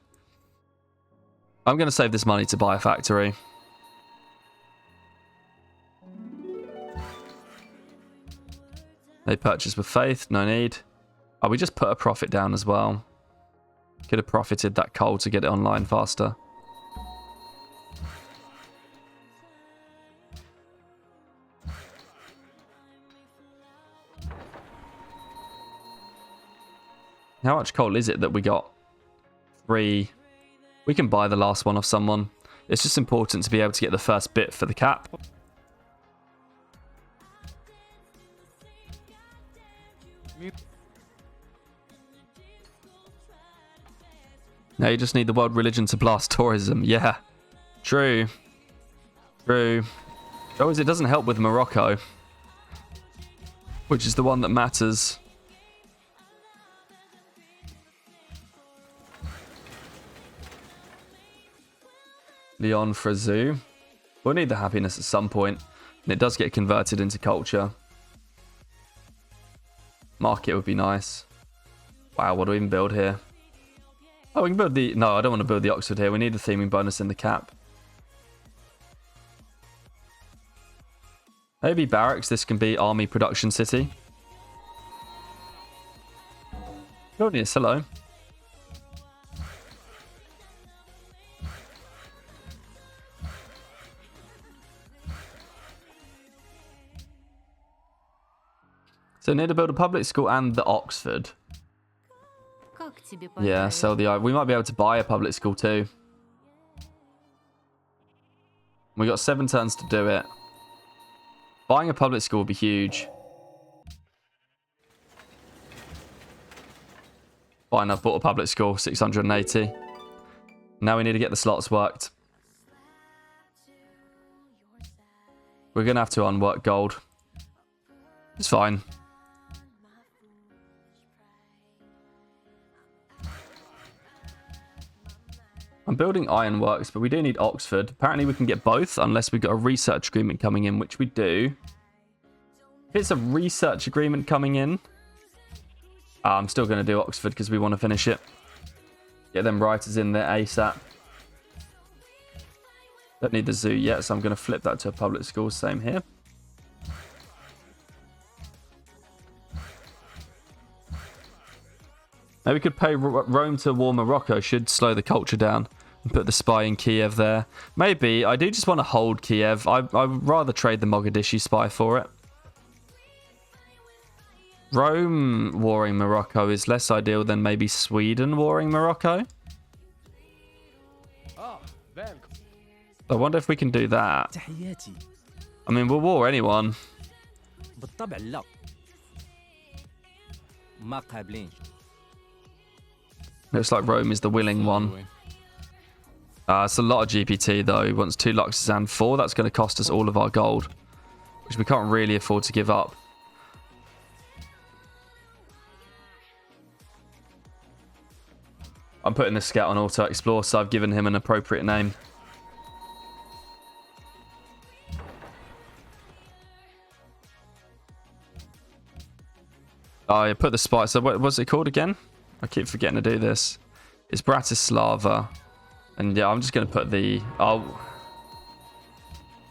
I'm going to save this money to buy a factory. They purchase with faith, no need. Oh, we just put a profit down as well. Could have profited that coal to get it online faster. How much coal is it that we got? 3. We can buy the last one off someone. It's just important to be able to get the first bit for the cap. Now you just need the world religion to blast tourism. Yeah. True. True. Oh, it doesn't help with Morocco. Which is the one that matters. Leon for a zoo. We'll need the happiness at some point. And it does get converted into culture. Market would be nice. Wow, what do we even build here? Oh, we can build the... No, I don't want to build the Oxford here. We need a theming bonus in the cap. Maybe barracks. This can be army production city. Claudius, hello. So need to build a public school and the Oxford. Yeah, sell the... We might be able to buy a public school too. We got 7 turns to do it. Buying a public school would be huge. Fine, I've bought a public school, 680. Now we need to get the slots worked. We're going to have to unwork gold. It's fine. I'm building ironworks, but we do need Oxford. Apparently we can get both, unless we've got a research agreement coming in, which we do. If it's a research agreement coming in, I'm still going to do Oxford because we want to finish it. Get them writers in there ASAP. Don't need the zoo yet, so I'm going to flip that to a public school. Same here. Maybe we could pay Rome to war Morocco. Should slow the culture down. And put the spy in Kiev there. Maybe. I do just want to hold Kiev. I'd rather trade the Mogadishu spy for it. Rome warring Morocco is less ideal than maybe Sweden warring Morocco. I wonder if we can do that. I mean, we'll war anyone. Looks like Rome is the willing one. It's a lot of GPT though. He wants 2 Luxes and 4. That's going to cost us all of our gold, which we can't really afford to give up. I'm putting the scout on auto explore, so I've given him an appropriate name. I put the spy. So what was it called again? I keep forgetting to do this. It's Bratislava. And yeah, I'm just going to put the...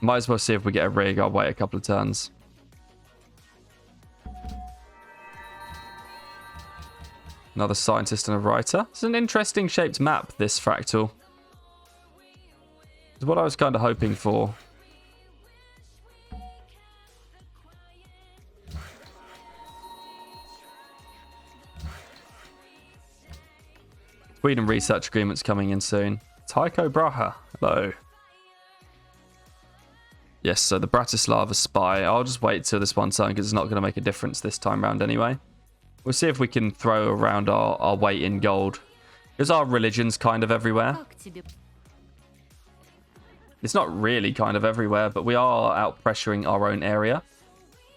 Might as well see if we get a rig. I'll wait a couple of turns. Another scientist and a writer. It's an interesting shaped map, this fractal. It's what I was kind of hoping for. Sweden research agreements coming in soon. Tycho Brahe. Hello. Yes, so the Bratislava spy. I'll just wait till this one turn because it's not going to make a difference this time round anyway. We'll see if we can throw around our weight in gold. Because our religion's kind of everywhere. It's not really kind of everywhere, but we are out pressuring our own area.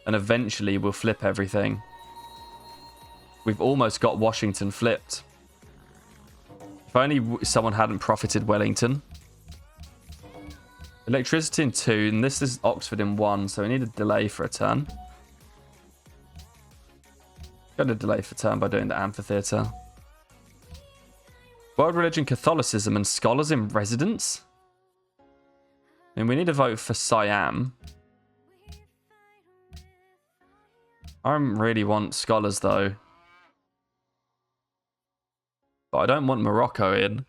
And eventually we'll flip everything. We've almost got Washington flipped. If only someone hadn't profited Wellington. Electricity in 2, and this is Oxford in 1, so we need a delay for a turn. Got a delay for turn by doing the amphitheatre. World religion, Catholicism, and scholars in residence? I mean, we need to vote for Siam. I don't really want scholars, though. But I don't want Morocco in.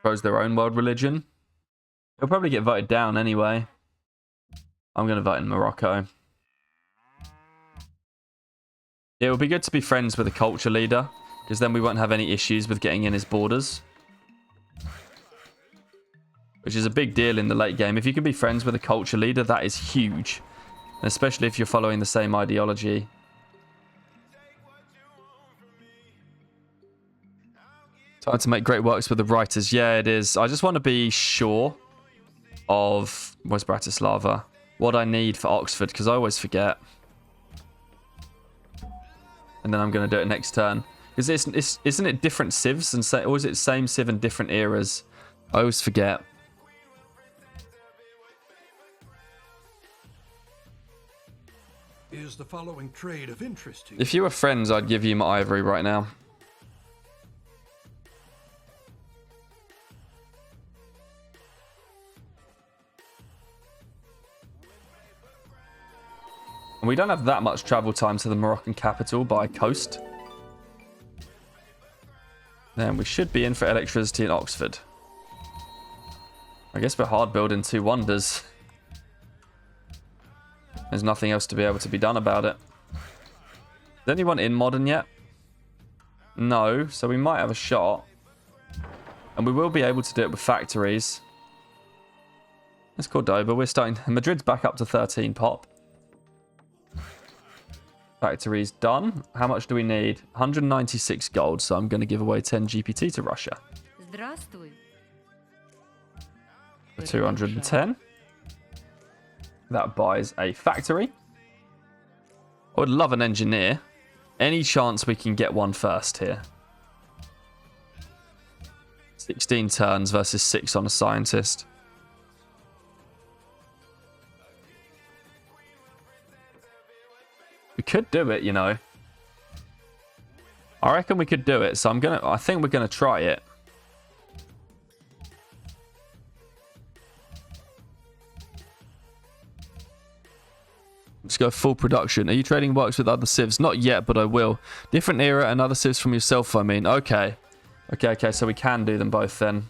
Propose their own world religion. It'll probably get voted down anyway. I'm going to vote in Morocco. It would be good to be friends with a culture leader, because then we won't have any issues with getting in his borders. Which is a big deal in the late game. If you can be friends with a culture leader, that is huge. And especially if you're following the same ideology. Time to make great works with the writers. Yeah, it is. I just want to be sure of... Where's Bratislava? What I need for Oxford, because I always forget. And then I'm going to do it next turn. Because isn't it different civs? Or is it same civ and different eras? I always forget. Is the following trade of interest to you? If you were friends, I'd give you my ivory right now. And we don't have that much travel time to the Moroccan capital by coast. Then we should be in for electricity in Oxford. I guess we're hard building 2 wonders. There's nothing else to be able to be done about it. Is anyone in modern yet? No, so we might have a shot. And we will be able to do it with factories. That's Cordoba. We're starting... Madrid's back up to 13 pop. Factories done. How much do we need? 196 gold, so I'm going to give away 10 GPT to Russia. Здравствуй. For 210. That buys a factory. I would love an engineer. Any chance we can get one first here? 16 turns versus 6 on a scientist. We could do it, you know. I reckon we could do it, so I think we're gonna try it. Let's go full production. Are you trading works with other civs? Not yet, but I will. Different era and other civs from yourself, I mean. Okay. Okay, so we can do them both then.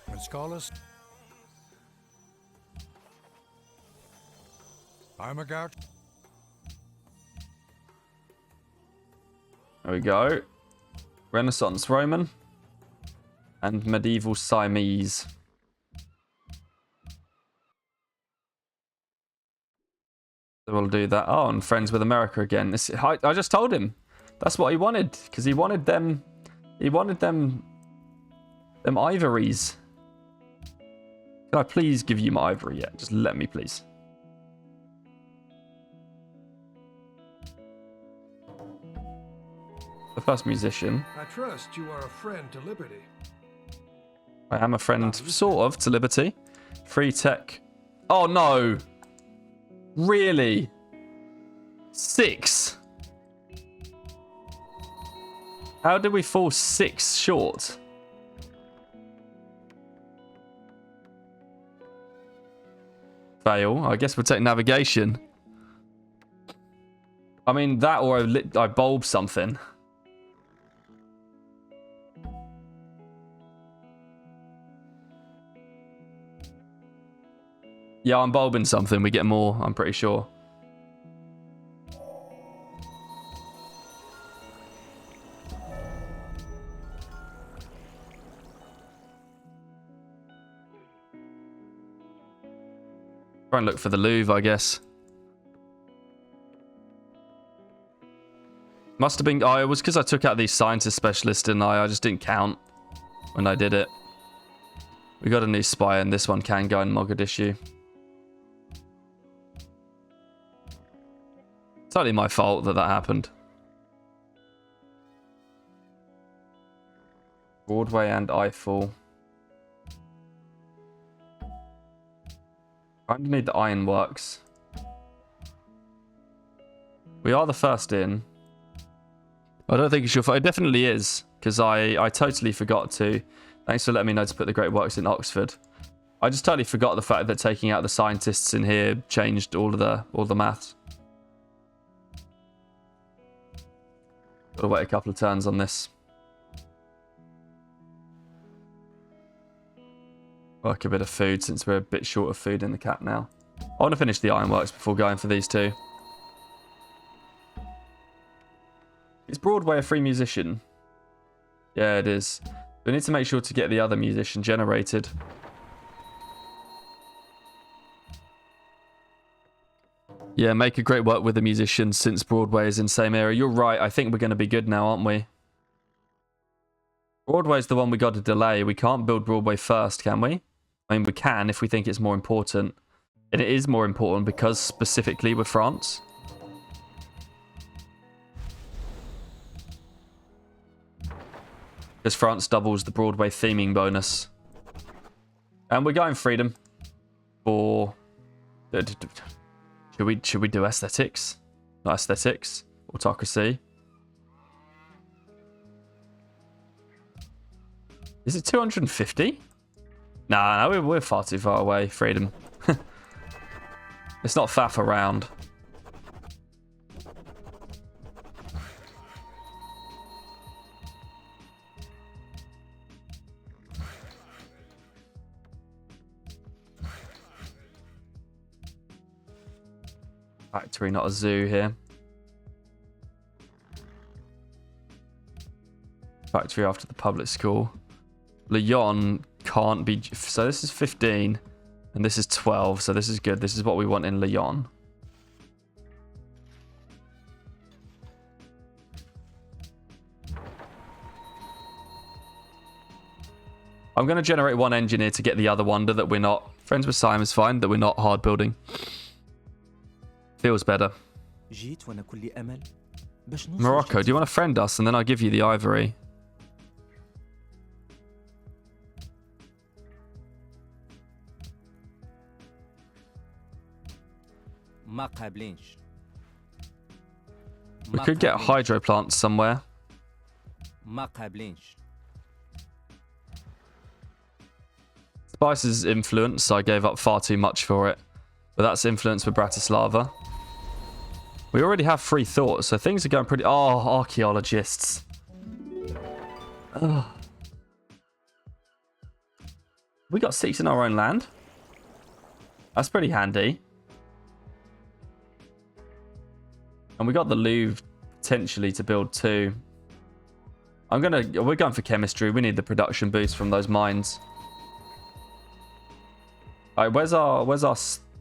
And scholars? I'm a gouch. There we go. Renaissance Roman. And medieval Siamese. So we'll do that. Oh, and friends with America again. I just told him. That's what he wanted. Because he wanted them... He wanted them ivories. Can I please give you my ivory? Yeah, just let me, please. The first musician. I trust you are a friend to liberty. I am a friend, sort of, to liberty. Free tech. Oh, no. Really? 6? How did we fall 6 short? Fail. I guess we'll take navigation. I mean, that or I bulb something. Yeah, I'm bulbing something. We get more, I'm pretty sure. Try and look for the Louvre, I guess. Must have been... Oh, it was because I took out the scientist specialist, didn't I? I just didn't count when I did it. We got a new spy, and this one can go in Mogadishu. Totally my fault that happened. Broadway and Eiffel. I need the ironworks. We are the first in. I don't think it's your fault. It definitely is, because I totally forgot to. Thanks for letting me know to put the Great Works in Oxford. I just totally forgot the fact that taking out the scientists in here changed all the maths. Gotta wait a couple of turns on this. Work a bit of food since we're a bit short of food in the cap now. I want to finish the ironworks before going for these two. Is Broadway a free musician? Yeah, it is. We need to make sure to get the other musician generated. Yeah, make a great work with the musicians since Broadway is in the same area. You're right. I think we're going to be good now, aren't we? Broadway's the one we got to delay. We can't build Broadway first, can we? I mean, we can if we think it's more important. And it is more important because specifically with France. Because France doubles the Broadway theming bonus. And we're going freedom for... Should we do aesthetics? Not aesthetics. Autocracy. Is it 250? Nah, no, we're far too far away. Freedom. It's not faff around. Factory, not a zoo here. Factory after the public school. Lyon can't be... So this is 15 and this is 12. So this is good. This is what we want in Lyon. I'm going to generate one engineer to get the other wonder that we're not... Friends with Simon's fine, that we're not hard building. Feels better. Morocco, do you want to friend us? And then I'll give you the ivory. We could get hydro plants somewhere. Spice's influence, so I gave up far too much for it. But that's influence with Bratislava. We already have free thought, so things are going pretty... Oh, archaeologists. Ugh. We got 6 in our own land. That's pretty handy. And we got the Louvre potentially to build 2. We're going for chemistry. We need the production boost from those mines. Alright, where's our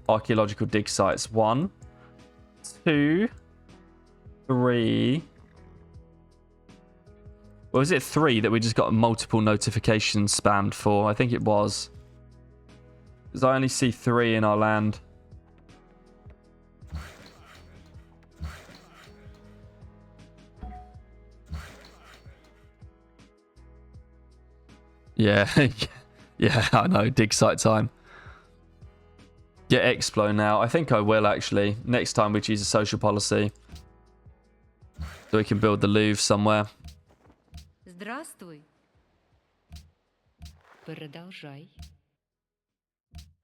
archaeological dig sites? 1. 2, 3. Or was it 3 that we just got multiple notifications spammed for? I think it was. Because I only see 3 in our land. Yeah. Yeah, I know. Dig site time. Get Explo now. I think I will, actually. Next time we choose a social policy. So we can build the Louvre somewhere. Здравствуй. Продолжай.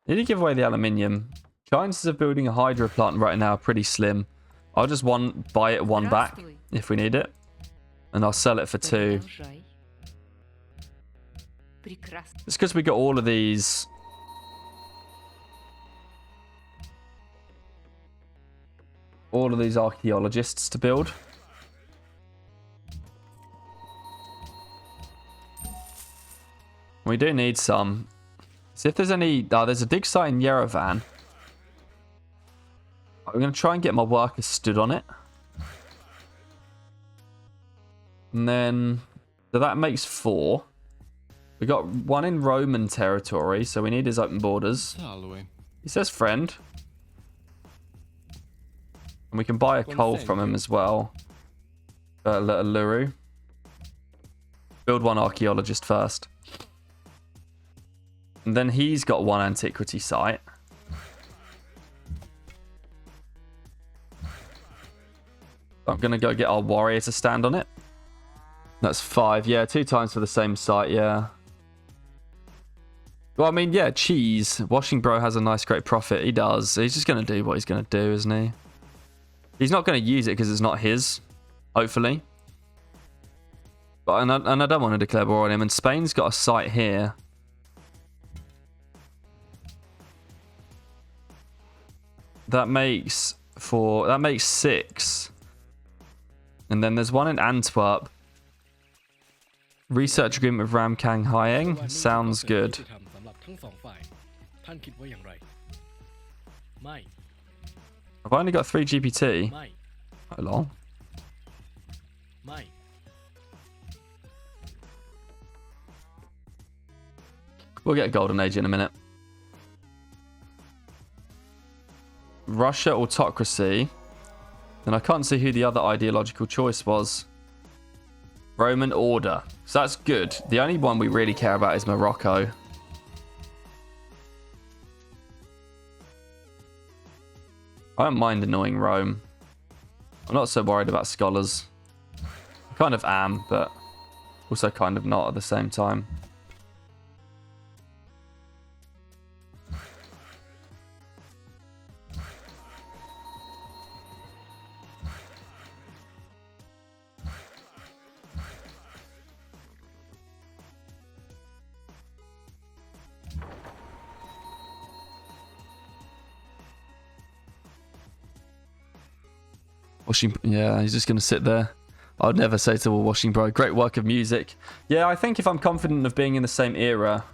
Need to give away the aluminium. Chances of building a hydro plant right now are pretty slim. I'll just buy it one back if we need it. And I'll sell it for 2. Продолжай. Прекрасно. It's because we got all of these. All of these archaeologists to build. We do need some. See if there's any. Oh, there's a dig site in Yerevan. I'm going to try and get my workers stood on it. And then. So that makes 4. We got 1 in Roman territory, so we need his open borders. Salve. He says friend. And we can buy a coal from him as well. Luru. Build 1 archaeologist first. And then he's got 1 antiquity site. I'm going to go get our warrior to stand on it. That's 5. Yeah, 2 times for the same site, yeah. Well, I mean, yeah, cheese. Washing Bro has a nice, great profit. He does. He's just going to do what he's going to do, isn't he? He's not going to use it because it's not his, hopefully. But and I don't want to declare war on him. And Spain's got a site here. That makes 6. And then there's 1 in Antwerp. Research agreement with Ramkang Hyeng. Sounds good. ทั้งสองฝ่ายท่านคิดว่าอย่างไรไม่ I've only got 3 GPT. ไม่ How long? ไม่ We'll get Golden Age in a minute. Russia autocracy. Then I can't see who the other ideological choice was. Roman order. So that's good. The only one we really care about is Morocco. I don't mind annoying Rome. I'm not so worried about scholars. I kind of am, but also kind of not at the same time. Yeah, he's just going to sit there. I would never say to a Washing Bro, great work of music. Yeah, I think if I'm confident of being in the same era,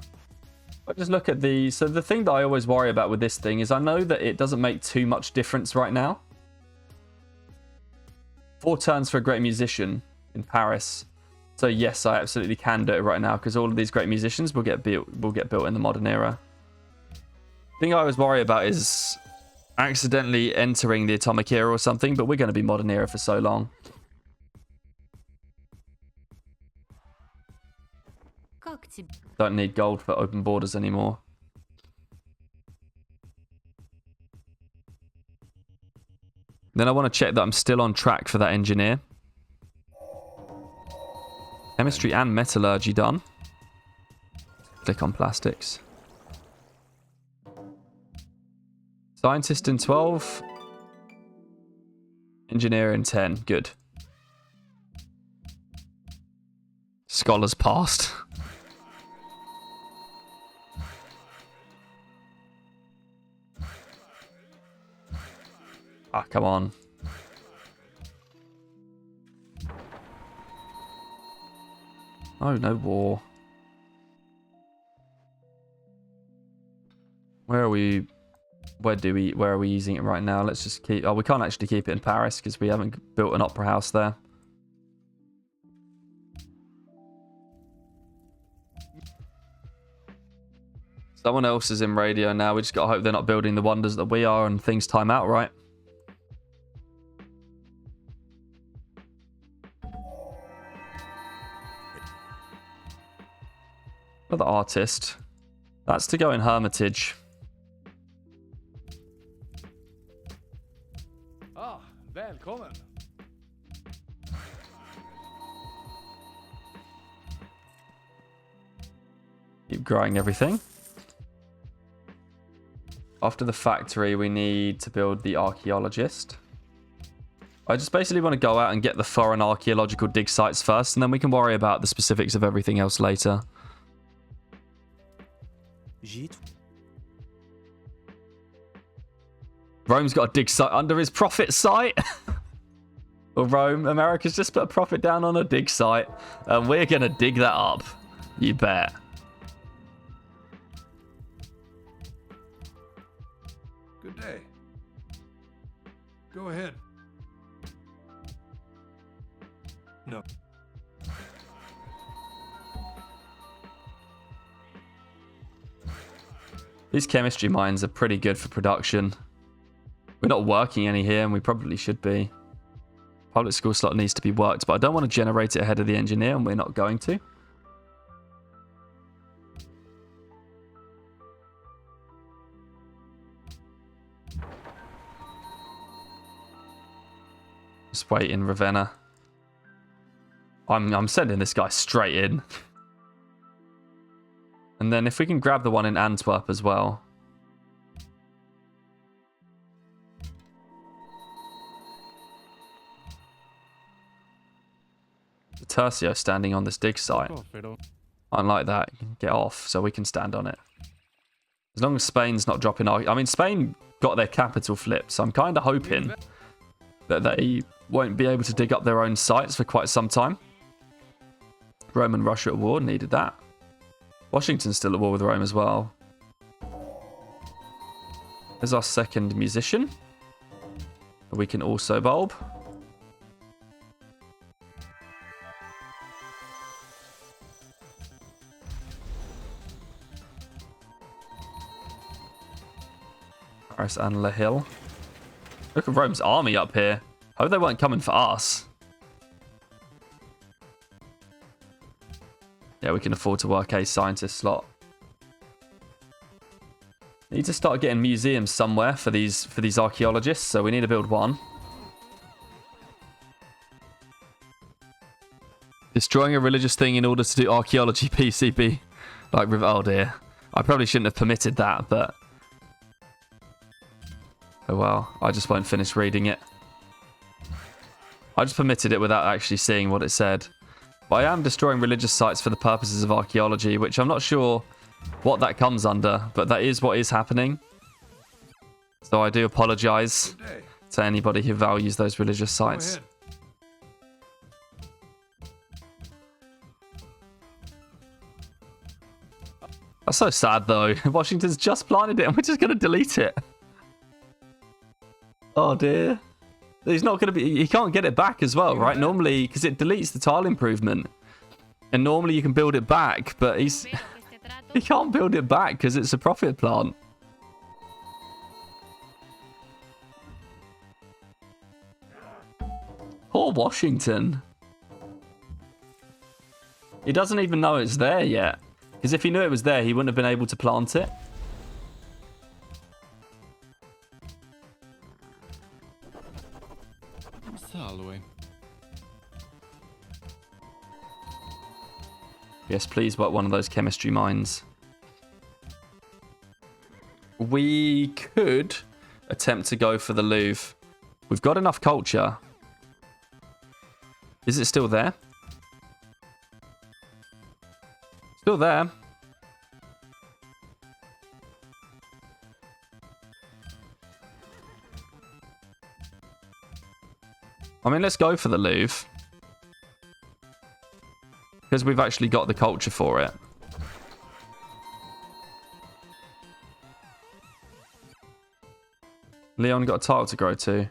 I just look at the... So the thing that I always worry about with this thing is I know that it doesn't make too much difference right now. 4 turns for a great musician in Paris. So yes, I absolutely can do it right now because all of these great musicians will get built in the modern era. The thing I always worry about is accidentally entering the atomic era or something, but we're going to be modern era for so long. Don't need gold for open borders anymore. Then I want to check that I'm still on track for that engineer. Chemistry and metallurgy done. Click on plastics. Scientist in 12. Engineer in 10. Good. Scholars passed. Ah, come on. Oh, no war. Where are we? Where are we using it right now? Let's just keep... Oh, we can't actually keep it in Paris because we haven't built an opera house there. Someone else is in radio now. We just got to hope they're not building the wonders that we are and things time out, right? Another artist. That's to go in Hermitage. Ah, välkommen. Keep growing everything. After the factory, we need to build the archaeologist. I just basically want to go out and get the foreign archaeological dig sites first, and then we can worry about the specifics of everything else later. جيت Rome's got a dig site under his profit site. Or Rome, America's just put a profit down on a dig site, and we're going to dig that up. You bet. Good day. Go ahead. No. These chemistry mines are pretty good for production. We're not working any here, and we probably should be. Public school slot needs to be worked, but I don't want to generate it ahead of the engineer, and we're not going to. Just wait in Ravenna. I'm sending this guy straight in. And then if we can grab the one in Antwerp as well. The Tercio standing on this dig site. Fuck off, Fiddle. Unlike that, you can get off so we can stand on it. As long as Spain's not dropping our... I mean, Spain got their capital flipped, so I'm kind of hoping that they won't be able to dig up their own sites for quite some time. Rome and Russia at war, needed that. Washington's still at war with Rome as well. There's our second musician. We can also bulb. Paris and Le Hill. Look at Rome's army up here. Hope they weren't coming for us. Yeah, we can afford to work a scientist slot. Need to start getting museums somewhere for these archaeologists, so we need to build one. Destroying a religious thing in order to do archaeology PCB. Like, oh dear. I probably shouldn't have permitted that, but... Oh well, I just won't finish reading it. I just permitted it without actually seeing what it said. But I am destroying religious sites for the purposes of archaeology, which I'm not sure what that comes under, but that is what is happening. So I do apologize Good day. to anybody who values those religious Go sites. ahead. That's so sad though. Washington's just planted it and we're just going to delete it. Oh dear. He's not going to be... He can't get it back as well, right? Normally, because it deletes the tile improvement. And normally you can build it back, but he's... Veo que este trato He can't build it back because it's a profit plant. Poor Washington. He doesn't even know it's there yet. Because if he knew it was there, he wouldn't have been able to plant it. Salve. Yes, please work one of those chemistry mines. We could attempt to go for the Louvre. We've got enough culture. Is it still there? Still there. I mean, let's go for the Louvre. Because we've actually got the culture for it. Leon got a tile to grow to.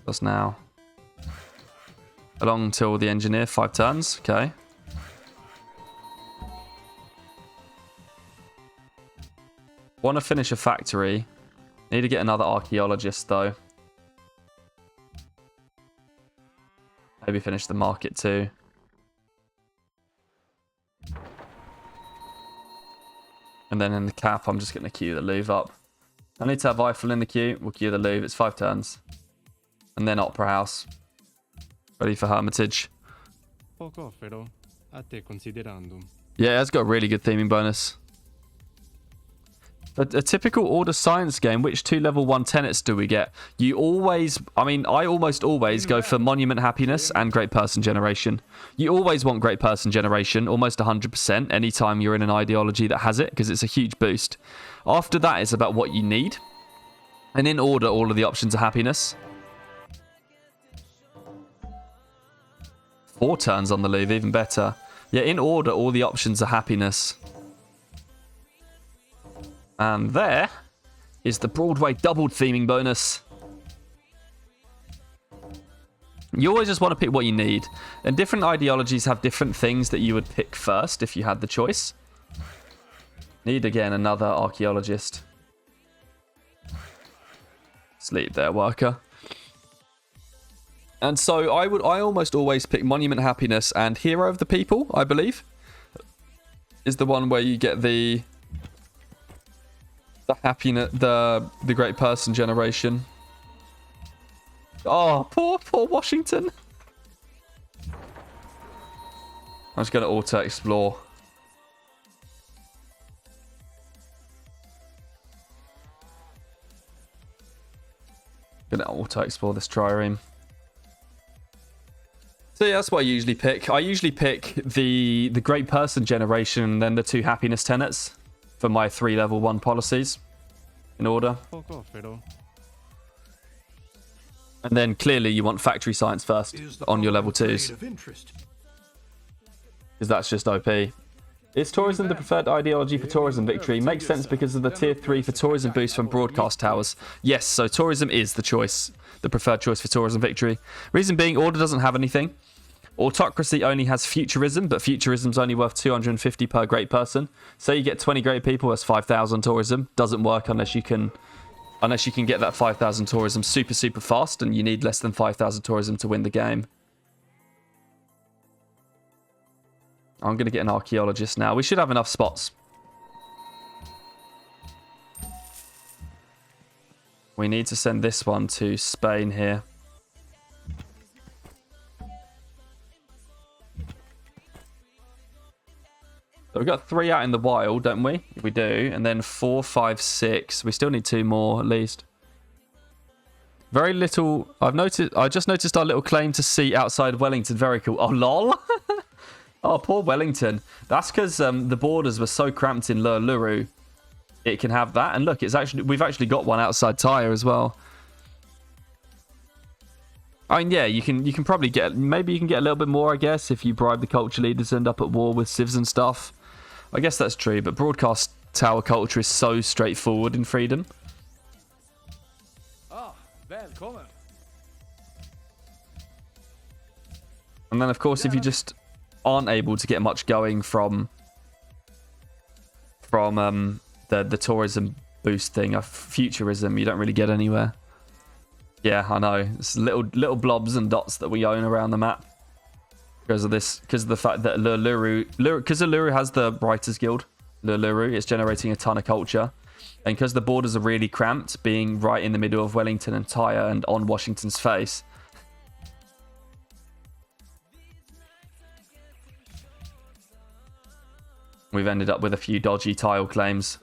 That's now. Along till the engineer, 5 turns. Okay. Want to finish a factory. Need to get another archaeologist though. Maybe finish the market too. And then in the cap, I'm just going to queue the Louvre up. I need to have Eiffel in the queue. We'll queue the Louvre. It's 5 turns. And then Opera House. Ready for Hermitage. Poco però, a te considerando. Yeah, it's got a really good theming bonus. A typical Order Science game, which 2 level 1 tenets do we get? You always, I almost always go for Monument Happiness and Great Person Generation. You always want Great Person Generation, almost 100%, anytime you're in an ideology that has it, because it's a huge boost. After that, it's about what you need. And in order, all of the options are happiness. 4 turns on the Louvre, even better. Yeah, in order, all the options are happiness. And there is the Broadway doubled theming bonus. You always just want to pick what you need. And different ideologies have different things that you would pick first if you had the choice. Need, again, another archaeologist. Sleep there, worker. And so I almost always pick Monument Happiness and Hero of the People, I believe. Is the one where you get the happiness, the Great Person Generation. Oh, poor Washington. I'm just going to auto explore. Going to auto explore this trireme. So yeah, that's what I usually pick. I usually pick the Great Person Generation and then the 2 happiness tenets for my 3 level 1 policies in order. Poco però. And then clearly you want Factory Science first on your level 2s. Because that's just OP. Is tourism the preferred ideology for tourism victory? Makes sense because of the tier 3 for tourism boost from broadcast towers. Yes, so tourism is the choice. The preferred choice for tourism victory. Reason being, Order doesn't have anything. Autocracy only has futurism, but futurism's only worth 250 per great person. Say you get 20 great people, that's 5,000 tourism. Doesn't work unless you can get that 5,000 tourism super fast, and you need less than 5,000 tourism to win the game. I'm going to get an archaeologist now. We should have enough spots. We need to send this one to Spain here. So we've got 3 out in the wild, don't we? We do. And then 4, 5, 6. We still need 2 more at least. Very little. I just noticed our little claim to see outside Wellington. Very cool. Oh, lol. Oh, poor Wellington. That's because the borders were so cramped in Luru. It can have that. And look, we've actually got one outside Tyre as well. I mean, yeah, you can probably get, maybe you can get a little bit more, I guess, if you bribe the culture leaders to end up at war with civs and stuff. I guess that's true, but broadcast tower culture is so straightforward in Freedom. Välkommen. And then, of course, if you just aren't able to get much going from the tourism boost thing, of futurism, you don't really get anywhere. Yeah, I know. It's little blobs and dots that we own around the map. Because of the fact that Luru has the Writers Guild. Luru, it's generating a ton of culture. And because the borders are really cramped, being right in the middle of Wellington and Tyre and on Washington's face. We've ended up with a few dodgy tile claims.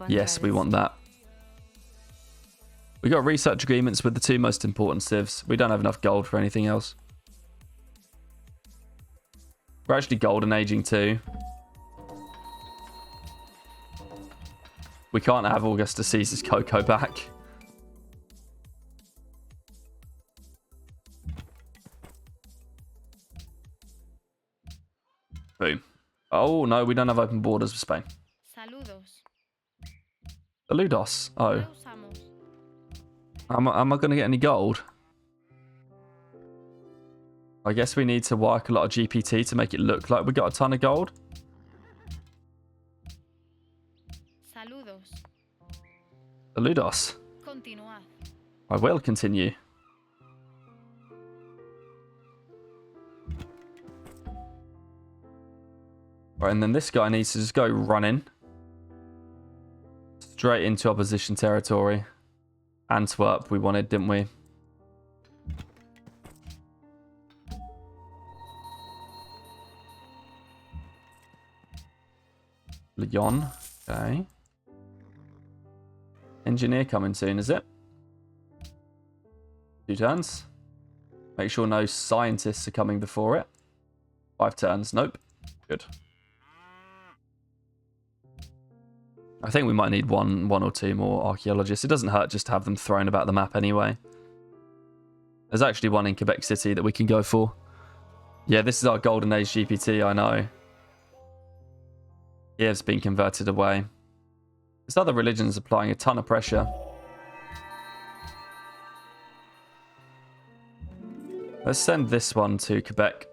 Yes, we want that. We got research agreements with the 2 most important civs. We don't have enough gold for anything else. We're actually golden aging too. We can't have Augustus Caesar's cocoa back. Boom. Oh no, we don't have open borders with Spain. Saludos. Saludos. Oh. ¿Qué usamos? Am I going to get any gold? I guess we need to work a lot of GPT to make it look like we got a ton of gold. Saludos. Saludos. Continuad. I will continue. Right, and then this guy needs to just go running straight into opposition territory. Antwerp we wanted, didn't we? Lyon. Okay. Engineer coming soon, is it? 2 turns. Make sure no scientists are coming before it. 5 turns. Nope. Good. I think we might need one or two more archaeologists. It doesn't hurt just to have them thrown about the map anyway. There's actually one in Quebec City that we can go for. Yeah, this is our golden age GPT, I know. Kiev's been converted away. This other religion's applying a ton of pressure. Let's send this one to Quebec.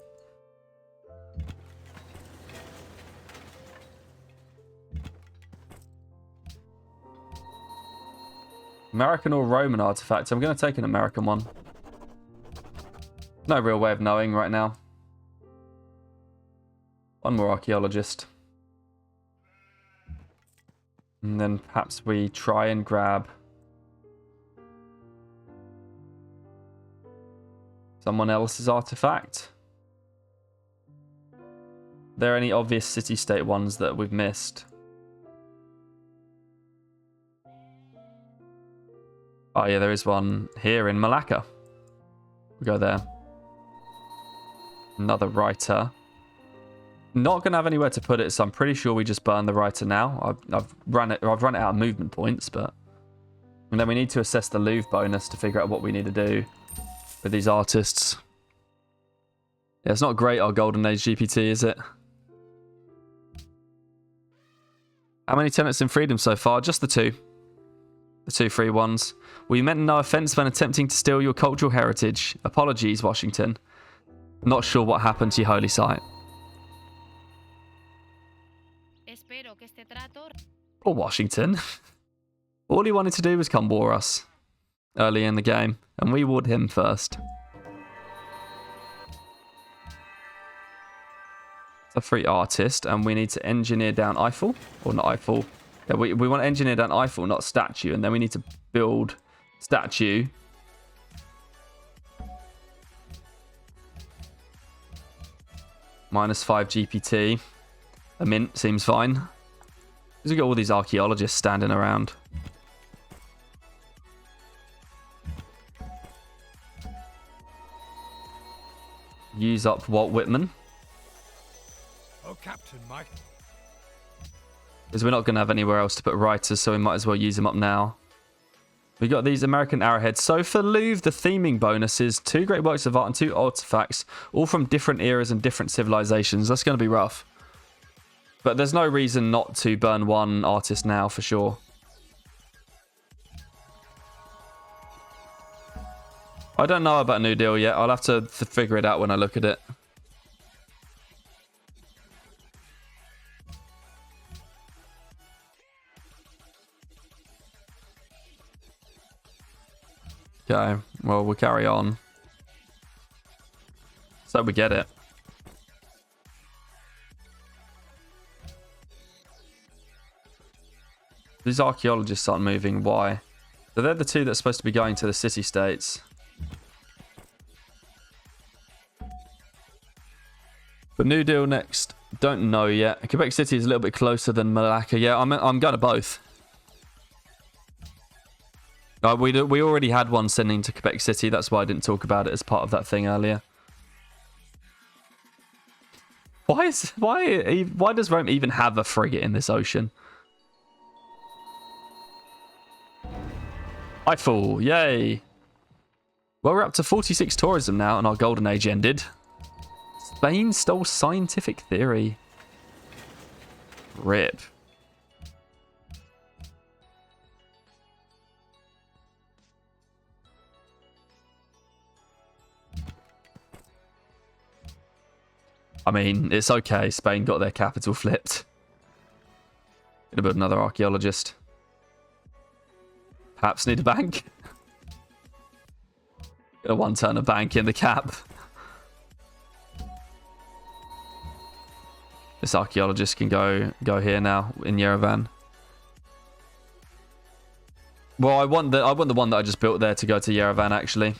American or Roman artifact? I'm going to take an American one. No real way of knowing right now. One more archaeologist. And then perhaps we try and grab someone else's artifact. Are there any obvious city-state ones that we've missed? Oh yeah, there is one here in Malacca. We'll go there. Another writer. Not going to have anywhere to put it, so I'm pretty sure we just burn the writer now. I've run it out of movement points, but... And then we need to assess the Louvre bonus to figure out what we need to do with these artists. Yeah, it's not great, our Golden Age GPT, is it? How many tenants in freedom so far? Just the 2. The 2 free ones. We meant no offense when attempting to steal your cultural heritage. Apologies, Washington. Not sure what happened to your holy site. Espero que este trato... Poor Washington. All he wanted to do was come war us early in the game, and we warred him first. It's a free artist, and we need to engineer down Eiffel. Or not Eiffel. Yeah, we want to engineer down Eiffel, not statue, and then we need to build statue. -5 GPT. A mint seems fine. Because we've got all these archaeologists standing around. Use up Walt Whitman. Oh, Captain, Mike. Because we're not going to have anywhere else to put writers, so we might as well use them up now. We got these American arrowheads. So for Louvre, the theming bonuses, 2 great works of art and 2 artifacts, all from different eras and different civilizations. That's going to be rough. But there's no reason not to burn one artist now, for sure. I don't know about New Deal yet. I'll have to figure it out when I look at it. Okay, well, we'll carry on. So we get it. These archaeologists aren't moving. Why? So they're the 2 that's supposed to be going to the city-states. But New Deal next. Don't know yet. Quebec City is a little bit closer than Malacca. Yeah, I'm going to both. We already had one sending to Quebec City. That's why I didn't talk about it as part of that thing earlier. Why does Rome even have a frigate in this ocean? Eiffel, yay. Well, we're up to 46 tourism now, and our golden age ended. Spain stole scientific theory. RIP. I mean, it's okay. Spain got their capital flipped. Gonna build another archaeologist. Perhaps need a bank. Got a one-turner bank in the cap. This archaeologist can go here now in Yerevan. Well, I want the one that I just built there to go to Yerevan actually.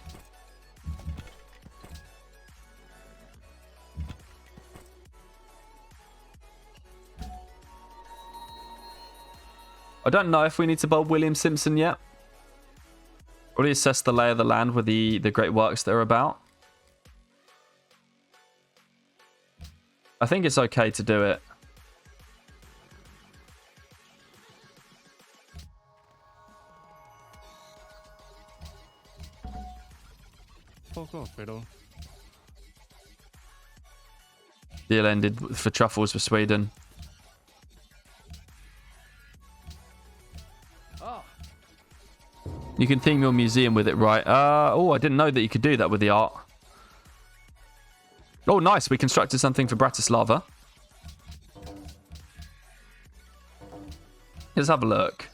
I don't know if we need to build William Simpson yet. Already assess the lay of the land with the great works that are about. I think it's okay to do it. Fuck off, Fiddle. Deal ended for truffles with Sweden. You can theme your museum with it, right? Oh, I didn't know that you could do that with the art. Oh, nice. We constructed something for Bratislava. Let's have a look.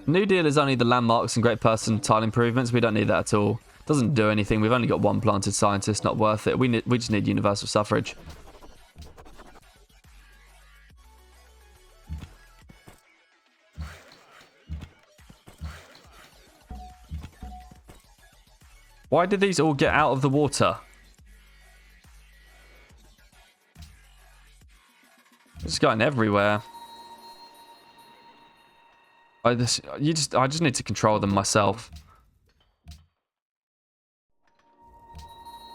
New Deal is only the landmarks and great person tile improvements. We don't need that at all. Doesn't do anything. We've only got one planted scientist. Not worth it. We just need universal suffrage. Why did these all get out of the water? It's going everywhere. I just need to control them myself.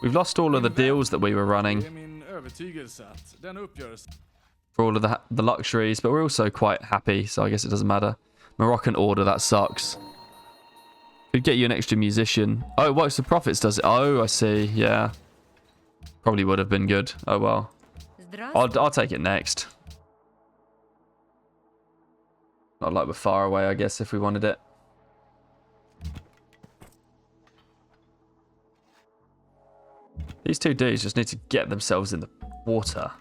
We've lost all of the deals that we were running for all of the luxuries, but we're also quite happy, so I guess it doesn't matter. Moroccan order, that sucks. Could get you an extra musician. Oh, Works the Profits does it. Oh, I see. Yeah. Probably would have been good. Oh, well. I'll take it next. Not like we're far away, I guess, if we wanted it. These two dudes just need to get themselves in the water.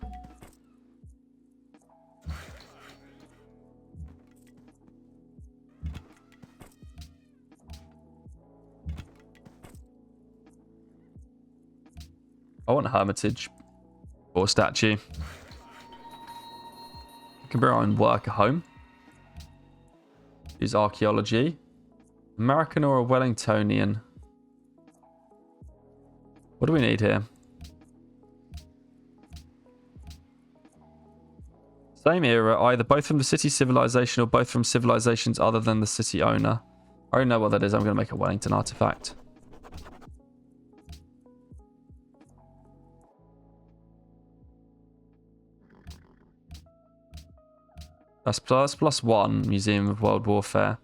I want a hermitage or a statue. We can bring our own worker home. Use archaeology. American or a Wellingtonian? What do we need here? Same era, either both from the city civilization or both from civilizations other than the city owner. I already know what that is. I'm going to make a Wellington artifact. That's +1 Museum of World Warfare.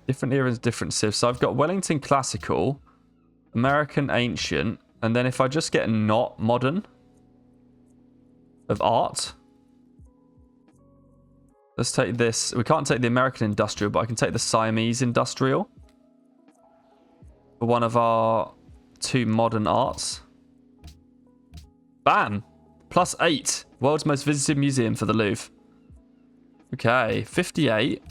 Different eras, different civs. So I've got Wellington Classical, American Ancient, and then if I just get not modern of art. Let's take this. We can't take the American Industrial, but I can take the Siamese Industrial for one of our 2 modern arts. Bam! +8. World's most visited museum for the Louvre. Okay, 58.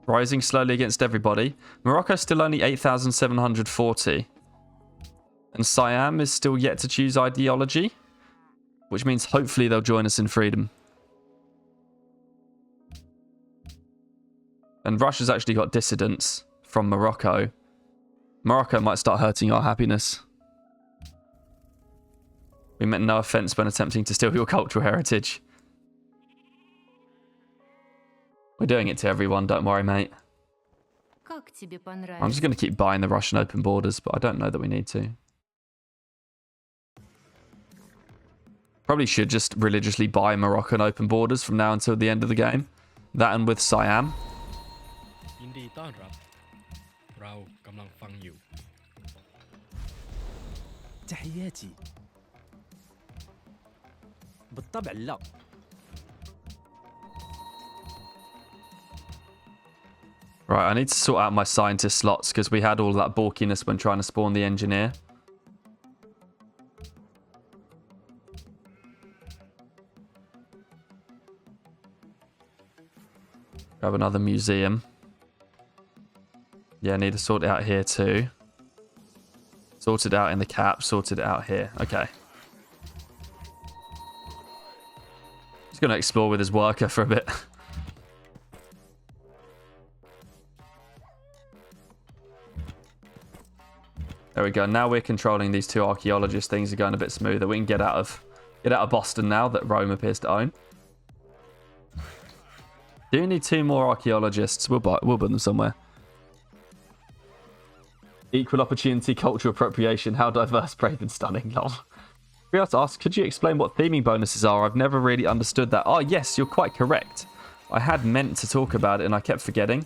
Rising slowly against everybody. Morocco's still only 8,740. And Siam is still yet to choose ideology. Which means hopefully they'll join us in freedom. And Russia's actually got dissidents from Morocco. Morocco might start hurting our happiness. We meant no offense when attempting to steal your cultural heritage. We're doing it to everyone, don't worry, mate. I'm just going to keep buying the Russian open borders, but I don't know that we need to. Probably should just religiously buy Moroccan open borders from now until the end of the game. That and with Siam. ยินดีต้อนรับ เรากำลังฟังอยู่ تحياتي. بالطبع لا. Right, I need to sort out my scientist slots because we had all that balkiness when trying to spawn the engineer. Grab another museum. Yeah, need to sort it out here too. Sorted out in the cap, sorted it out here. Okay. He's going to explore with his worker for a bit. There we go. Now we're controlling these two archaeologists. Things are going a bit smoother. We can get out of Boston now that Rome appears to own. Do need 2 more archaeologists. We'll put them somewhere. Equal opportunity, cultural appropriation. How diverse, brave, and stunning. Lol. We have to ask, could you explain what theming bonuses are? I've never really understood that. Oh, yes, you're quite correct. I had meant to talk about it and I kept forgetting.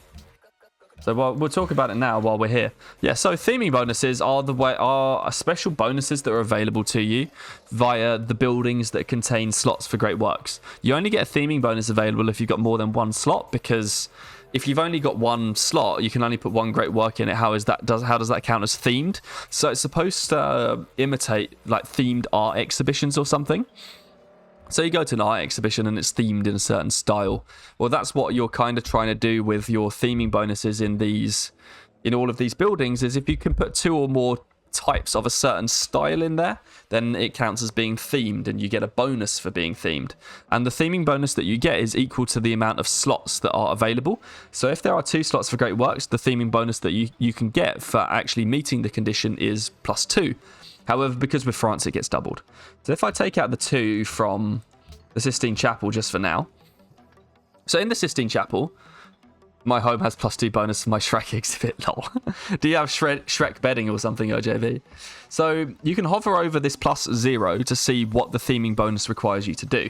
So we'll talk about it now while we're here. Yeah, so theming bonuses are special bonuses that are available to you via the buildings that contain slots for great works. You only get a theming bonus available if you've got more than 1 slot, because if you've only got 1 slot, you can only put 1 great work in it. How does that count as themed? So it's supposed to imitate like themed art exhibitions or something. So you go to an art exhibition and it's themed in a certain style. Well, that's what you're kind of trying to do with your theming bonuses in all of these buildings, is if you can put 2 or more types of a certain style in there, then it counts as being themed and you get a bonus for being themed. And the theming bonus that you get is equal to the amount of slots that are available. So if there are 2 slots for great works, the theming bonus that you can get for actually meeting the condition is +2. However, because with France, it gets doubled. So if I take out the 2 from the Sistine Chapel just for now. So in the Sistine Chapel, my home has +2 bonus for my Shrek exhibit. Lol. Do you have Shrek bedding or something, OJV? So you can hover over this +0 to see what the theming bonus requires you to do.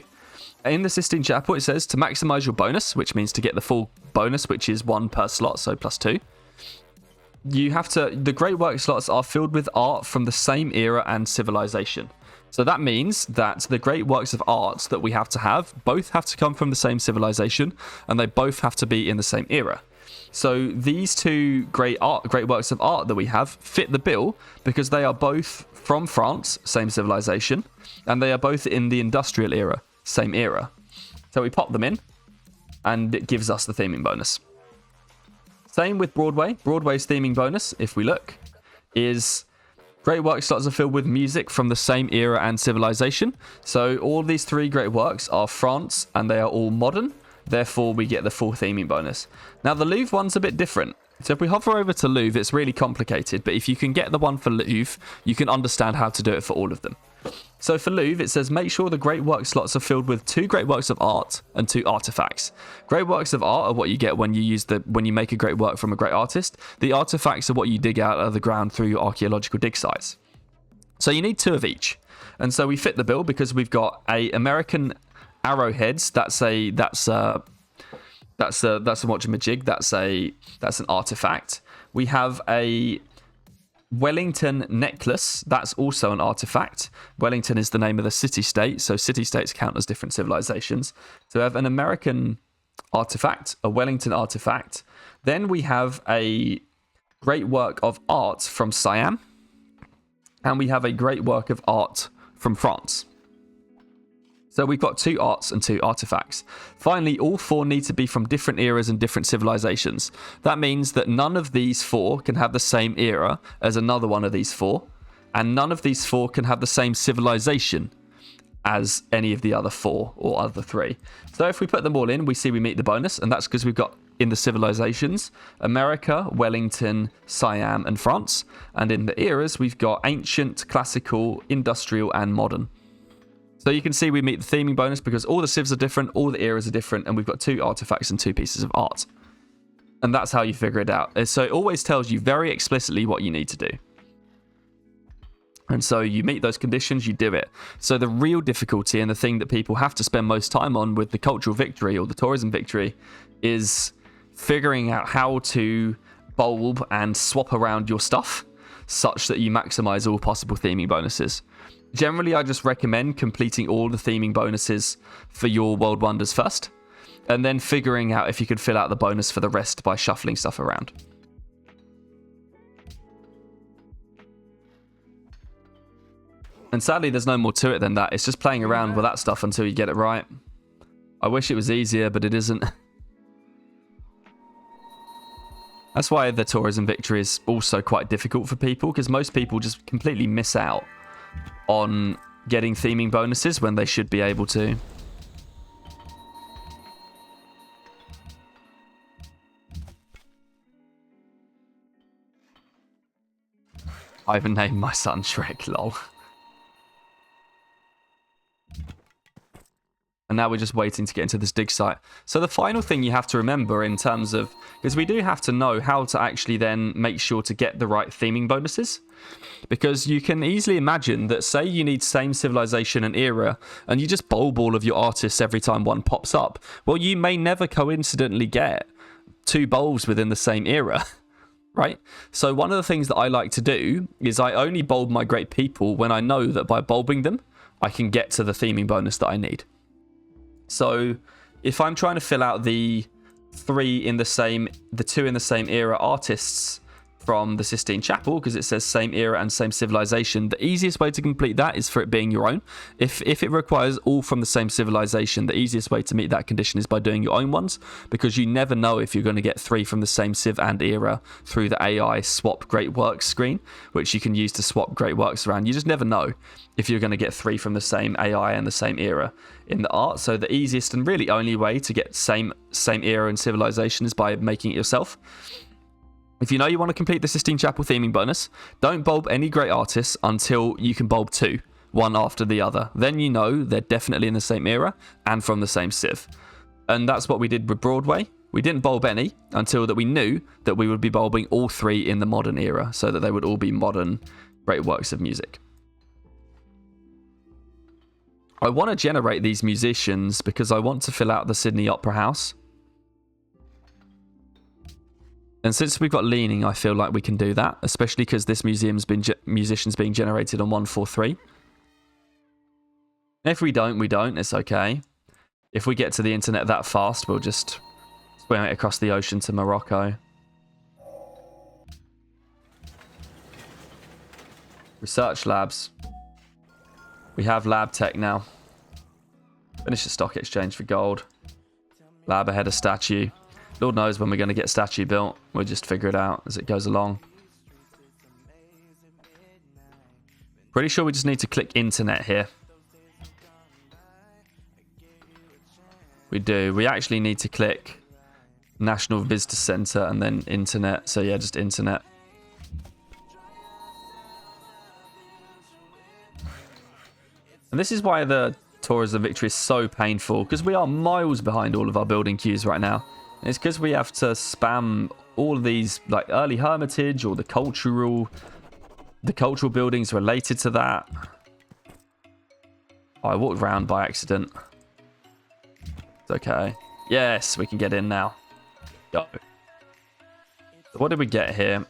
In the Sistine Chapel, it says to maximize your bonus, which means to get the full bonus, which is 1 per slot, so +2. The great work slots are filled with art from the same era and civilization. So that means that the great works of art that we have to have both have to come from the same civilization, and they both have to be in the same era. So these 2 great works of art that we have fit the bill because they are both from France, same civilization, and they are both in the industrial era, same era. So we pop them in, and it gives us the theming bonus. Same with Broadway. Broadway's theming bonus, if we look, is great work slots are filled with music from the same era and civilization. So all these 3 great works are France and they are all modern. Therefore, we get the full theming bonus. Now, the Louvre one's a bit different. So if we hover over to Louvre, it's really complicated. But if you can get the one for Louvre, you can understand how to do it for all of them. So for Louvre, it says make sure the great work slots are filled with 2 great works of art and 2 artifacts. Great works of art are what you get when you make a great work from a great artist. The artifacts are what you dig out of the ground through your archaeological dig sites. So you need 2 of each. And so we fit the bill because we've got American arrowheads. That's a whatchamajig. That's an artifact. We have a Wellington necklace, that's also an artifact. Wellington is the name of the city-state, so city-states count as different civilizations. So we have an American artifact, a Wellington artifact. Then we have a great work of art from Siam. And we have a great work of art from France. So we've got 2 arts and 2 artifacts. Finally, all 4 need to be from different eras and different civilizations. That means that none of these 4 can have the same era as another one of these 4. And none of these 4 can have the same civilization as any of the other 4 or other 3. So if we put them all in, we see we meet the bonus. And that's because we've got in the civilizations, America, Wellington, Siam, and France. And in the eras, we've got ancient, classical, industrial, and modern. So you can see we meet the theming bonus because all the civs are different, all the eras are different, and we've got 2 artifacts and 2 pieces of art. And that's how you figure it out. So it always tells you very explicitly what you need to do. And so you meet those conditions, you do it. So the real difficulty and the thing that people have to spend most time on with the cultural victory or the tourism victory is figuring out how to bulb and swap around your stuff such that you maximize all possible theming bonuses. Generally, I just recommend completing all the theming bonuses for your World Wonders first, and then figuring out if you could fill out the bonus for the rest by shuffling stuff around. And sadly, there's no more to it than that. It's just playing around with that stuff until you get it right. I wish it was easier, but it isn't. That's why the tourism victory is also quite difficult for people, because most people just completely miss out on getting theming bonuses when they should be able to. I even named my son Shrek, lol. And now we're just waiting to get into this dig site. So the final thing you have to remember in terms of, because we do have to know how to actually then make sure to get the right theming bonuses. Because you can easily imagine that, say you need same civilization and era, and you just bulb all of your artists every time one pops up. Well, you may never coincidentally get 2 bulbs within the same era. Right? So one of the things that I like to do is I only bulb my great people when I know that by bulbing them, I can get to the theming bonus that I need. So if I'm trying to fill out the 2 in the same era artists from the Sistine Chapel, because it says same era and same civilization, the easiest way to complete that is for it being your own. If it requires all from the same civilization, the easiest way to meet that condition is by doing your own ones, because you never know if you're going to get 3 from the same civ and era through the AI swap great works screen, which you can use to swap great works around. You just never know if you're going to get 3 from the same AI and the same era in the art. So the easiest and really only way to get same era and civilization is by making it yourself. If you know you want to complete the Sistine Chapel theming bonus, don't bulb any great artists until you can bulb 2, one after the other. Then you know they're definitely in the same era and from the same civ. And that's what we did with Broadway. We didn't bulb any until that we knew that we would be bulbing all 3 in the modern era, so that they would all be modern great works of music. I want to generate these musicians because I want to fill out the Sydney Opera House. And since we've got leaning, I feel like we can do that, especially because this museum's been musicians being generated on 143. If we don't, we don't. It's okay. If we get to the internet that fast, we'll just swim it across the ocean to Morocco. Research labs. We have lab tech now. Finish the stock exchange for gold. Lab ahead of statue. Lord knows when we're going to get statue built. We'll just figure it out as it goes along. Pretty sure we just need to click internet here. We do. We actually need to click National Visitor Center and then internet. So yeah, just internet. And this is why the Tourism Victory is so painful, because we are miles behind all of our building queues right now. It's because we have to spam all of these, like early Hermitage or the cultural buildings related to that. Oh, I walked around by accident. It's okay. Yes, we can get in now. Go. So what did we get here?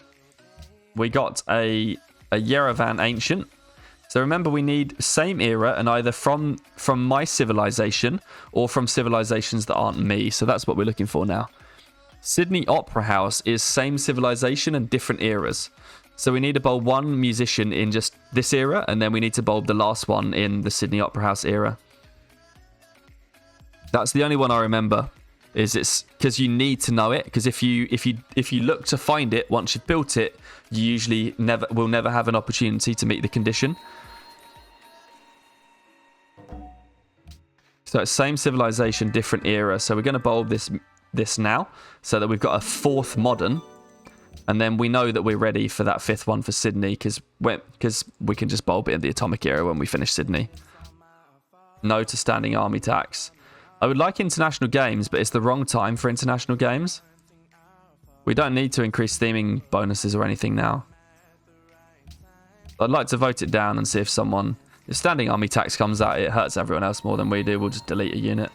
We got a Yerevan Ancient. So remember, we need same era and either from my civilization or from civilizations that aren't me. So that's what we're looking for now. Sydney Opera House is same civilization and different eras. So we need to bulb 1 musician in just this era, and then we need to bulb the last one in the Sydney Opera House era. That's the only one I remember. It's because you need to know it, because if you look to find it once you've built it, you usually will never have an opportunity to meet the condition. So it's same civilization, different era. So we're going to bulb this now, so that we've got a 4th modern, and then we know that we're ready for that 5th one for Sydney, because we can just bulb it in the atomic era when we finish Sydney. No to standing army tax. I would like international games, but it's the wrong time for international games. We don't need to increase theming bonuses or anything now. I'd like to vote it down and see if standing army tax comes out, it hurts everyone else more than we do. We'll just delete a unit.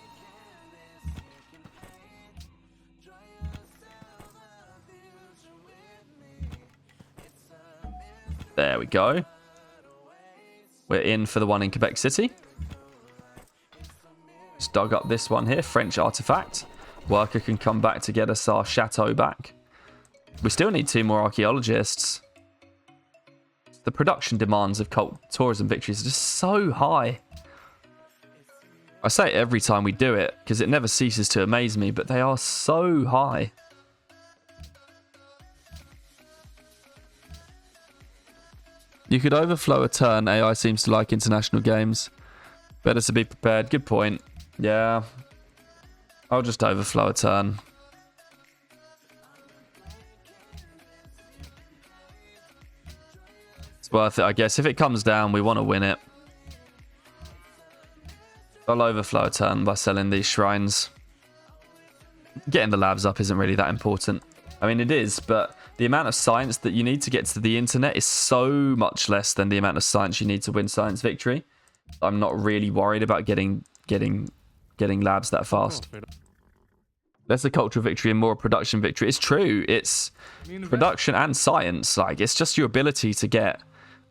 There we go. We're in for the one in Quebec City. Just dug up this one here, French artifact. Worker can come back to get us our chateau back. We still need 2 more archaeologists. The production demands of cult tourism victories are just so high. I say it every time we do it, because it never ceases to amaze me, but they are so high. You could overflow a turn. AI seems to like international games. Better to be prepared. Good point. Yeah. I'll just overflow a turn. It's worth it, I guess. If it comes down, we want to win it. I'll overflow a turn by selling these shrines. Getting the labs up isn't really that important. I mean, it is, but the amount of science that you need to get to the internet is so much less than the amount of science you need to win science victory. I'm not really worried about getting labs that fast. Less a cultural victory and more a production victory. It's true. It's production and science. Like, it's just your ability to get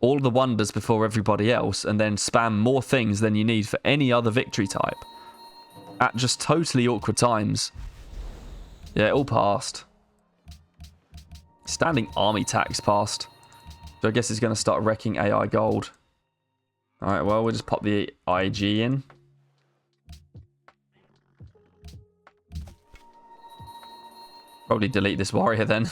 all the wonders before everybody else and then spam more things than you need for any other victory type at just totally awkward times. Yeah, it all passed. Standing army tax passed. So I guess it's going to start wrecking AI gold. Alright, well, we'll just pop the IG in. Probably delete this warrior then.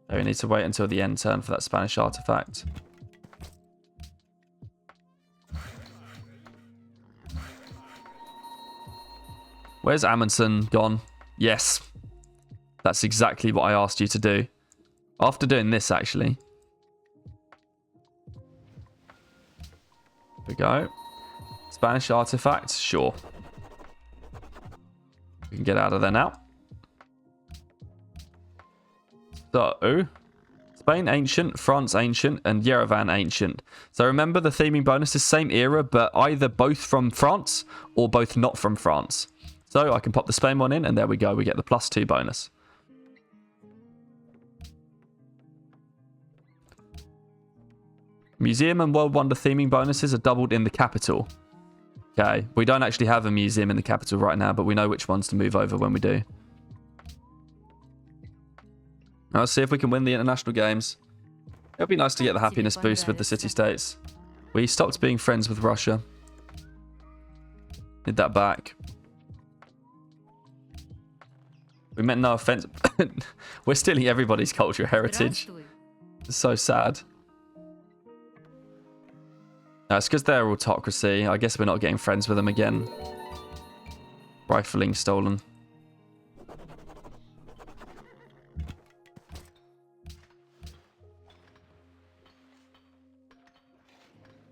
So we need to wait until the end turn for that Spanish artifact. Where's Amundsen gone? Yes. That's exactly what I asked you to do. After doing this, actually. Here we go. Spanish artifacts, sure. We can get out of there now. So, Spain Ancient, France Ancient, and Yerevan Ancient. So remember the theming bonus is same era, but either both from France or both not from France. So I can pop the Spain one in, and there we go. We get the +2 bonus. Museum and World Wonder theming bonuses are doubled in the capital. Okay, we don't actually have a museum in the capital right now, but we know which ones to move over when we do. Now let's see if we can win the international games. It'll be nice to get the happiness boost with the city-states. We stopped being friends with Russia. Did that back. We meant no offense. We're stealing everybody's cultural heritage. It's so sad. No, it's because they're autocracy. I guess we're not getting friends with them again. Rifling stolen.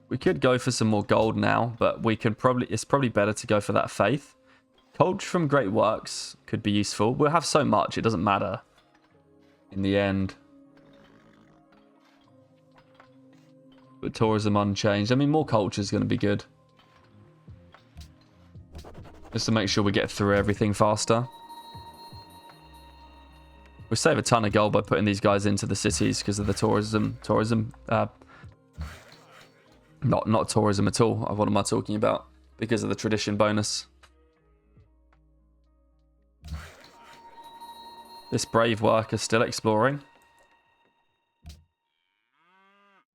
We could go for some more gold now, but we can it's probably better to go for that faith. Culture from Great Works could be useful. We'll have so much, it doesn't matter in the end. But tourism unchanged. I mean, more culture is going to be good. Just to make sure we get through everything faster. We save a ton of gold by putting these guys into the cities because of the tourism. Not tourism at all. What am I talking about? Because of the tradition bonus. This brave worker still exploring.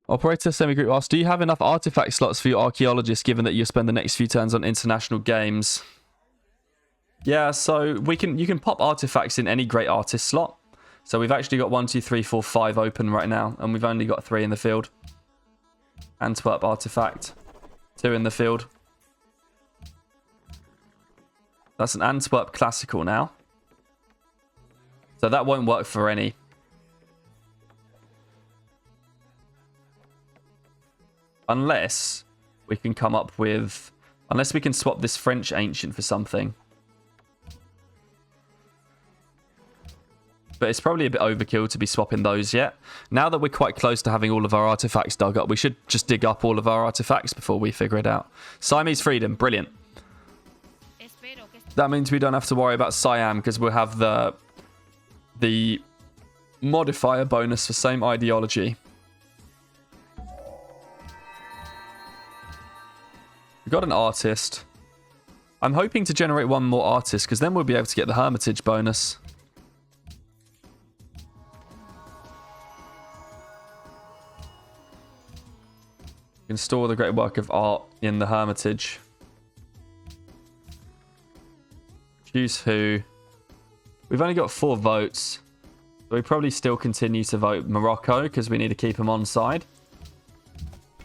Operator Semigroup asks, do you have enough artifact slots for your archaeologists given that you spend the next few turns on international games? Yeah, so you can pop artifacts in any great artist slot. So we've actually got 1, 2, 3, 4, 5 open right now, and we've only got 3 in the field. Antwerp artifact, 2 in the field. That's an Antwerp classical now. So that won't work for any. Unless we can come up with... Unless we can swap this French ancient for something. But it's probably a bit overkill to be swapping those yet. Now that we're quite close to having all of our artifacts dug up, we should just dig up all of our artifacts before we figure it out. Siamese Freedom, brilliant. That means we don't have to worry about Siam because we'll have the modifier bonus for same ideology. We've got an artist. I'm hoping to generate one more artist because then we'll be able to get the Hermitage bonus. We can store the great work of art in the Hermitage. Choose who. We've only got 4 votes. We probably still continue to vote Morocco because we need to keep them on side.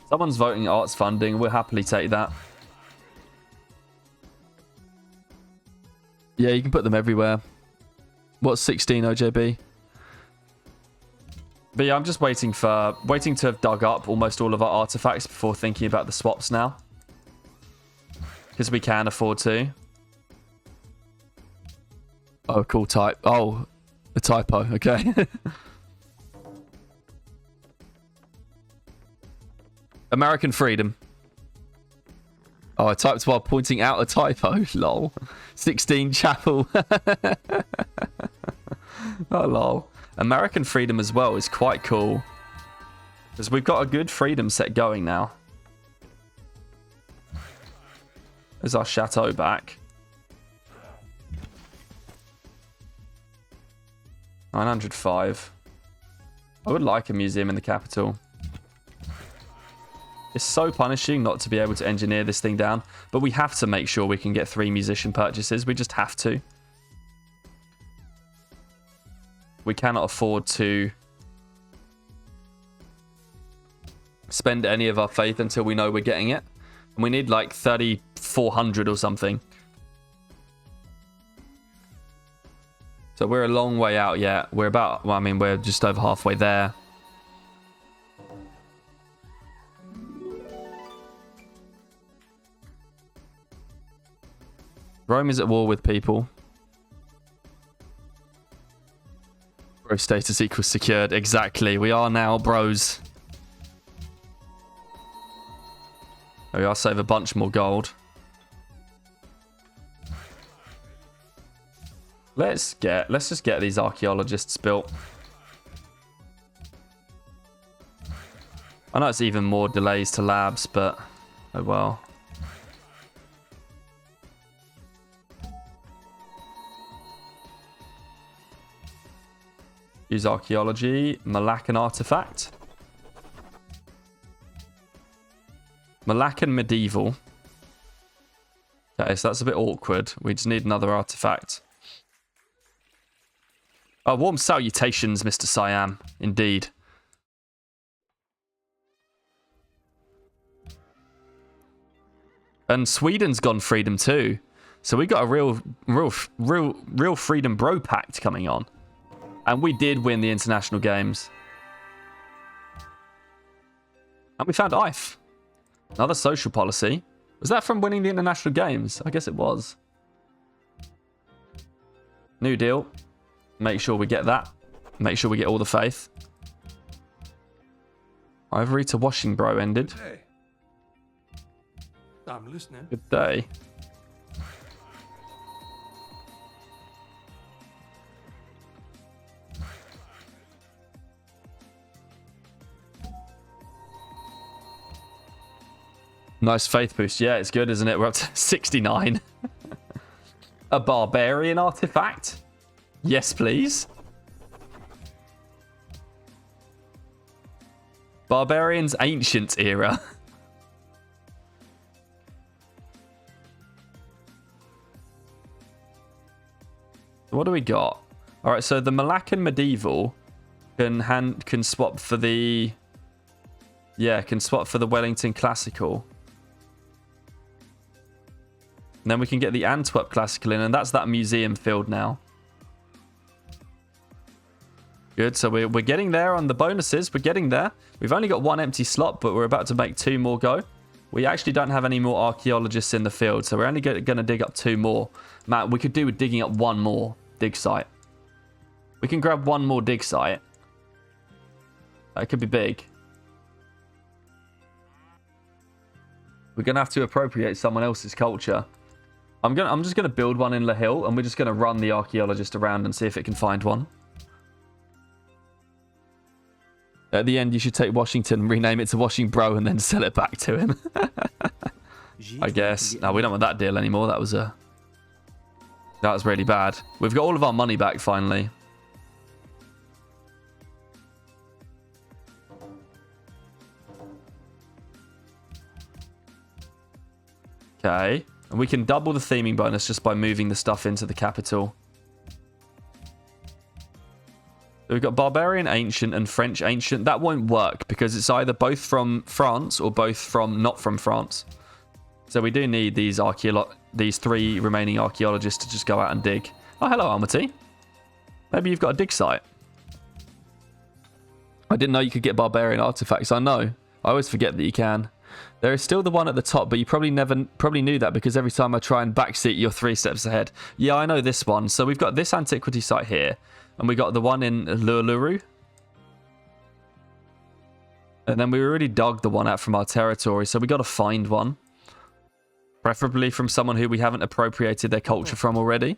Someone's voting arts funding. We'll happily take that. Yeah, you can put them everywhere. What's 16 OJB? But yeah, I'm just waiting to have dug up almost all of our artifacts before thinking about the swaps now. Because we can afford to. Oh, cool type. Oh, a typo. Okay. American freedom. Oh, I typed while pointing out a typo. Lol. 16 chapel. Oh, lol. American freedom as well is quite cool. Because we've got a good freedom set going now. There's our chateau back. 905. I would like a museum in the capital. It's so punishing not to be able to engineer this thing down, but we have to make sure we can get 3 musician purchases. We just have to. We cannot afford to spend any of our faith until we know we're getting it. And we need like 3,400 or something. So we're a long way out yet. We're about, well, I mean, we're just over halfway there. Rome is at war with people. Bro status equals secured. Exactly. We are now bros. There we are. Save a bunch more gold. Let's just get these archaeologists built. I know it's even more delays to labs, but oh well. Use archaeology. Malaccan artifact. Malaccan medieval. Okay, so that's a bit awkward. We just need another artifact. Oh, warm salutations, Mr. Siam. Indeed. And Sweden's gone freedom too. So we got a real freedom bro pact coming on. And we did win the international games. And we found IFE. Another social policy. Was that from winning the international games? I guess it was. New deal. Make sure we get that. Make sure we get all the faith. Ivory to washing bro ended. Hey. I'm listening. Good day. Nice faith boost. Yeah, it's good, isn't it? We're up to 69. A barbarian artifact? Yes, please. Barbarians ancient era. What do we got? All right, so the Malaccan medieval can swap for the Wellington classical. And then we can get the Antwerp classical in, and that's that museum field now. Good, so we're getting there on the bonuses. We're getting there. We've only got 1 empty slot, but we're about to make 2 more go. We actually don't have any more archaeologists in the field, so we're only going to dig up 2 more. Matt, we could do with digging up 1 more dig site. We can grab 1 more dig site. That could be big. We're going to have to appropriate someone else's culture. I'm just going to build one in La Hill, and we're just going to run the archaeologist around and see if it can find one. At the end, you should take Washington, rename it to Washing Bro, and then sell it back to him. I guess. No, we don't want that deal anymore. That was really bad. We've got all of our money back finally. Okay. And we can double the theming bonus just by moving the stuff into the capital. We've got Barbarian Ancient and French Ancient. That won't work because it's either both from France or both from not from France. So we do need these 3 remaining archaeologists to just go out and dig. Oh, hello, Almaty. Maybe you've got a dig site. I didn't know you could get Barbarian artifacts. I know. I always forget that you can. There is still the one at the top, but you probably knew that because every time I try and backseat, you're 3 steps ahead. Yeah, I know this one. So we've got this antiquity site here. And we got the one in Luluru. And then we already dug the one out from our territory. So we got to find one. Preferably from someone who we haven't appropriated their culture from already.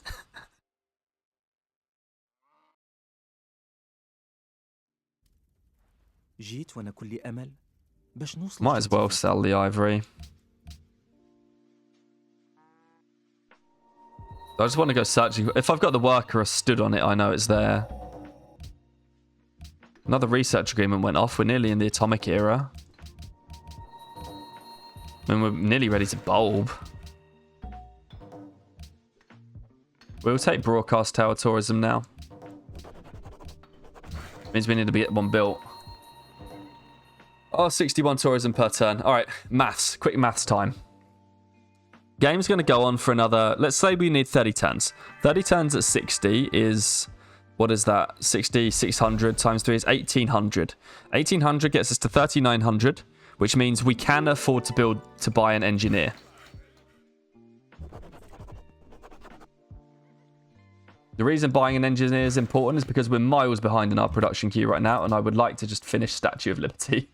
جيت وأنا كل أمل باش نوصل. Might as well sell the ivory. I just want to go searching. If I've got the worker stood on it, I know it's there. Another research agreement went off. We're nearly in the atomic era. I mean, we're nearly ready to bulb. We'll take broadcast tower tourism now. Means we need to get one built. Oh, 61 tourism per turn. All right, maths. Quick maths time. Game's going to go on for another... Let's say we need 30 turns. 30 turns at 60 is... What is that? 60, 600 times 3 is 1,800. 1,800 gets us to 3,900, which means we can afford to buy an engineer. The reason buying an engineer is important is because we're miles behind in our production queue right now, and I would like to just finish Statue of Liberty.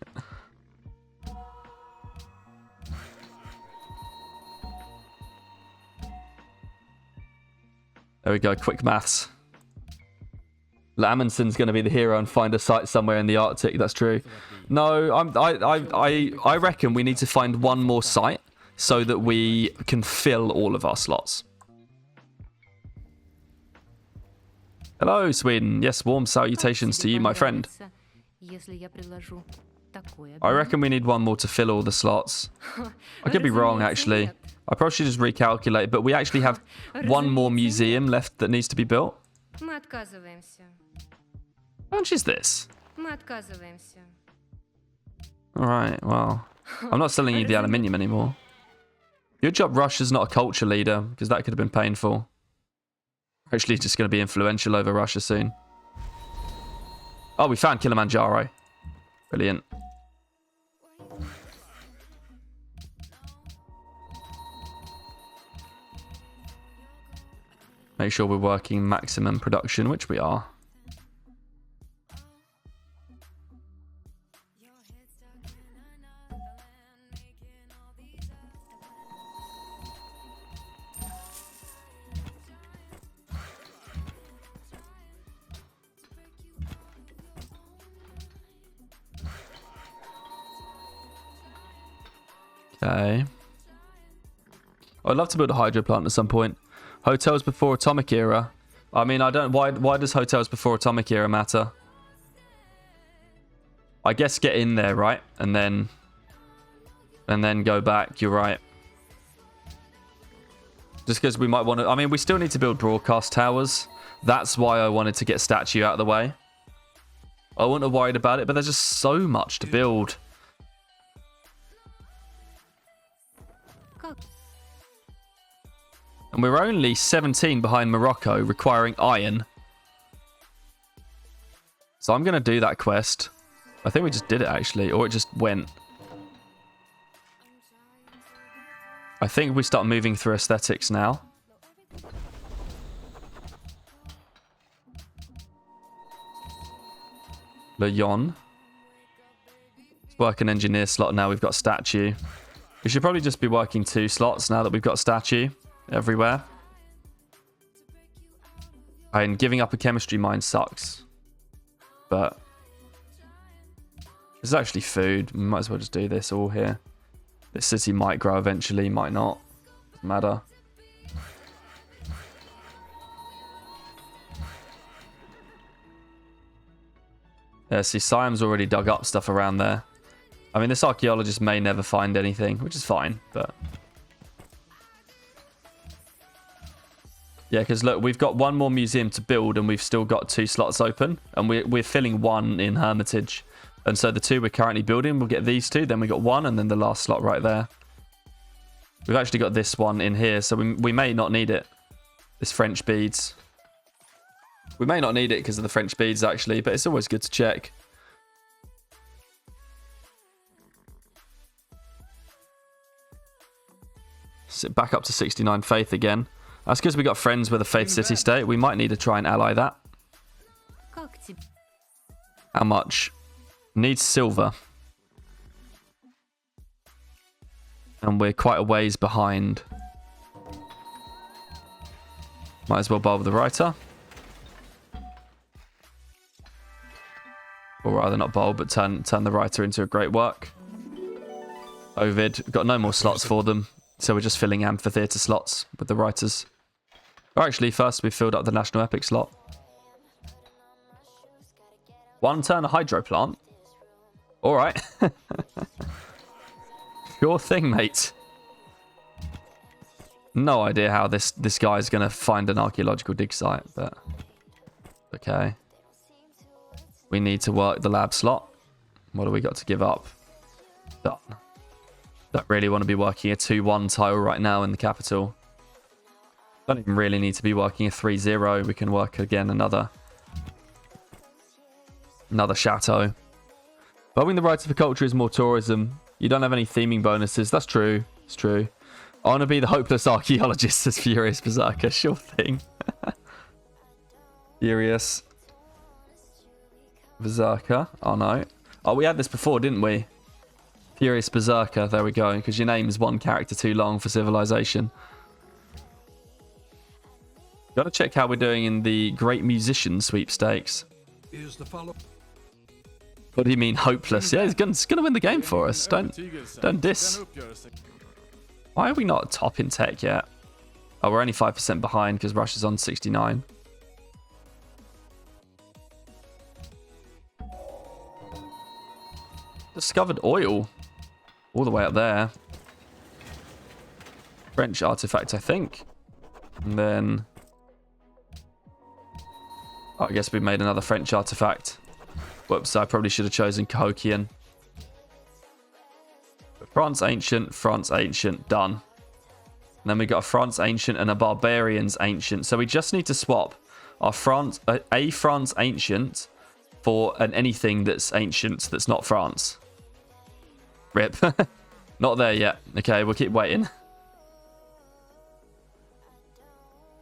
There we go, quick maths. Amundsen's going to be the hero and find a site somewhere in the Arctic. That's true. No, I reckon we need to find one more site so that we can fill all of our slots. Hello, Sweden. Yes, warm salutations to you, my friend. I reckon we need one more to fill all the slots. I could be wrong, actually. I probably should just recalculate, but we actually have one more museum left that needs to be built. How much is this? Alright, well. I'm not selling you the aluminium anymore. Good job Russia's not a culture leader, because that could have been painful. Actually, just going to be influential over Russia soon. Oh, we found Kilimanjaro. Brilliant. Make sure we're working maximum production, which we are. Okay. I'd love to build a hydro plant at some point. Hotels before atomic era. I mean, I don't... Why does hotels before atomic era matter? I guess get in there, right? And then go back. You're right. Just because we might want to... I mean, we still need to build broadcast towers. That's why I wanted to get statue out of the way. I wouldn't have worried about it, but there's just so much to build. And we're only 17 behind Morocco, requiring iron. So I'm going to do that quest. I think we just did it, actually. Or it just went. I think we start moving through aesthetics now. Lyon. Let's work an engineer slot now. We've got statue. We should probably just be working 2 slots now that we've got statue everywhere. And giving up a chemistry mine sucks. But this is actually food. We might as well just do this all here. This city might grow eventually, might not. Doesn't matter. Yeah, see, Siam's already dug up stuff around there. I mean, this archaeologist may never find anything, which is fine, but... Yeah, because look, we've got one more museum to build and we've still got 2 slots open. And we're filling 1 in Hermitage. And so the 2 we're currently building, we'll get these 2. Then we got 1 and then the last slot right there. We've actually got this one in here, so we may not need it. This French beads. We may not need it because of the French beads, actually, but it's always good to check. Sit back up to 69 faith again. That's because we got friends with a faith city-state. We might need to try and ally that. How much? Needs silver. And we're quite a ways behind. Might as well bowl with the writer. Or rather not bowl, but turn the writer into a great work. Ovid, got no more slots for them. So we're just filling amphitheatre slots with the writers. Or actually, first we filled up the national epic slot. 1 turn a hydro plant. Alright. Sure thing, mate. No idea how this guy's going to find an archaeological dig site, but... Okay. We need to work the lab slot. What do we got to give up? Done. Don't really want to be working a 2-1 tile right now in the capital. Don't even really need to be working a 3-0. We can work again another chateau. Building the writer for culture is more tourism. You don't have any theming bonuses. That's true. It's true. I want to be the hopeless archaeologist as Furious Berserker. Sure thing. Furious Berserker. Oh no. Oh, we had this before, didn't we? Furious Berserker. There we go. Because your name is 1 character too long for civilization. Gotta check how we're doing in the Great Musician sweepstakes. Is the follow? What do you mean hopeless? Yeah, he's gonna win the game for us. Don't diss. Why are we not top in tech yet? Oh, we're only 5% behind because Russia's on 69. Discovered oil. All the way up there. French artifact, I think. And then... Oh, I guess we made another French artifact. Whoops, I probably should have chosen Cahokian. France Ancient, done. And then we got a France Ancient and a Barbarians Ancient. So we just need to swap our France Ancient for an anything that's ancient that's not France. Rip. Not there yet. Okay, we'll keep waiting.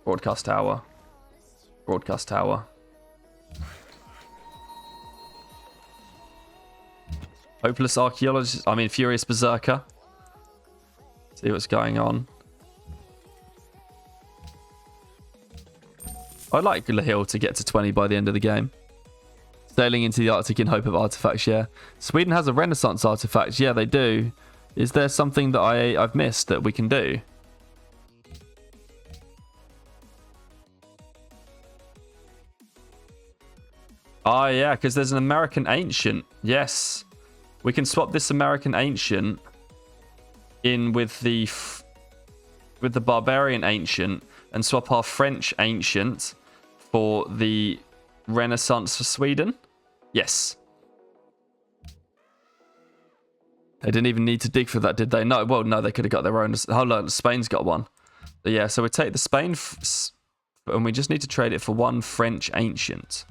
Broadcast tower. Broadcast tower. Hopeless archaeologist. I mean, Furious Berserker. See what's going on. I'd like Lahil to get to 20 by the end of the game. Sailing into the Arctic in hope of artifacts, yeah. Sweden has a Renaissance artifact. Yeah, they do. Is there something that I've missed that we can do? Oh, yeah, because there's an American Ancient. Yes. We can swap this American Ancient in with the Barbarian Ancient and swap our French Ancient for the Renaissance for Sweden. Yes. They didn't even need to dig for that, did they? No, well, no, they could have got their own. Hold on, Spain's got one. But yeah, so we take the Spain and we just need to trade it for 1 French Ancient.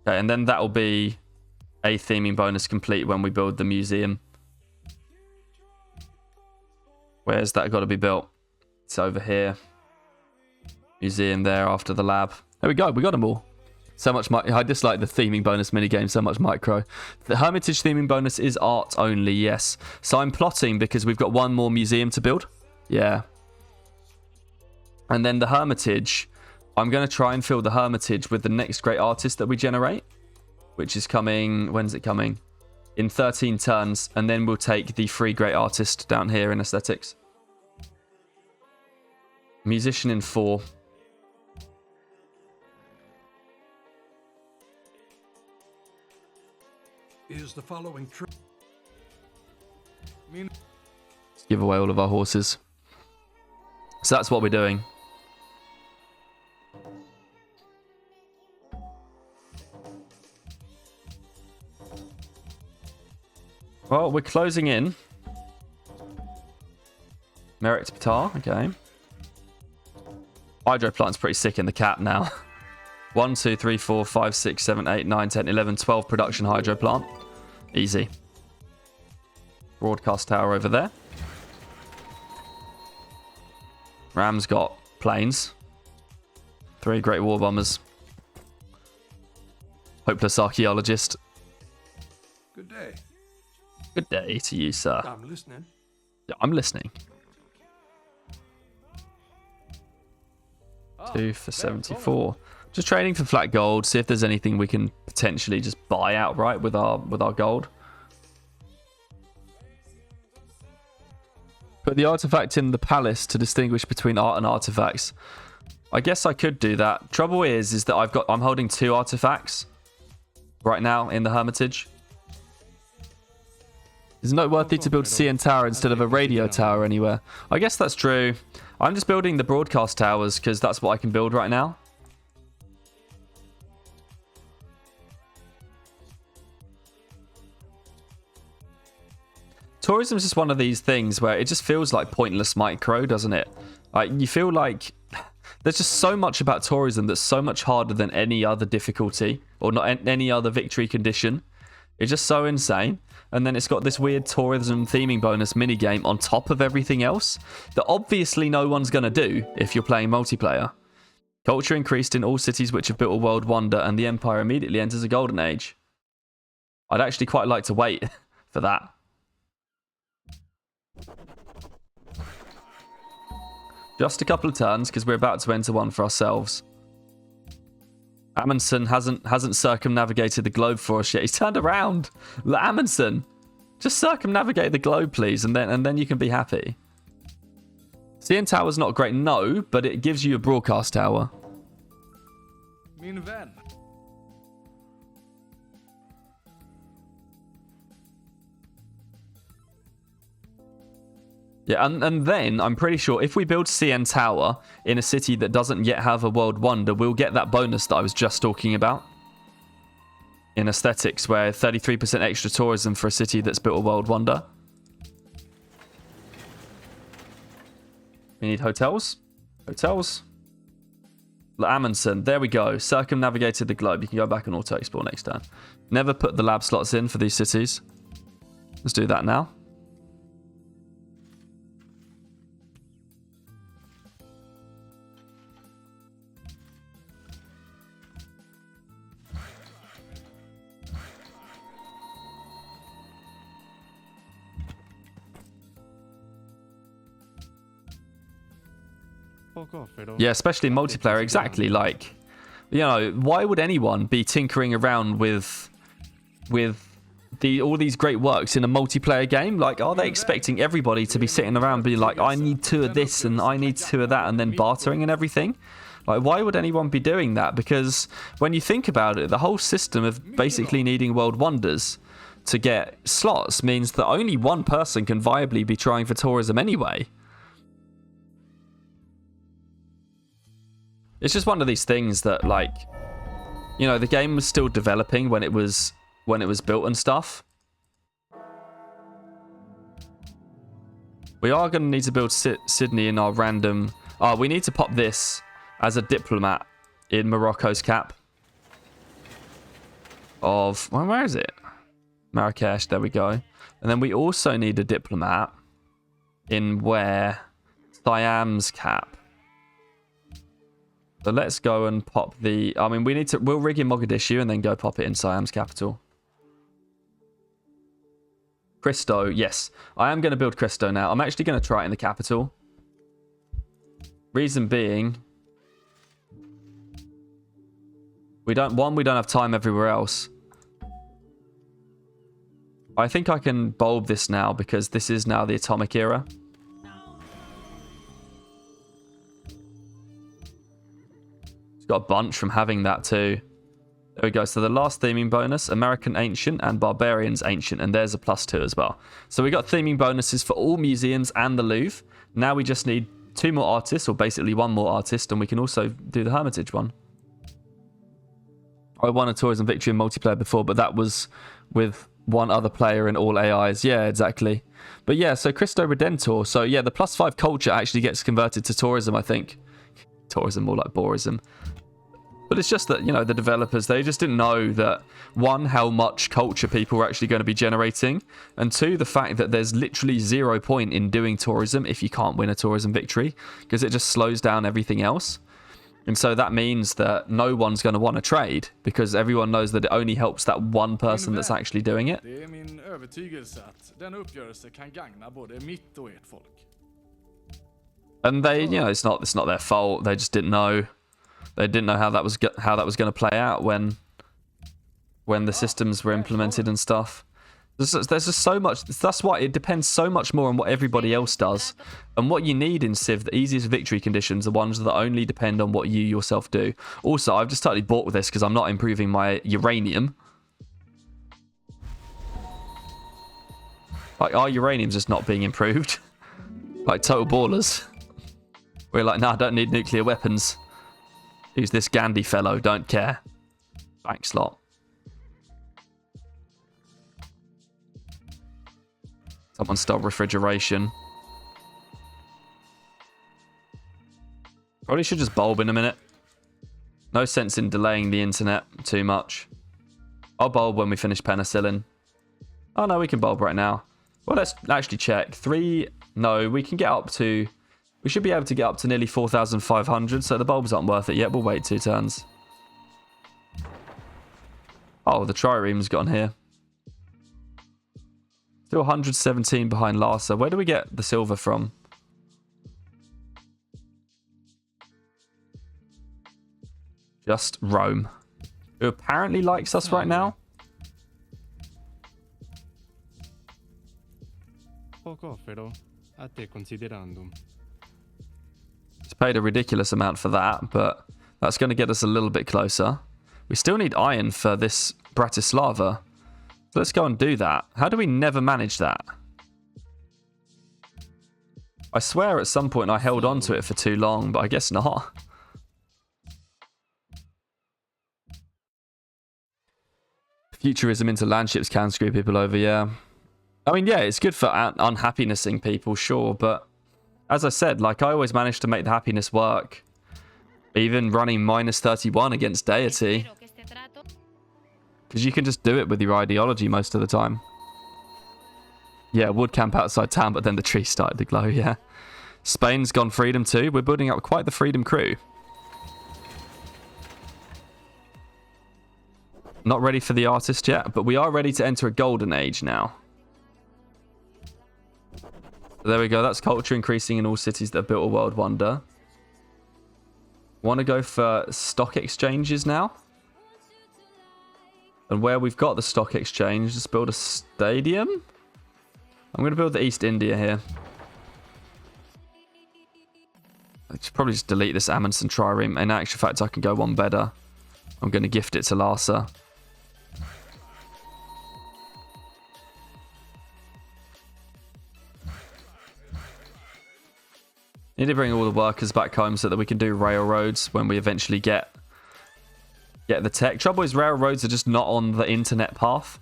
Okay, and then that will be a theming bonus complete when we build the museum. Where's that got to be built? It's over here. Museum there after the lab. There we go. We got them all. So much. I dislike the theming bonus minigame so much, micro. The Hermitage theming bonus is art only, yes. So I'm plotting because we've got 1 more museum to build. Yeah. And then the Hermitage... I'm going to try and fill the Hermitage with the next great artist that we generate, which is coming... When's it coming? In 13 turns, and then we'll take the free great artist down here in aesthetics. Musician in 4. Is the following true? Let's give away all of our horses. So that's what we're doing. Well, we're closing in. Merit Patar, okay. Hydro plant's pretty sick in the cap now. 1, 2, 3, 4, 5, 6, 7, 8, 9, 10, 11, 12 production hydro plant. Easy. Broadcast tower over there. Ram's got planes. 3 great war bombers. Hopeless archaeologist. Good day. Good day to you, sir. I'm listening. Yeah, I'm listening. 2 for 74. Just trading for flat gold. See if there's anything we can potentially just buy outright with our gold. Put the artifact in the palace to distinguish between art and artifacts. I guess I could do that. Trouble is that I'm holding 2 artifacts right now in the Hermitage. Is it noteworthy to build CN Tower instead of a radio tower anywhere? I guess that's true. I'm just building the broadcast towers because that's what I can build right now. Tourism is just one of these things where it just feels like pointless micro, doesn't it? Like, you feel like there's just so much about tourism that's so much harder than any other difficulty or not any other victory condition. It's just so insane. And then it's got this weird tourism theming bonus minigame on top of everything else that obviously no one's going to do if you're playing multiplayer. Culture increased in all cities which have built a world wonder, and the empire immediately enters a golden age. I'd actually quite like to wait for that. Just a couple of turns because we're about to enter one for ourselves. Amundsen hasn't circumnavigated the globe for us yet. He's turned around. Amundsen, just circumnavigate the globe, please, and then you can be happy. CN Tower's not great, no, but it gives you a broadcast tower. Min vän. Yeah, and then I'm pretty sure if we build CN Tower in a city that doesn't yet have a world wonder, we'll get that bonus that I was just talking about. In aesthetics, where 33% extra tourism for a city that's built a world wonder. We need hotels. Hotels. Amundsen, there we go. Circumnavigated the globe. You can go back and auto-explore next turn. Never put the lab slots in for these cities. Let's do that now. Fuck off, Fiddle. Yeah, especially multiplayer. Exactly. Like, you know, why would anyone be tinkering around with all these great works in a multiplayer game? Like, are they expecting everybody to be sitting around and be like, I need 2 of this and I need 2 of that, and then bartering and everything? Like, why would anyone be doing that? Because when you think about it, the whole system of basically needing world wonders to get slots means that only one person can viably be trying for tourism anyway. It's just one of these things that, like, you know, the game was still developing when it was built and stuff. We are going to need to build Sydney in our random... Oh, we need to pop this as a diplomat in Morocco's cap. Of... Well, where is it? Marrakesh, there we go. And then we also need a diplomat in where? Siam's cap. So let's go and pop the... I mean, we'll rig in Mogadishu and then go pop it in Siam's capital. Cristo, yes. I am going to build Cristo now. I'm actually going to try it in the capital. Reason being... we don't have time everywhere else. I think I can bulb this now because this is now the atomic era. Got a bunch from having that too. There we go. So the last theming bonus, American Ancient and Barbarians Ancient. And there's a +2 as well. So we got theming bonuses for all museums and the Louvre. Now we just need 2 more artists, or basically 1 more artist. And we can also do the Hermitage one. I won a tourism victory in multiplayer before, but that was with 1 other player and all AIs. Yeah, exactly. But yeah, so Cristo Redentor. So yeah, the +5 culture actually gets converted to tourism, I think. Tourism, more like Borism. But it's just that, you know, the developers, they just didn't know that, 1, how much culture people were actually going to be generating, and 2, the fact that there's literally 0 point in doing tourism if you can't win a tourism victory, because it just slows down everything else. And so that means that no one's going to want to trade, because everyone knows that it only helps that 1 person that's actually doing it. Det är min övertygelse att den uppgörelse kan gagna både mitt och ert folk. And they, you know, it's not their fault. They just didn't know. They didn't know how that was going to play out when the systems were implemented and stuff. There's just so much. That's why it depends so much more on what everybody else does. And what you need in Civ, the easiest victory conditions are ones that only depend on what you yourself do. Also, I've just totally bought with this because I'm not improving my uranium. Like, our uranium's just not being improved. Like total ballers. We're like, nah, I don't need nuclear weapons. Who's this Gandhi fellow? Don't care. Thanks, lot. Someone stole refrigeration. Probably should just bulb in a minute. No sense in delaying the internet too much. I'll bulb when we finish penicillin. Oh no, we can bulb right now. Well, let's actually check. 3... No, we can get up to... We should be able to get up to nearly 4,500, so the bulbs aren't worth it yet. We'll wait 2 turns. Oh, the trireme's gone here. Still 117 behind Larsa. Where do we get the silver from? Just Rome. Who apparently likes us right now. Poco offero a te considerandum. It's paid a ridiculous amount for that, but that's going to get us a little bit closer. We still need iron for this Bratislava. So let's go and do that. How do we never manage that? I swear at some point I held on to it for too long, but I guess not. Futurism into landships can screw people over, yeah. I mean, yeah, it's good for unhappinessing people, sure, but as I said, like, I always manage to make the happiness work. Even running -31 against Deity. Because you can just do it with your ideology most of the time. Yeah, wood camp outside town, but then the tree started to glow, yeah. Spain's gone freedom too. We're building up quite the freedom crew. Not ready for the artist yet, but we are ready to enter a golden age now. There we go. That's culture increasing in all cities that have built a world wonder. Want to go for stock exchanges now? And where we've got the stock exchange, just build a stadium? I'm going to build the East India here. I should probably just delete this Amundsen trireme. In actual fact, I can go one better. I'm going to gift it to Larsa. Need to bring all the workers back home so that we can do railroads when we eventually get the tech. Trouble is, railroads are just not on the internet path.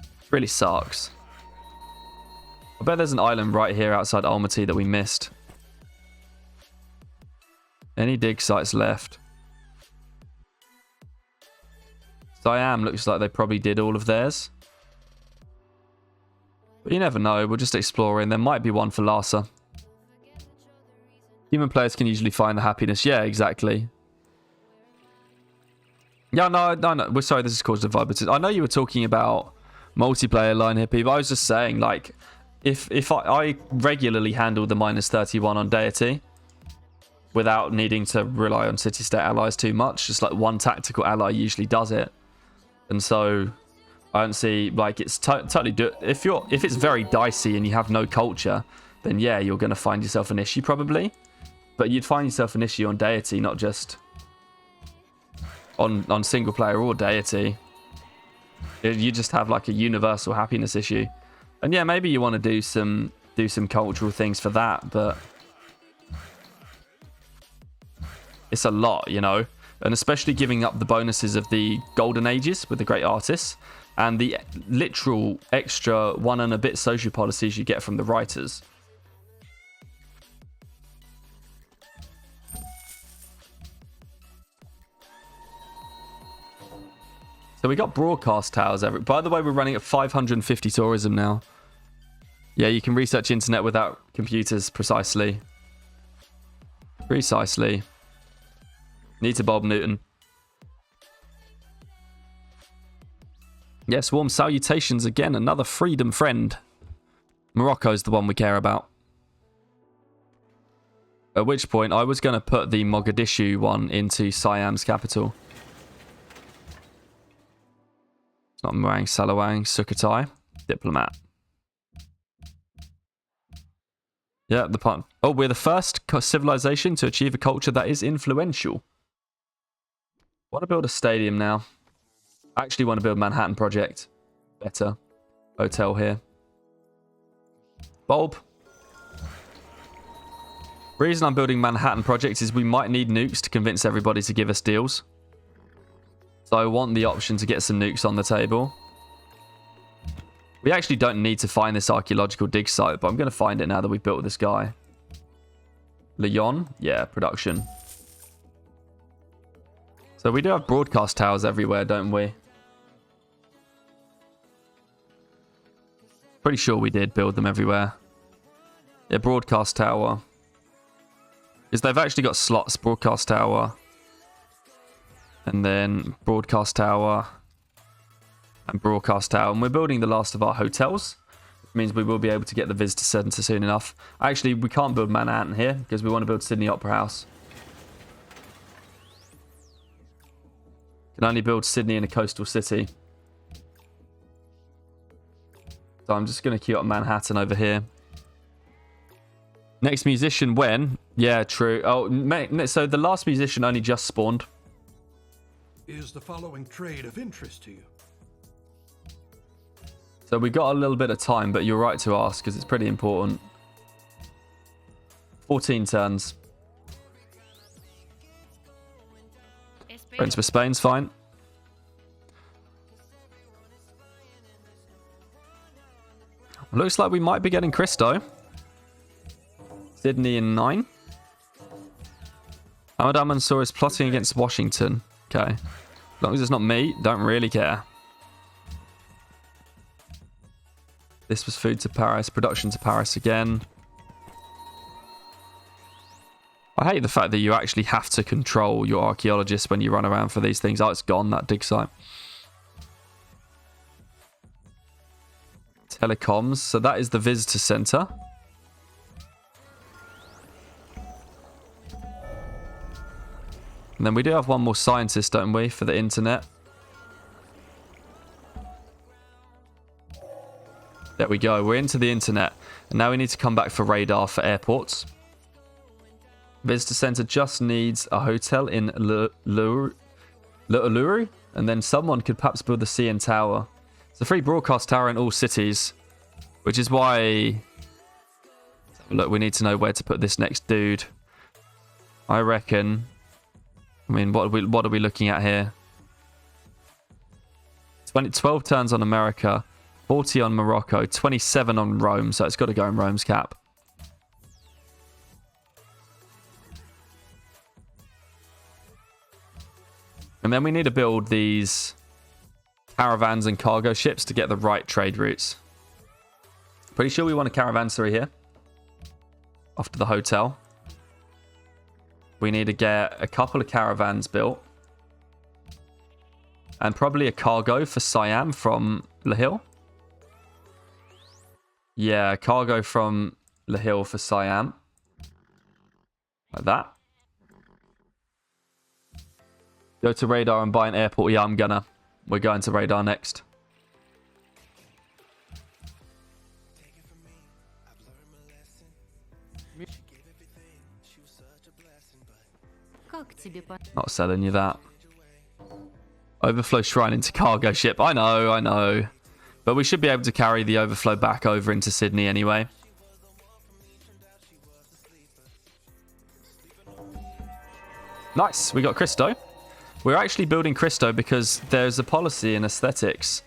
It really sucks. I bet there's an island right here outside Almaty that we missed. Any dig sites left? Siam looks like they probably did all of theirs. But you never know. We're just exploring. There might be one for Larsa. Human players can usually find the happiness. Yeah, exactly. Yeah, no. We're sorry, this is caused a vibe. I know you were talking about multiplayer line here, people. I was just saying, like, if I regularly handle the -31 on Deity without needing to rely on city-state allies too much, just like one tactical ally usually does it. And so I don't see, like, it's totally if it's very dicey and you have no culture, then yeah, you're going to find yourself an issue probably. But you'd find yourself an issue on Deity, not just on single player or Deity. You just have like a universal happiness issue. And yeah, maybe you want to do some cultural things for that, but it's a lot, you know. And especially giving up the bonuses of the golden ages with the great artists and the literal extra 1 and a bit social policies you get from the writers. So we got broadcast towers. By the way, we're running at 550 tourism now. Yeah, you can research internet without computers. Precisely. Need to Bob Newton. Yes, warm salutations again. Another freedom friend. Morocco's the one we care about. At which point, I was going to put the Mogadishu one into Siam's capital. It's not Muang, Salawang, Sukhothai. Diplomat. Yeah, the part. Oh, we're the first civilization to achieve a culture that is influential. Want to build a stadium now. I actually want to build Manhattan Project. Better. Hotel here. Bulb. Reason I'm building Manhattan Project is we might need nukes to convince everybody to give us deals. So I want the option to get some nukes on the table. We actually don't need to find this archaeological dig site, but I'm going to find it now that we've built this guy. Lyon? Yeah, production. So we do have broadcast towers everywhere, don't we? Pretty sure we did build them everywhere. Yeah, broadcast tower. Is they've actually got slots, broadcast tower. And then broadcast tower. And broadcast tower. And we're building the last of our hotels. Which means we will be able to get the visitor centre soon enough. Actually, we can't build Manhattan here because we want to build Sydney Opera House. Can only build Sydney in a coastal city. So I'm just going to queue up Manhattan over here. Next musician when? Yeah, true. Oh, so the last musician only just spawned. Is the following trade of interest to you? So we got a little bit of time, but you're right to ask because it's pretty important. 14 turns. Prince for Spain's fine. Looks like we might be getting Christo. Sydney in 9. Ahmad Al-Mansur is plotting against Washington. Okay. As long as it's not me, don't really care. This was food to Paris, production to Paris again. I hate the fact that you actually have to control your archaeologists when you run around for these things. Oh, it's gone, that dig site. Telecoms. So that is the visitor center. And then we do have one more scientist, don't we, for the internet. There we go. We're into the internet. And now we need to come back for radar for airports. Visitor center just needs a hotel in Uluru. And then someone could perhaps build the CN Tower. It's a free broadcast tower in all cities. Which is why... Look, we need to know where to put this next dude. I reckon... I mean, what are we looking at here? 12 turns on America. 40 on Morocco. 27 on Rome. So it's got to go in Rome's cap. And then we need to build these caravans and cargo ships to get the right trade routes. Pretty sure we want a caravanserai here. Off to the hotel. We need to get a couple of caravans built. And probably a cargo for Siam from Lahil. Yeah, cargo from Lahil for Siam. Like that. Go to radar and buy an airport. Yeah, I'm gonna. We're going to radar next. Not selling you that. Overflow shrine into cargo ship. I know. But we should be able to carry the overflow back over into Sydney anyway. Nice, we got Christo. We're actually building Christo because there's a policy in aesthetics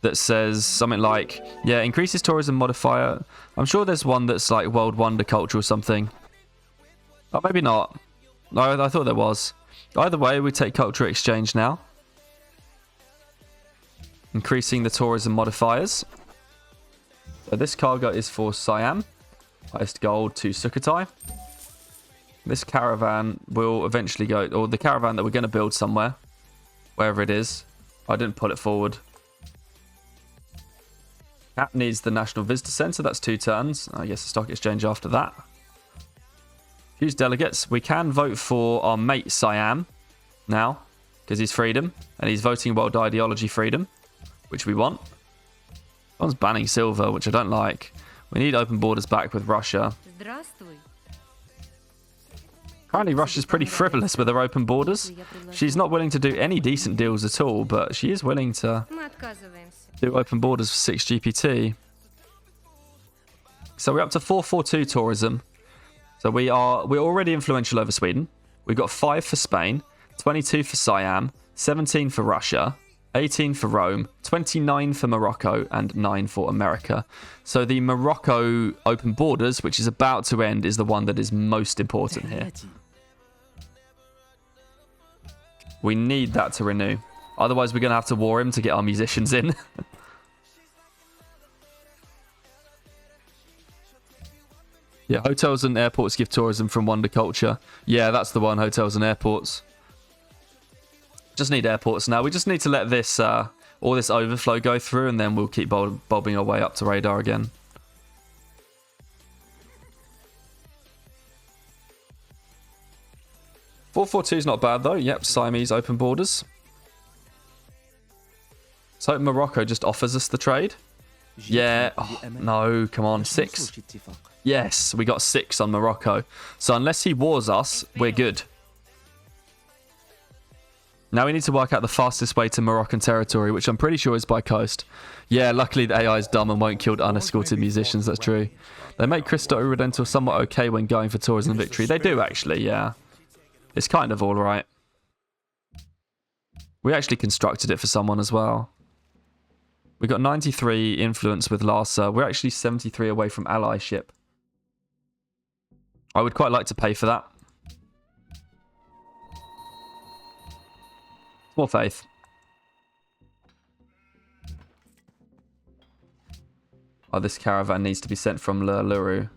that says something like, yeah, increases tourism modifier. I'm sure there's one that's like World Wonder Culture or something. Oh, maybe not. No, I thought there was. Either way, we take culture exchange now. Increasing the tourism modifiers. So this cargo is for Siam. Highest gold to Sukhothai. This caravan will eventually go, or the caravan that we're going to build somewhere, wherever it is. I didn't pull it forward. Cap needs the National Visitor Centre. That's 2 turns. I guess the stock exchange after that. Choose delegates. We can vote for our mate Siam now, because he's freedom, and he's voting world ideology freedom, which we want. Someone's banning silver, which I don't like. We need open borders back with Russia. Здравствуй. Apparently Russia's pretty frivolous with her open borders. She's not willing to do any decent deals at all, but she is willing to Мы отказываемся. do open borders for 6 GPT. So we're up to 442 tourism. So we're already influential over Sweden. We've got 5 for Spain, 22 for Siam, 17 for Russia, 18 for Rome, 29 for Morocco, and 9 for America. So the Morocco open borders, which is about to end, is the one that is most important here. We need that to renew. Otherwise, we're going to have to war him to get our musicians in. Yeah, hotels and airports give tourism from Wonder Culture. Yeah, that's the one, hotels and airports. Just need airports now. We just need to let this all this overflow go through, and then we'll keep bobbing our way up to radar again. $442 is not bad though. Yep, Siamese open borders. So Morocco just offers us the trade. Yeah. Oh, no, come on. 6. Yes, we got 6 on Morocco. So unless he wars us, we're good. Now we need to work out the fastest way to Moroccan territory, which I'm pretty sure is by coast. Yeah, luckily the AI is dumb and won't kill unescorted musicians. That's true. They make Cristo Redentor somewhat okay when going for tourism victory. They do actually, yeah. It's kind of all right. We actually constructed it for someone as well. We got 93 influence with Larsa. We're actually 73 away from allyship. I would quite like to pay for that. More faith. Oh, this caravan needs to be sent from Luru.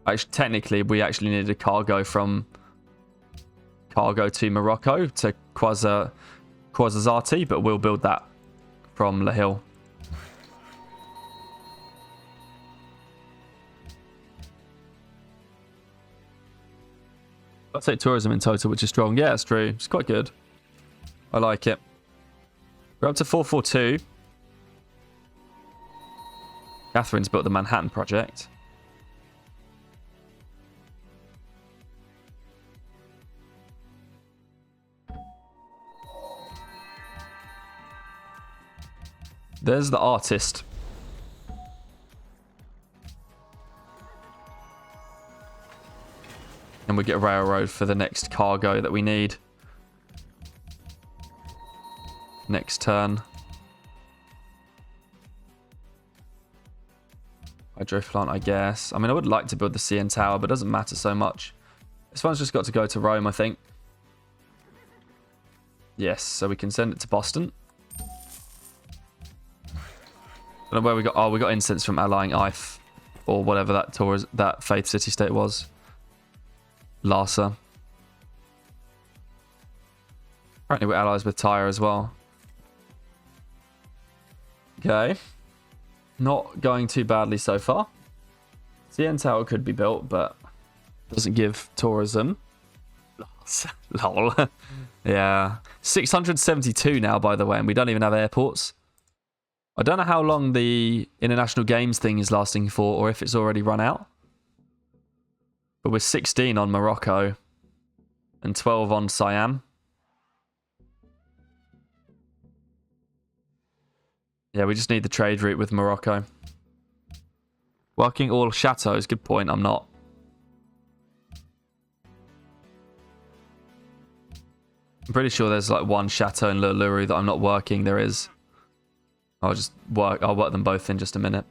Actually, technically, we actually needed a cargo from cargo to Morocco to Kwazazati, but we'll build that from Lahil. I'll take tourism in total, which is strong. Yeah, it's true. It's quite good. I like it. We're up to 442. Catherine's built the Manhattan Project. There's the artist. And we get a railroad for the next cargo that we need. Next turn. Hydro plant, I guess. I mean, I would like to build the CN Tower, but it doesn't matter so much. This one's just got to go to Rome, I think. Yes, so we can send it to Boston. I don't know where we got. Oh, we got incense from allying Ife, or whatever that Faith City State was. Larsa. Apparently, we're allies with Tyre as well. Okay, not going too badly so far. CN Tower could be built, but doesn't give tourism. Lol. Yeah, 672 now, by the way, and we don't even have airports. I don't know how long the International Games thing is lasting for, or if it's already run out. But we're 16 on Morocco. and 12 on Siam. Yeah, we just need the trade route with Morocco. Working all chateaus, good point. I'm not. I'm pretty sure there's like one chateau in Luluru that I'm not working. There is. I'll work them both in just a minute.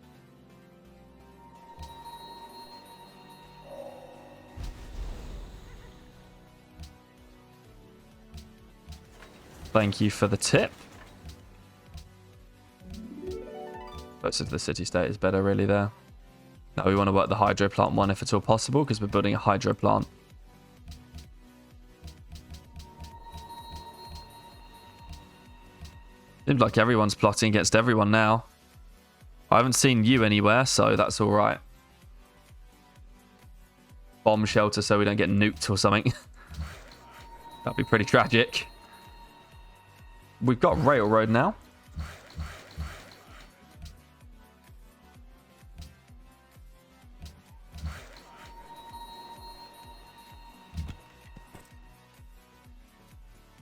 Thank you for the tip. Most of the city-state is better really there. Now we want to work the hydro plant one if at all possible because we're building a hydro plant. Seems like everyone's plotting against everyone now. I haven't seen you anywhere, so that's alright. Bomb shelter so we don't get nuked or something. That'd be pretty tragic. We've got railroad now.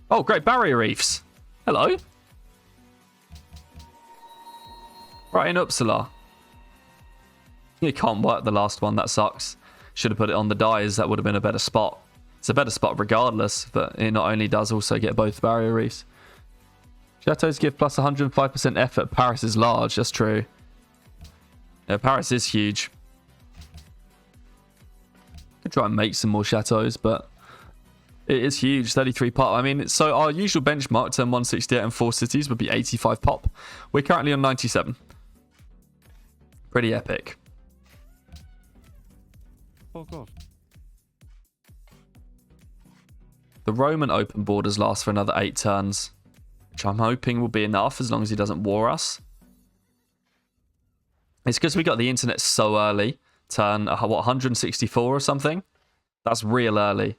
Oh, great barrier reefs. Hello. Right in Uppsala. You can't work the last one. That sucks. Should have put it on the dies. That would have been a better spot. It's a better spot regardless, but it not only does also get both barrier reefs. Chateaus give plus 105% effort. Paris is large. That's true. Yeah, Paris is huge. Could try and make some more chateaus, but it is huge. 33 pop. I mean, so our usual benchmark, turn 168 and 4 cities, would be 85 pop. We're currently on 97. Pretty epic. Fuck off. The Roman open borders last for another 8 turns, which I'm hoping will be enough as long as he doesn't war us. It's because we got the internet so early. Turn, what, 164 or something? That's real early.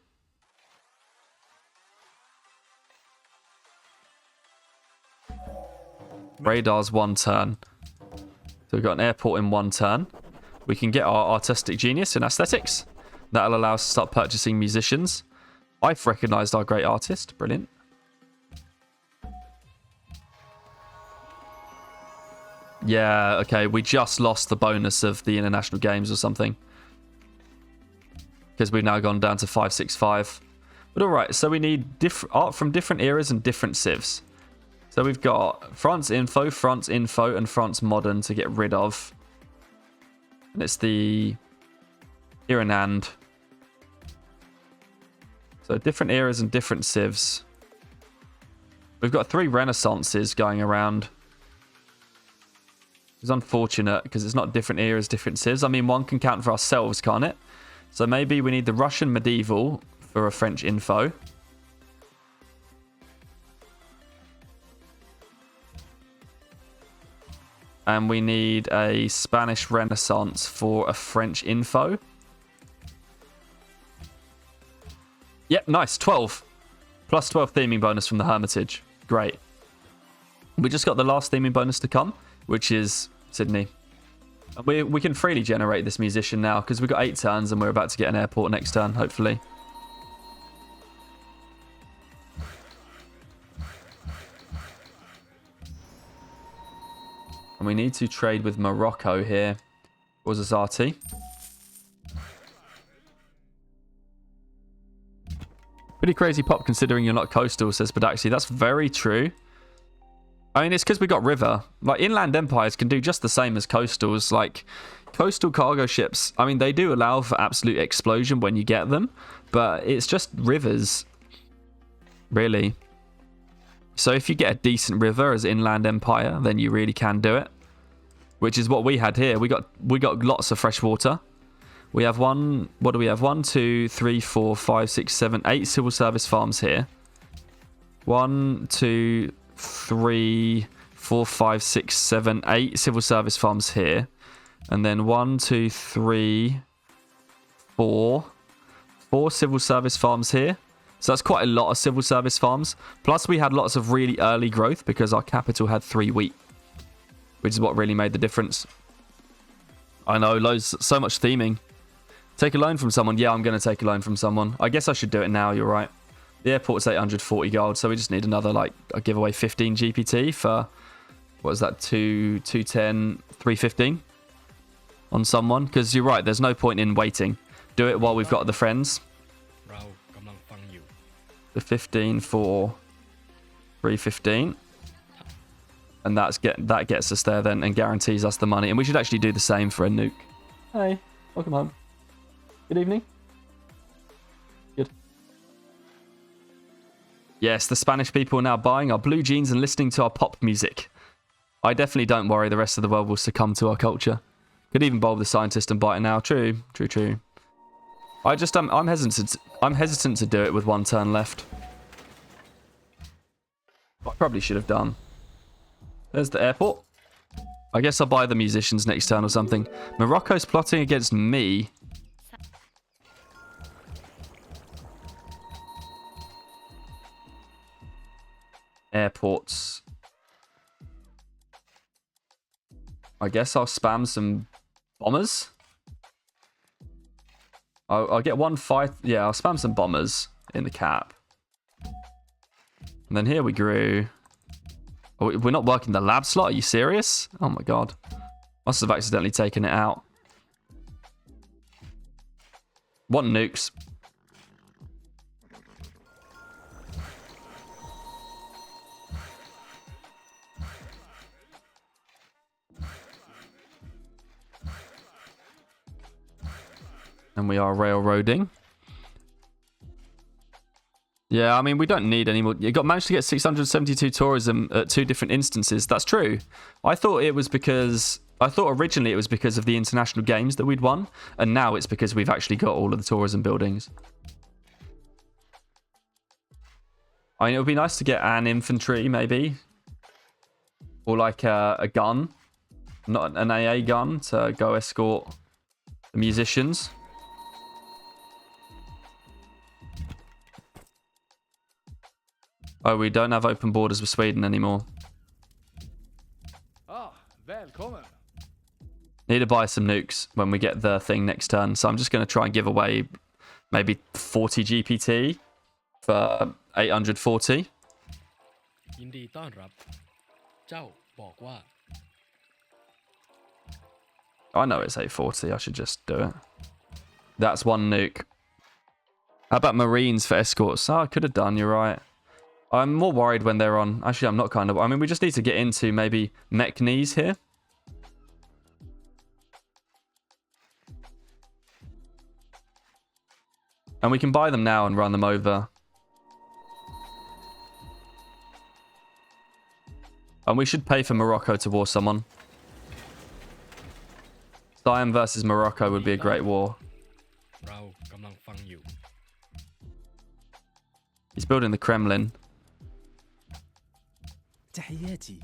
Radar's 1 turn. So we've got an airport in 1 turn. We can get our artistic genius in aesthetics. That'll allow us to start purchasing musicians. I've recognised our great artist. Brilliant. Yeah, okay. We just lost the bonus of the international games or something. Because we've now gone down to 565. But alright, so we need art from different eras and different civs. So we've got France Info, and France Modern to get rid of. And it's the Iranand. So different eras and different civs. We've got 3 Renaissances going around. It's unfortunate because it's not different eras, different civs. I mean, one can count for ourselves, can't it? So maybe we need the Russian medieval for a French info. And we need a Spanish Renaissance for a French info. Yep, nice. 12. Plus 12 theming bonus from the Hermitage. Great. We just got the last theming bonus to come, which is Sydney. And we can freely generate this musician now because we've got 8 turns and we're about to get an airport next turn, hopefully. And we need to trade with Morocco here. Or Zazati. Pretty crazy pop considering you're not coastal, says Badaxi. That's very true. I mean, it's because we got river. Like, inland empires can do just the same as coastals. Like, coastal cargo ships, I mean, they do allow for absolute explosion when you get them. But it's just rivers. Really. So if you get a decent river as inland empire, then you really can do it. Which is what we had here. We got lots of fresh water. We have what do we have? 1, 2, 3, 4, 5, 6, 7, 8 civil service farms here. 1, 2, 3, 4, 5, 6, 7, 8 civil service farms here. And then 1, 2, 3, 4 civil service farms here. So that's quite a lot of civil service farms. Plus we had lots of really early growth because our capital had 3 wheat. Which is what really made the difference. I know, so much theming. Take a loan from someone. Yeah, I'm going to take a loan from someone. I guess I should do it now, you're right. The airport's 840 gold, so we just need another, like, I'll give away 15 GPT for, what is that, 210, 315 on someone. Because you're right, there's no point in waiting. Do it while we've got the friends. เรากำลังฟังอยู่ The 15 for 315. And that gets us there then and guarantees us the money. And we should actually do the same for a nuke. Hey, welcome home. Good evening. Good. Yes, the Spanish people are now buying our blue jeans and listening to our pop music. I definitely don't worry the rest of the world will succumb to our culture. Could even bulb the scientist and buy it now. True. I just I'm hesitant to do it with one turn left. I probably should have done. There's the airport. I guess I'll buy the musicians next turn or something. Morocco's plotting against me. Airports. I guess I'll spam some bombers. I'll get one fight. Yeah, I'll spam some bombers in the cap. And then here we grew. Oh, we're not working the lab slot. Are you serious? Oh my god. Must have accidentally taken it out. What nukes? And we are railroading. Yeah, I mean, we don't need any more. You managed to get 672 tourism at 2 different instances. That's true. I thought originally it was because of the international games that we'd won. And now it's because we've actually got all of the tourism buildings. I mean, it would be nice to get an infantry, maybe. Or like a gun. Not an AA gun to go escort the musicians. Oh, we don't have open borders with Sweden anymore. Ah, välkommen. Need to buy some nukes when we get the thing next turn. So I'm just going to try and give away maybe 40 GPT for 840. ยินดีต้อนรับ เจ้าบอกว่า I know it's 840. I should just do it. That's one nuke. How about Marines for escorts? Oh, I could have done. You're right. I'm more worried when they're on. Actually, I'm not kind of. I mean, we just need to get into maybe mech knees here. And we can buy them now and run them over. And we should pay for Morocco to war someone. Siam versus Morocco would be a great war. เรากำลังฟังอยู่ He's building the Kremlin. تحياتي.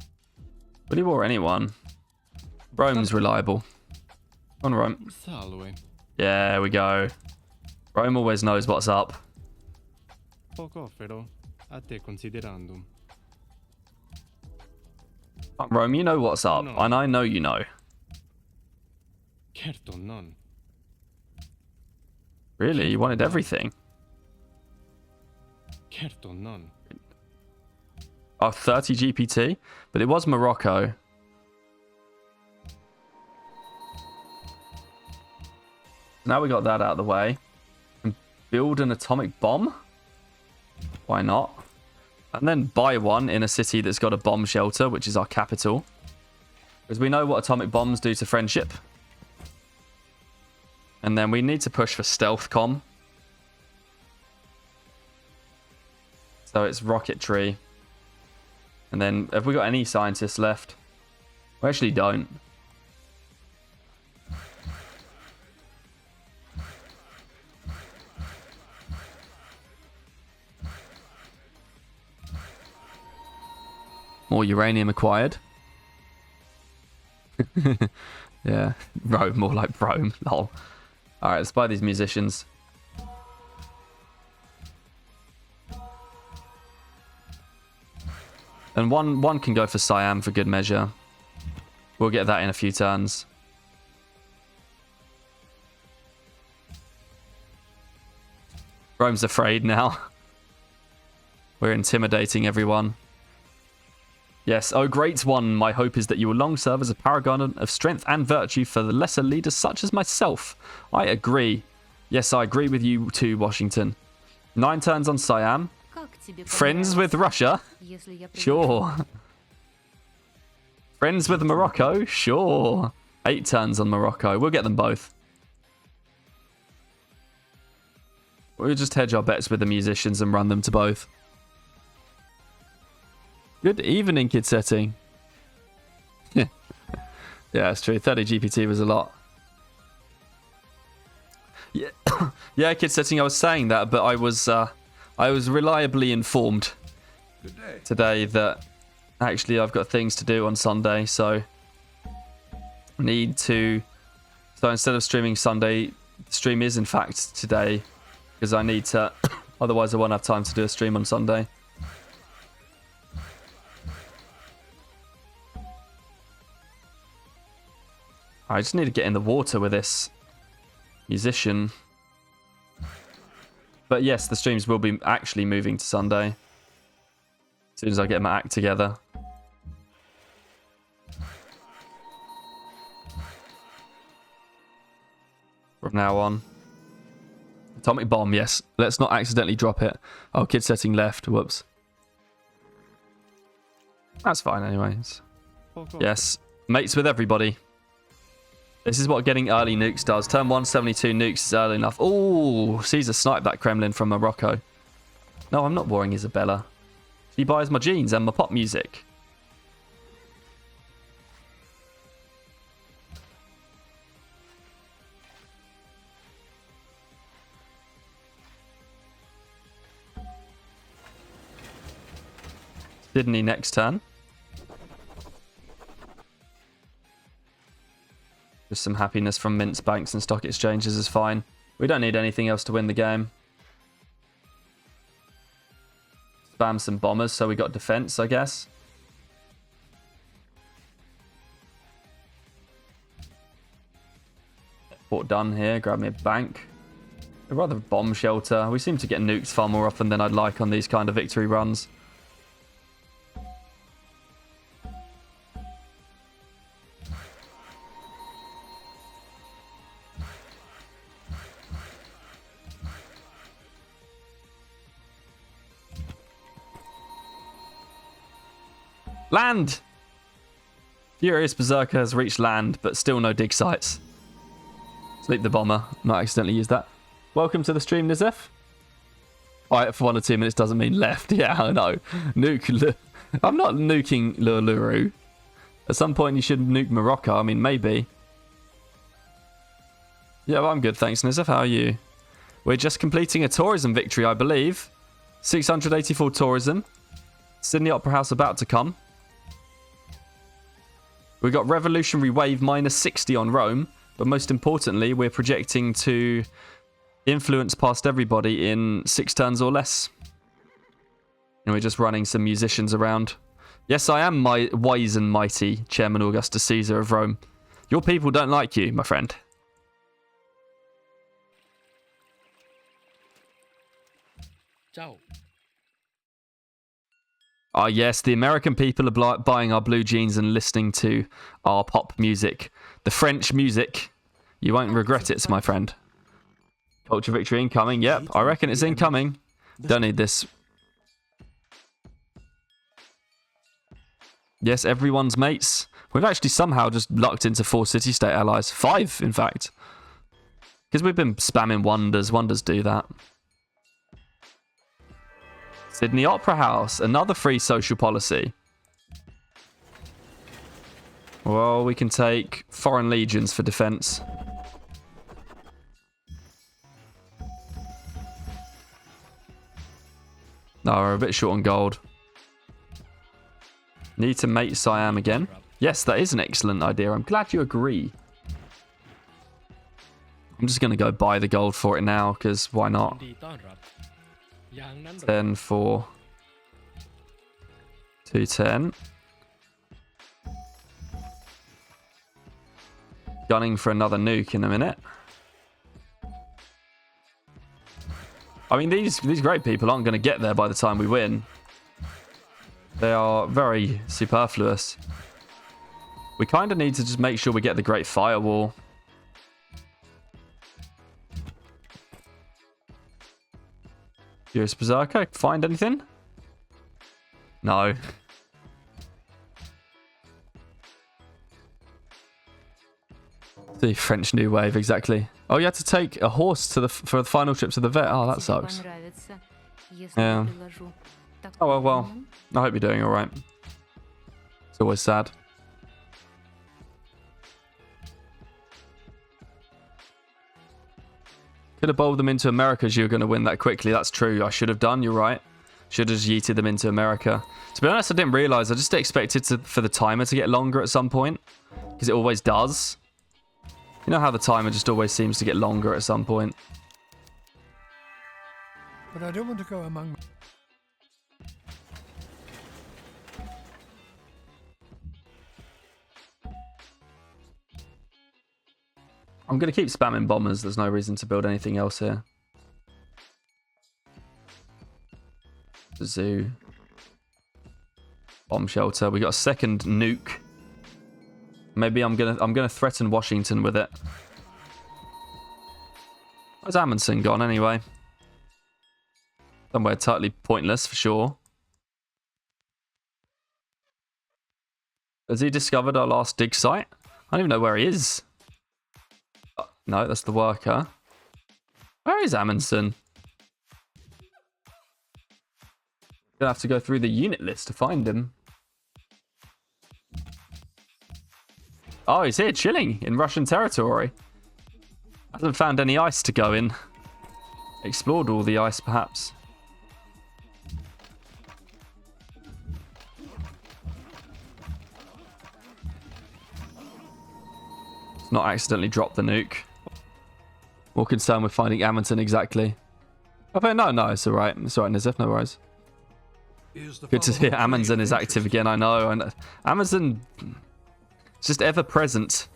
Will he war anyone? Rome's reliable. On Rome. Salve. Yeah, we go. Rome always knows what's up. Poco, pero a te considerando. Rome, you know what's up. No. And I know you know. Certo non. Really? You wanted everything? Certo non. Oh, 30 GPT? But it was Morocco. Now we got that out of the way. And build an atomic bomb? Why not? And then buy one in a city that's got a bomb shelter, which is our capital. Because we know what atomic bombs do to friendship. And then we need to push for stealth com. So it's rocketry. And then, have we got any scientists left? We actually don't. More uranium acquired. Yeah, Rome, more like Rome. Lol. Alright, let's buy these musicians. And one can go for Siam for good measure. We'll get that in a few turns. Rome's afraid now. We're intimidating everyone. Yes, oh great one, my hope is that you will long serve as a paragon of strength and virtue for the lesser leaders such as myself. I agree. Yes, I agree with you too, Washington. 9 turns on Siam. Friends with Russia? Sure. Friends with Morocco? Sure. 8 turns on Morocco. We'll get them both. We'll just hedge our bets with the musicians and run them to both. Good evening, kid setting. Yeah, it's true. 30 GPT was a lot. Yeah, yeah, kid setting. I was saying that, but I was reliably informed today that actually I've got things to do on Sunday, so need to. So instead of streaming Sunday, the stream is in fact today because I need to. Otherwise, I won't have time to do a stream on Sunday. I just need to get in the water with this musician. But yes, the streams will be actually moving to Sunday. As soon as I get my act together. From now on. Atomic bomb, yes. Let's not accidentally drop it. Oh, kid setting left. Whoops. That's fine anyways. Yes. Mates with everybody. This is what getting early nukes does. Turn 172 nukes is early enough. Oh, Caesar sniped that Kremlin from Morocco. No, I'm not boring Isabella. She buys my jeans and my pop music. Sydney next turn. Just some happiness from mints, banks and stock exchanges is fine. We don't need anything else to win the game. Spam some bombers so we got defense, I guess. Port done here, grab me a bank. I'd rather bomb shelter. We seem to get nukes far more often than I'd like on these kind of victory runs. Land! Furious Berserker has reached land, but still no dig sites. Sleep the bomber. Not accidentally used that. Welcome to the stream, Nizef. Quiet for 1 or 2 minutes doesn't mean left. Yeah, I know. Nuke. I'm not nuking Lulu. At some point you should nuke Morocco. I mean, maybe. Yeah, well, I'm good, thanks, Nizef. How are you? We're just completing a tourism victory, I believe. 684 tourism. Sydney Opera House about to come. We got Revolutionary Wave minus 60 on Rome, but most importantly, we're projecting to influence past everybody in 6 turns or less. And we're just running some musicians around. Yes, I am my wise and mighty Chairman Augustus Caesar of Rome. Your people don't like you, my friend. Ciao. Ah, yes, the American people are buying our blue jeans and listening to our pop music. The French music. You won't regret it, my friend. Culture victory incoming. Yep, I reckon it's incoming. Don't need this. Yes, everyone's mates. We've actually somehow just lucked into 4 city-state allies. 5, in fact. Because we've been spamming wonders. Wonders do that. Sydney Opera House, another free social policy. Well, we can take foreign legions for defense. No, we're a bit short on gold. Need to mate Siam again. Yes, that is an excellent idea. I'm glad you agree. I'm just going to go buy the gold for it now, because why not? 10 for 210. Gunning for another nuke in a minute. I mean, these great people aren't going to get there by the time we win. They are very superfluous. We kind of need to just make sure we get the Great Firewall. Furious Berserker, find anything? No. The French New Wave, exactly. Oh, you had to take a horse for the final trip to the vet. Oh, that sucks. Yeah. Oh, well. I hope you're doing all right. It's always sad. Could have bowled them into America as you were going to win that quickly. That's true. I should have done. You're right. Should have just yeeted them into America. To be honest, I didn't realise. I just expected for the timer to get longer at some point. Because it always does. You know how the timer just always seems to get longer at some point. But I don't want to go among... I'm going to keep spamming bombers. There's no reason to build anything else here. Zoo. Bomb shelter. We got a second nuke. Maybe I'm gonna threaten Washington with it. Where's Amundsen gone anyway? Somewhere totally pointless for sure. Has he discovered our last dig site? I don't even know where he is. No, that's the worker. Where is Amundsen? Gonna have to go through the unit list to find him. Oh, he's here chilling in Russian territory. Hasn't found any ice to go in. Explored all the ice, perhaps. Let's not accidentally drop the nuke. More concerned with finding Amundsen exactly. Oh, no, it's alright. It's alright, Nizef, no worries. Good to hear Amundsen is active again, I know. And Amundsen... just ever present.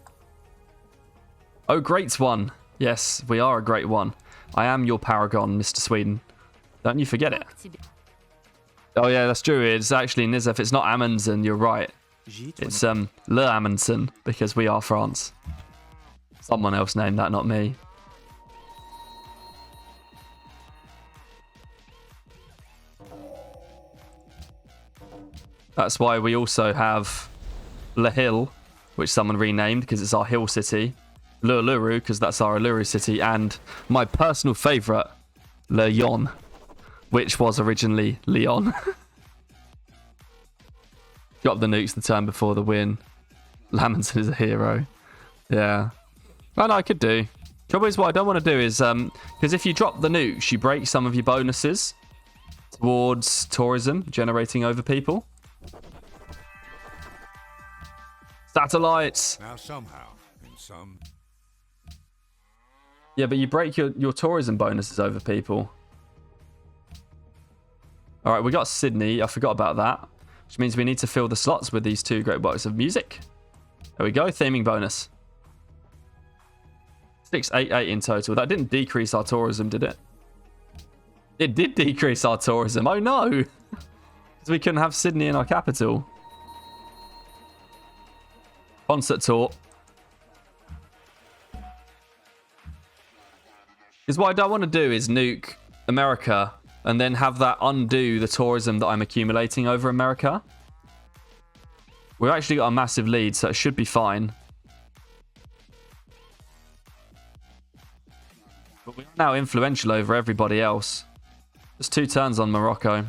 Oh, great one. Yes, we are a great one. I am your paragon, Mr. Sweden. Don't you forget it. Oh yeah, that's true. It's actually Nizef. It's not Amundsen. You're right. It's Le Amundsen because we are France. Someone else named that, not me. That's why we also have Le Hill, which someone renamed because it's our hill city. Le Luru, because that's our Uluru city. And my personal favourite, Le Yon, which was originally Leon. Got the nukes the turn before the win. Lamington is a hero. Yeah. Well, no, I could do. Trouble is, what I don't want to do is, because if you drop the nukes, you break some of your bonuses towards tourism, generating over people. Satellites. Now somehow, in some... Yeah, but you break your tourism bonuses over people. All right, we got Sydney. I forgot about that. Which means we need to fill the slots with these 2 great works of music. There we go. Theming bonus. 688 in total. That didn't decrease our tourism, did it? It did decrease our tourism. Oh, no. Because we couldn't have Sydney in our capital. Concert tour. Because what I don't want to do is nuke America and then have that undo the tourism that I'm accumulating over America. We've actually got a massive lead, so it should be fine. But we're now influential over everybody else. Just 2 turns on Morocco.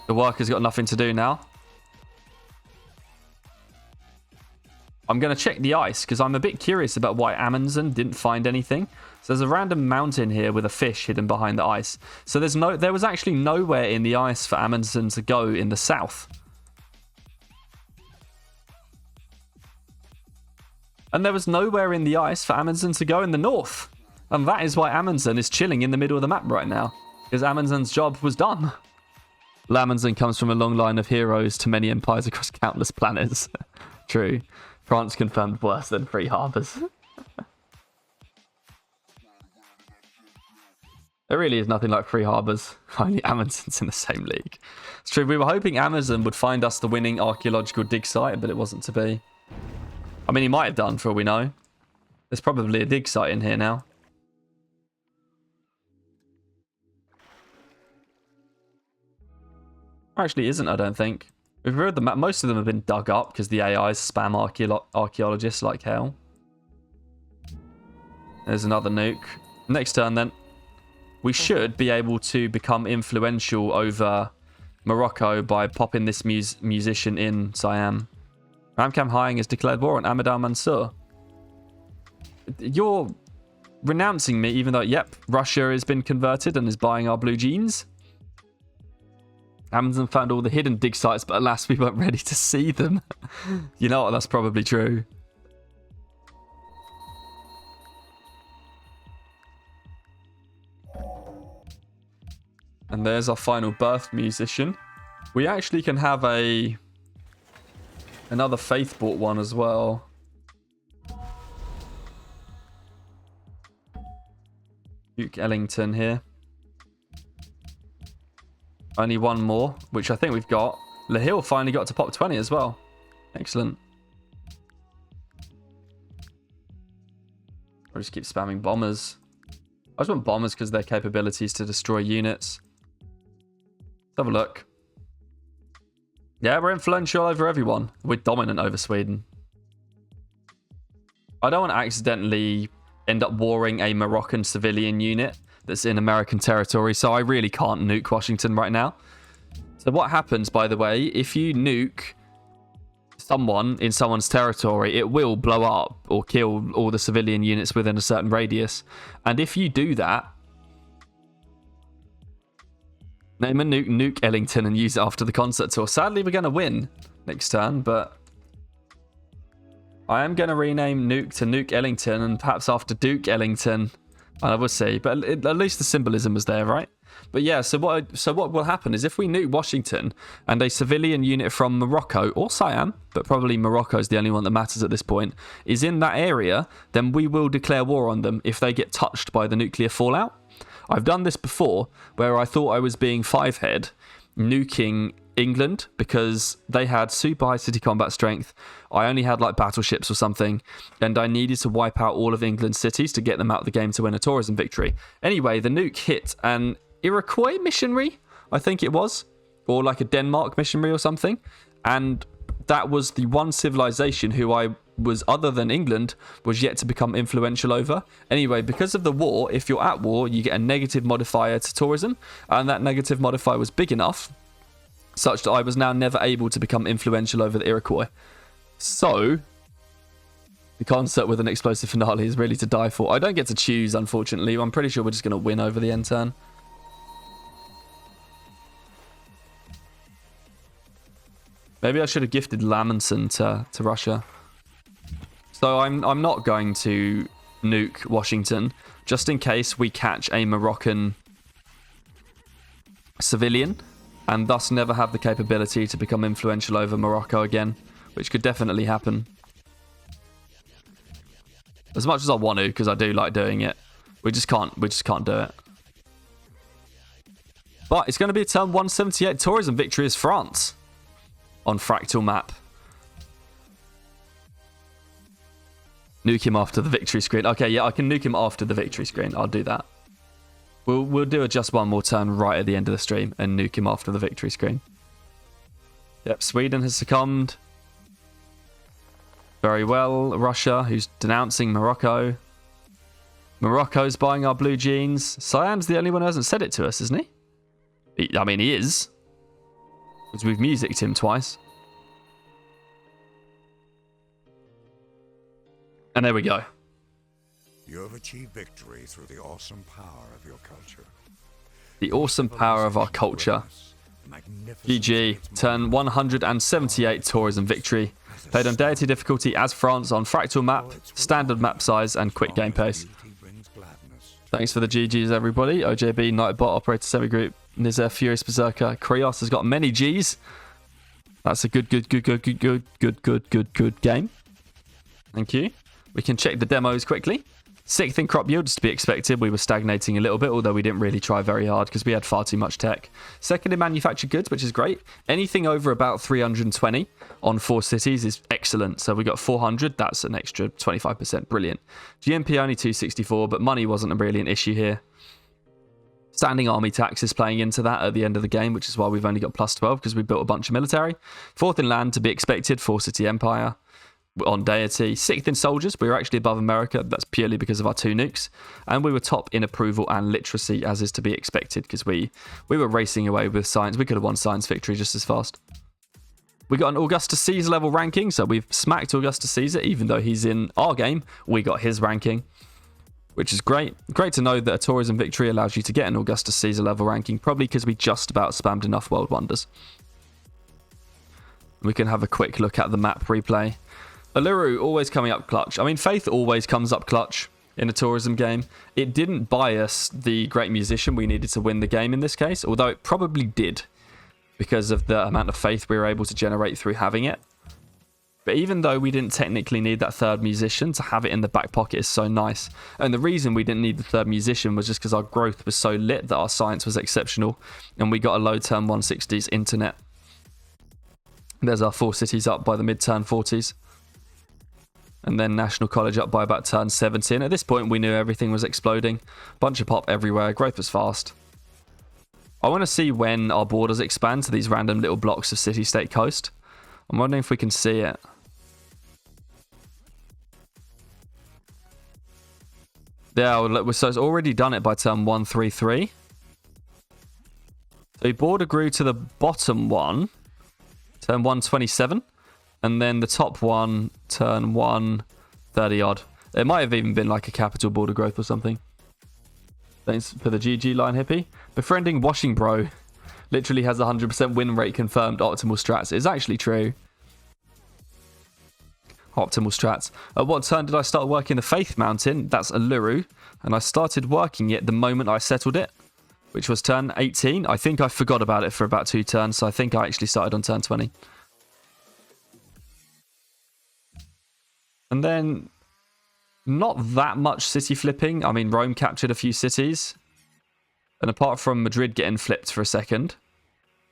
The worker's got nothing to do now. I'm going to check the ice because I'm a bit curious about why Amundsen didn't find anything. So there's a random mountain here with a fish hidden behind the ice. So there was actually nowhere in the ice for Amundsen to go in the south. And there was nowhere in the ice for Amundsen to go in the north. And that is why Amundsen is chilling in the middle of the map right now. Because Amundsen's job was done. Amundsen comes from a long line of heroes to many empires across countless planets. True. France confirmed worse than 3 harbours. There really is nothing like free harbours. Only Amazon's in the same league. It's true. We were hoping Amazon would find us the winning archaeological dig site, but it wasn't to be. I mean, he might have done for all we know. There's probably a dig site in here now. Actually isn't, I don't think. We've read the map. Most of them have been dug up because the AIs spam archaeologists like hell. There's another nuke. Next turn then. We should be able to become influential over Morocco by popping this musician in Siam. Ramcam Hying has declared war on Ahmed al-Mansur. You're renouncing me even though, yep, Russia has been converted and is buying our blue jeans. Amazon found all the hidden dig sites, but alas, we weren't ready to see them. You know what? That's probably true. And there's our final birth musician. We actually can have another faith bought one as well. Duke Ellington here. Only one more, which I think we've got. Lahil finally got to pop 20 as well. Excellent. I'll just keep spamming bombers. I just want bombers because of their capabilities to destroy units. Let's have a look. Yeah, we're influential over everyone. We're dominant over Sweden. I don't want to accidentally end up warring a Moroccan civilian unit that's in American territory, so I really can't nuke Washington right now. So what happens, by the way, if you nuke someone in someone's territory, it will blow up or kill all the civilian units within a certain radius. And if you do that, name a nuke Ellington and use it after the concert tour. Sadly, we're going to win next turn, but I am going to rename nuke to Nuke Ellington and perhaps after Duke Ellington. I will see, but at least the symbolism was there, right? But yeah, so what will happen is if we nuke Washington and a civilian unit from Morocco or Siam, but probably Morocco is the only one that matters at this point, is in that area, then we will declare war on them if they get touched by the nuclear fallout. I've done this before where I thought I was being five-head, nuking England because they had super high city combat strength. I only had like battleships or something, and I needed to wipe out all of England's cities to get them out of the game to win a tourism victory. Anyway, the nuke hit an Iroquois missionary, I think it was, or like a Denmark missionary or something, and that was the one civilization who I was, other than England, was yet to become influential over. Anyway, because of the war, if you're at war, you get a negative modifier to tourism, and that negative modifier was big enough such that I was now never able to become influential over the Iroquois. So, the concert with an explosive finale is really to die for. I don't get to choose, unfortunately. I'm pretty sure we're just going to win over the end turn. Maybe I should have gifted Lamundsen to Russia. So I'm not going to nuke Washington, just in case we catch a Moroccan civilian, and thus never have the capability to become influential over Morocco again, which could definitely happen. As much as I want to, because I do like doing it, we just can't do it. But it's going to be a turn 178 tourism victory as France on Fractal map. Nuke him after the victory screen. Okay, yeah, I can nuke him after the victory screen. I'll do that. We'll do a just one more turn right at the end of the stream and nuke him after the victory screen. Yep, Sweden has succumbed. Very well. Russia, who's denouncing Morocco. Morocco's buying our blue jeans. Siam's the only one who hasn't said it to us, isn't he? I mean, he is. Because we've musicked him twice. And there we go. You have achieved victory through the awesome power of your culture. The awesome power of our culture. GG. Turn 178 tourism victory. Played on Deity difficulty as France on Fractal map, standard map size, and quick game pace. Thanks for the GGs, everybody. OJB, Nightbot, Operator Semi-Group, Nizer, Furious Berserker. Krios has got many Gs. That's a good game. Thank you. We can check the demos quickly. 6th in crop yield is to be expected. We were stagnating a little bit, although we didn't really try very hard because we had far too much tech. 2nd in manufactured goods, which is great. Anything over about 320 on 4 cities is excellent. So we got 400. That's an extra 25%. Brilliant. GMP only 264, but money wasn't really an issue here. Standing army tax is playing into that at the end of the game, which is why we've only got plus 12 because we built a bunch of military. 4th in land to be expected, 4-city empire. On Deity. 6th in soldiers, we were actually above America. That's purely because of our 2 nukes. And we were top in approval and literacy, as is to be expected, because we were racing away with science. We could have won science victory just as fast. We got an Augustus Caesar level ranking, so we've smacked Augustus Caesar, even though he's in our game. We got his ranking, which is great. Great to know that a tourism victory allows you to get an Augustus Caesar level ranking, probably because we just about spammed enough world wonders. We can have a quick look at the map replay. Uluru always coming up clutch. I mean, Faith always comes up clutch in a tourism game. It didn't buy us the great musician we needed to win the game in this case, although it probably did because of the amount of faith we were able to generate through having it. But even though we didn't technically need that 3rd musician, to have it in the back pocket is so nice. And the reason we didn't need the 3rd musician was just because our growth was so lit that our science was exceptional and we got a low turn 160s internet. There's our 4 cities up by the mid-turn 40s. And then National College up by about turn 70. And at this point, we knew everything was exploding. Bunch of pop everywhere. Growth was fast. I want to see when our borders expand to these random little blocks of city-state coast. I'm wondering if we can see it. Yeah, so it's already done it by turn 133. So border grew to the bottom one, turn 127. And then the top one, turn 130 odd. It might have even been like a capital border growth or something. Thanks for the GG line, hippie. Befriending Washing Bro literally has 100% win rate confirmed optimal strats. It's actually true. Optimal strats. At what turn did I start working the Faith Mountain? That's Uluru. And I started working it the moment I settled it, which was turn 18. I think I forgot about it for about 2 turns, so I think I actually started on turn 20. And then, not that much city flipping. I mean, Rome captured a few cities. And apart from Madrid getting flipped for a second,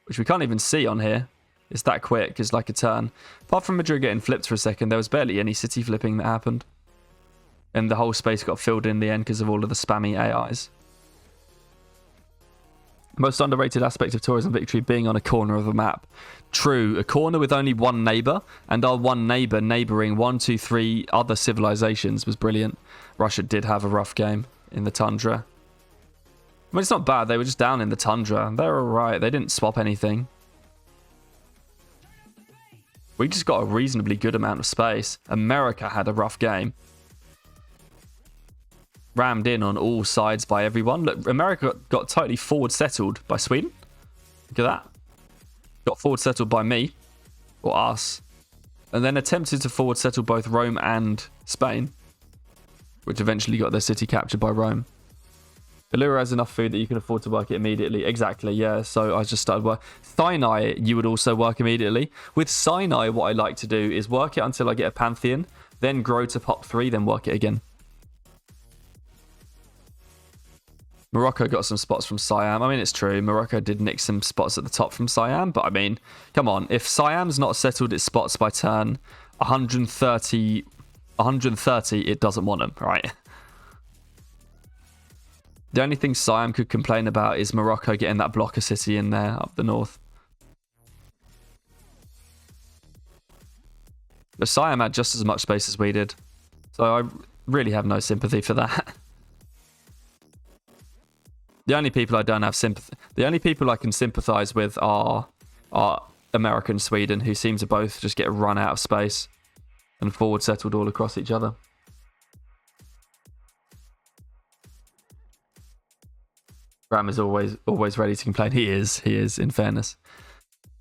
which we can't even see on here. It's that quick, it's like a turn. Apart from Madrid getting flipped for a second, there was barely any city flipping that happened. And the whole space got filled in the end because of all of the spammy AIs. Most underrated aspect of tourism victory being on a corner of a map. True, a corner with only one neighbour, and our one neighbour neighbouring 1, 2, 3 other civilizations was brilliant. Russia did have a rough game in the tundra. I mean, it's not bad, they were just down in the tundra. They're alright, they didn't swap anything. We just got a reasonably good amount of space. America had a rough game. Rammed in on all sides by everyone. Look, America got totally forward settled by Sweden. Look at that. Got forward settled by me. Or us. And then attempted to forward settle both Rome and Spain. Which eventually got their city captured by Rome. Uluru has enough food that you can afford to work it immediately. Exactly, yeah. So I just started work. Sinai, you would also work immediately. With Sinai, what I like to do is work it until I get a Pantheon. Then grow to pop 3, then work it again. Morocco got some spots from Siam. I mean, it's true. Morocco did nick some spots at the top from Siam. But I mean, come on. If Siam's not settled its spots by turn 130, it doesn't want them, right? The only thing Siam could complain about is Morocco getting that blocker city in there up the north. But Siam had just as much space as we did. So I really have no sympathy for that. The only people I don't have sympathy... The only people I can sympathise with are America and Sweden, who seem to both just get run out of space and forward settled all across each other. Ram is always ready to complain. He is, in fairness.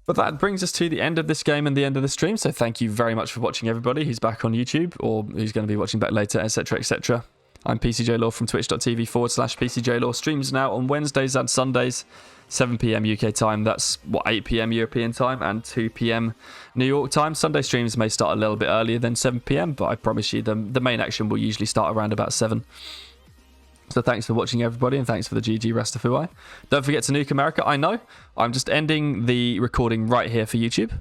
But that brings us to the end of this game and the end of the stream. So thank you very much for watching, everybody who's back on YouTube or who's going to be watching back later, etc., etc. I'm PCJ Law from twitch.tv/PCJ Law. Streams now on Wednesdays and Sundays. 7 p.m. UK time. That's what, 8 p.m. European time and 2 p.m. New York time. Sunday streams may start a little bit earlier than 7 p.m., but I promise you the main action will usually start around about 7. So thanks for watching, everybody, and thanks for the GG Rastafui. Don't forget to nuke America. I know. I'm just ending the recording right here for YouTube.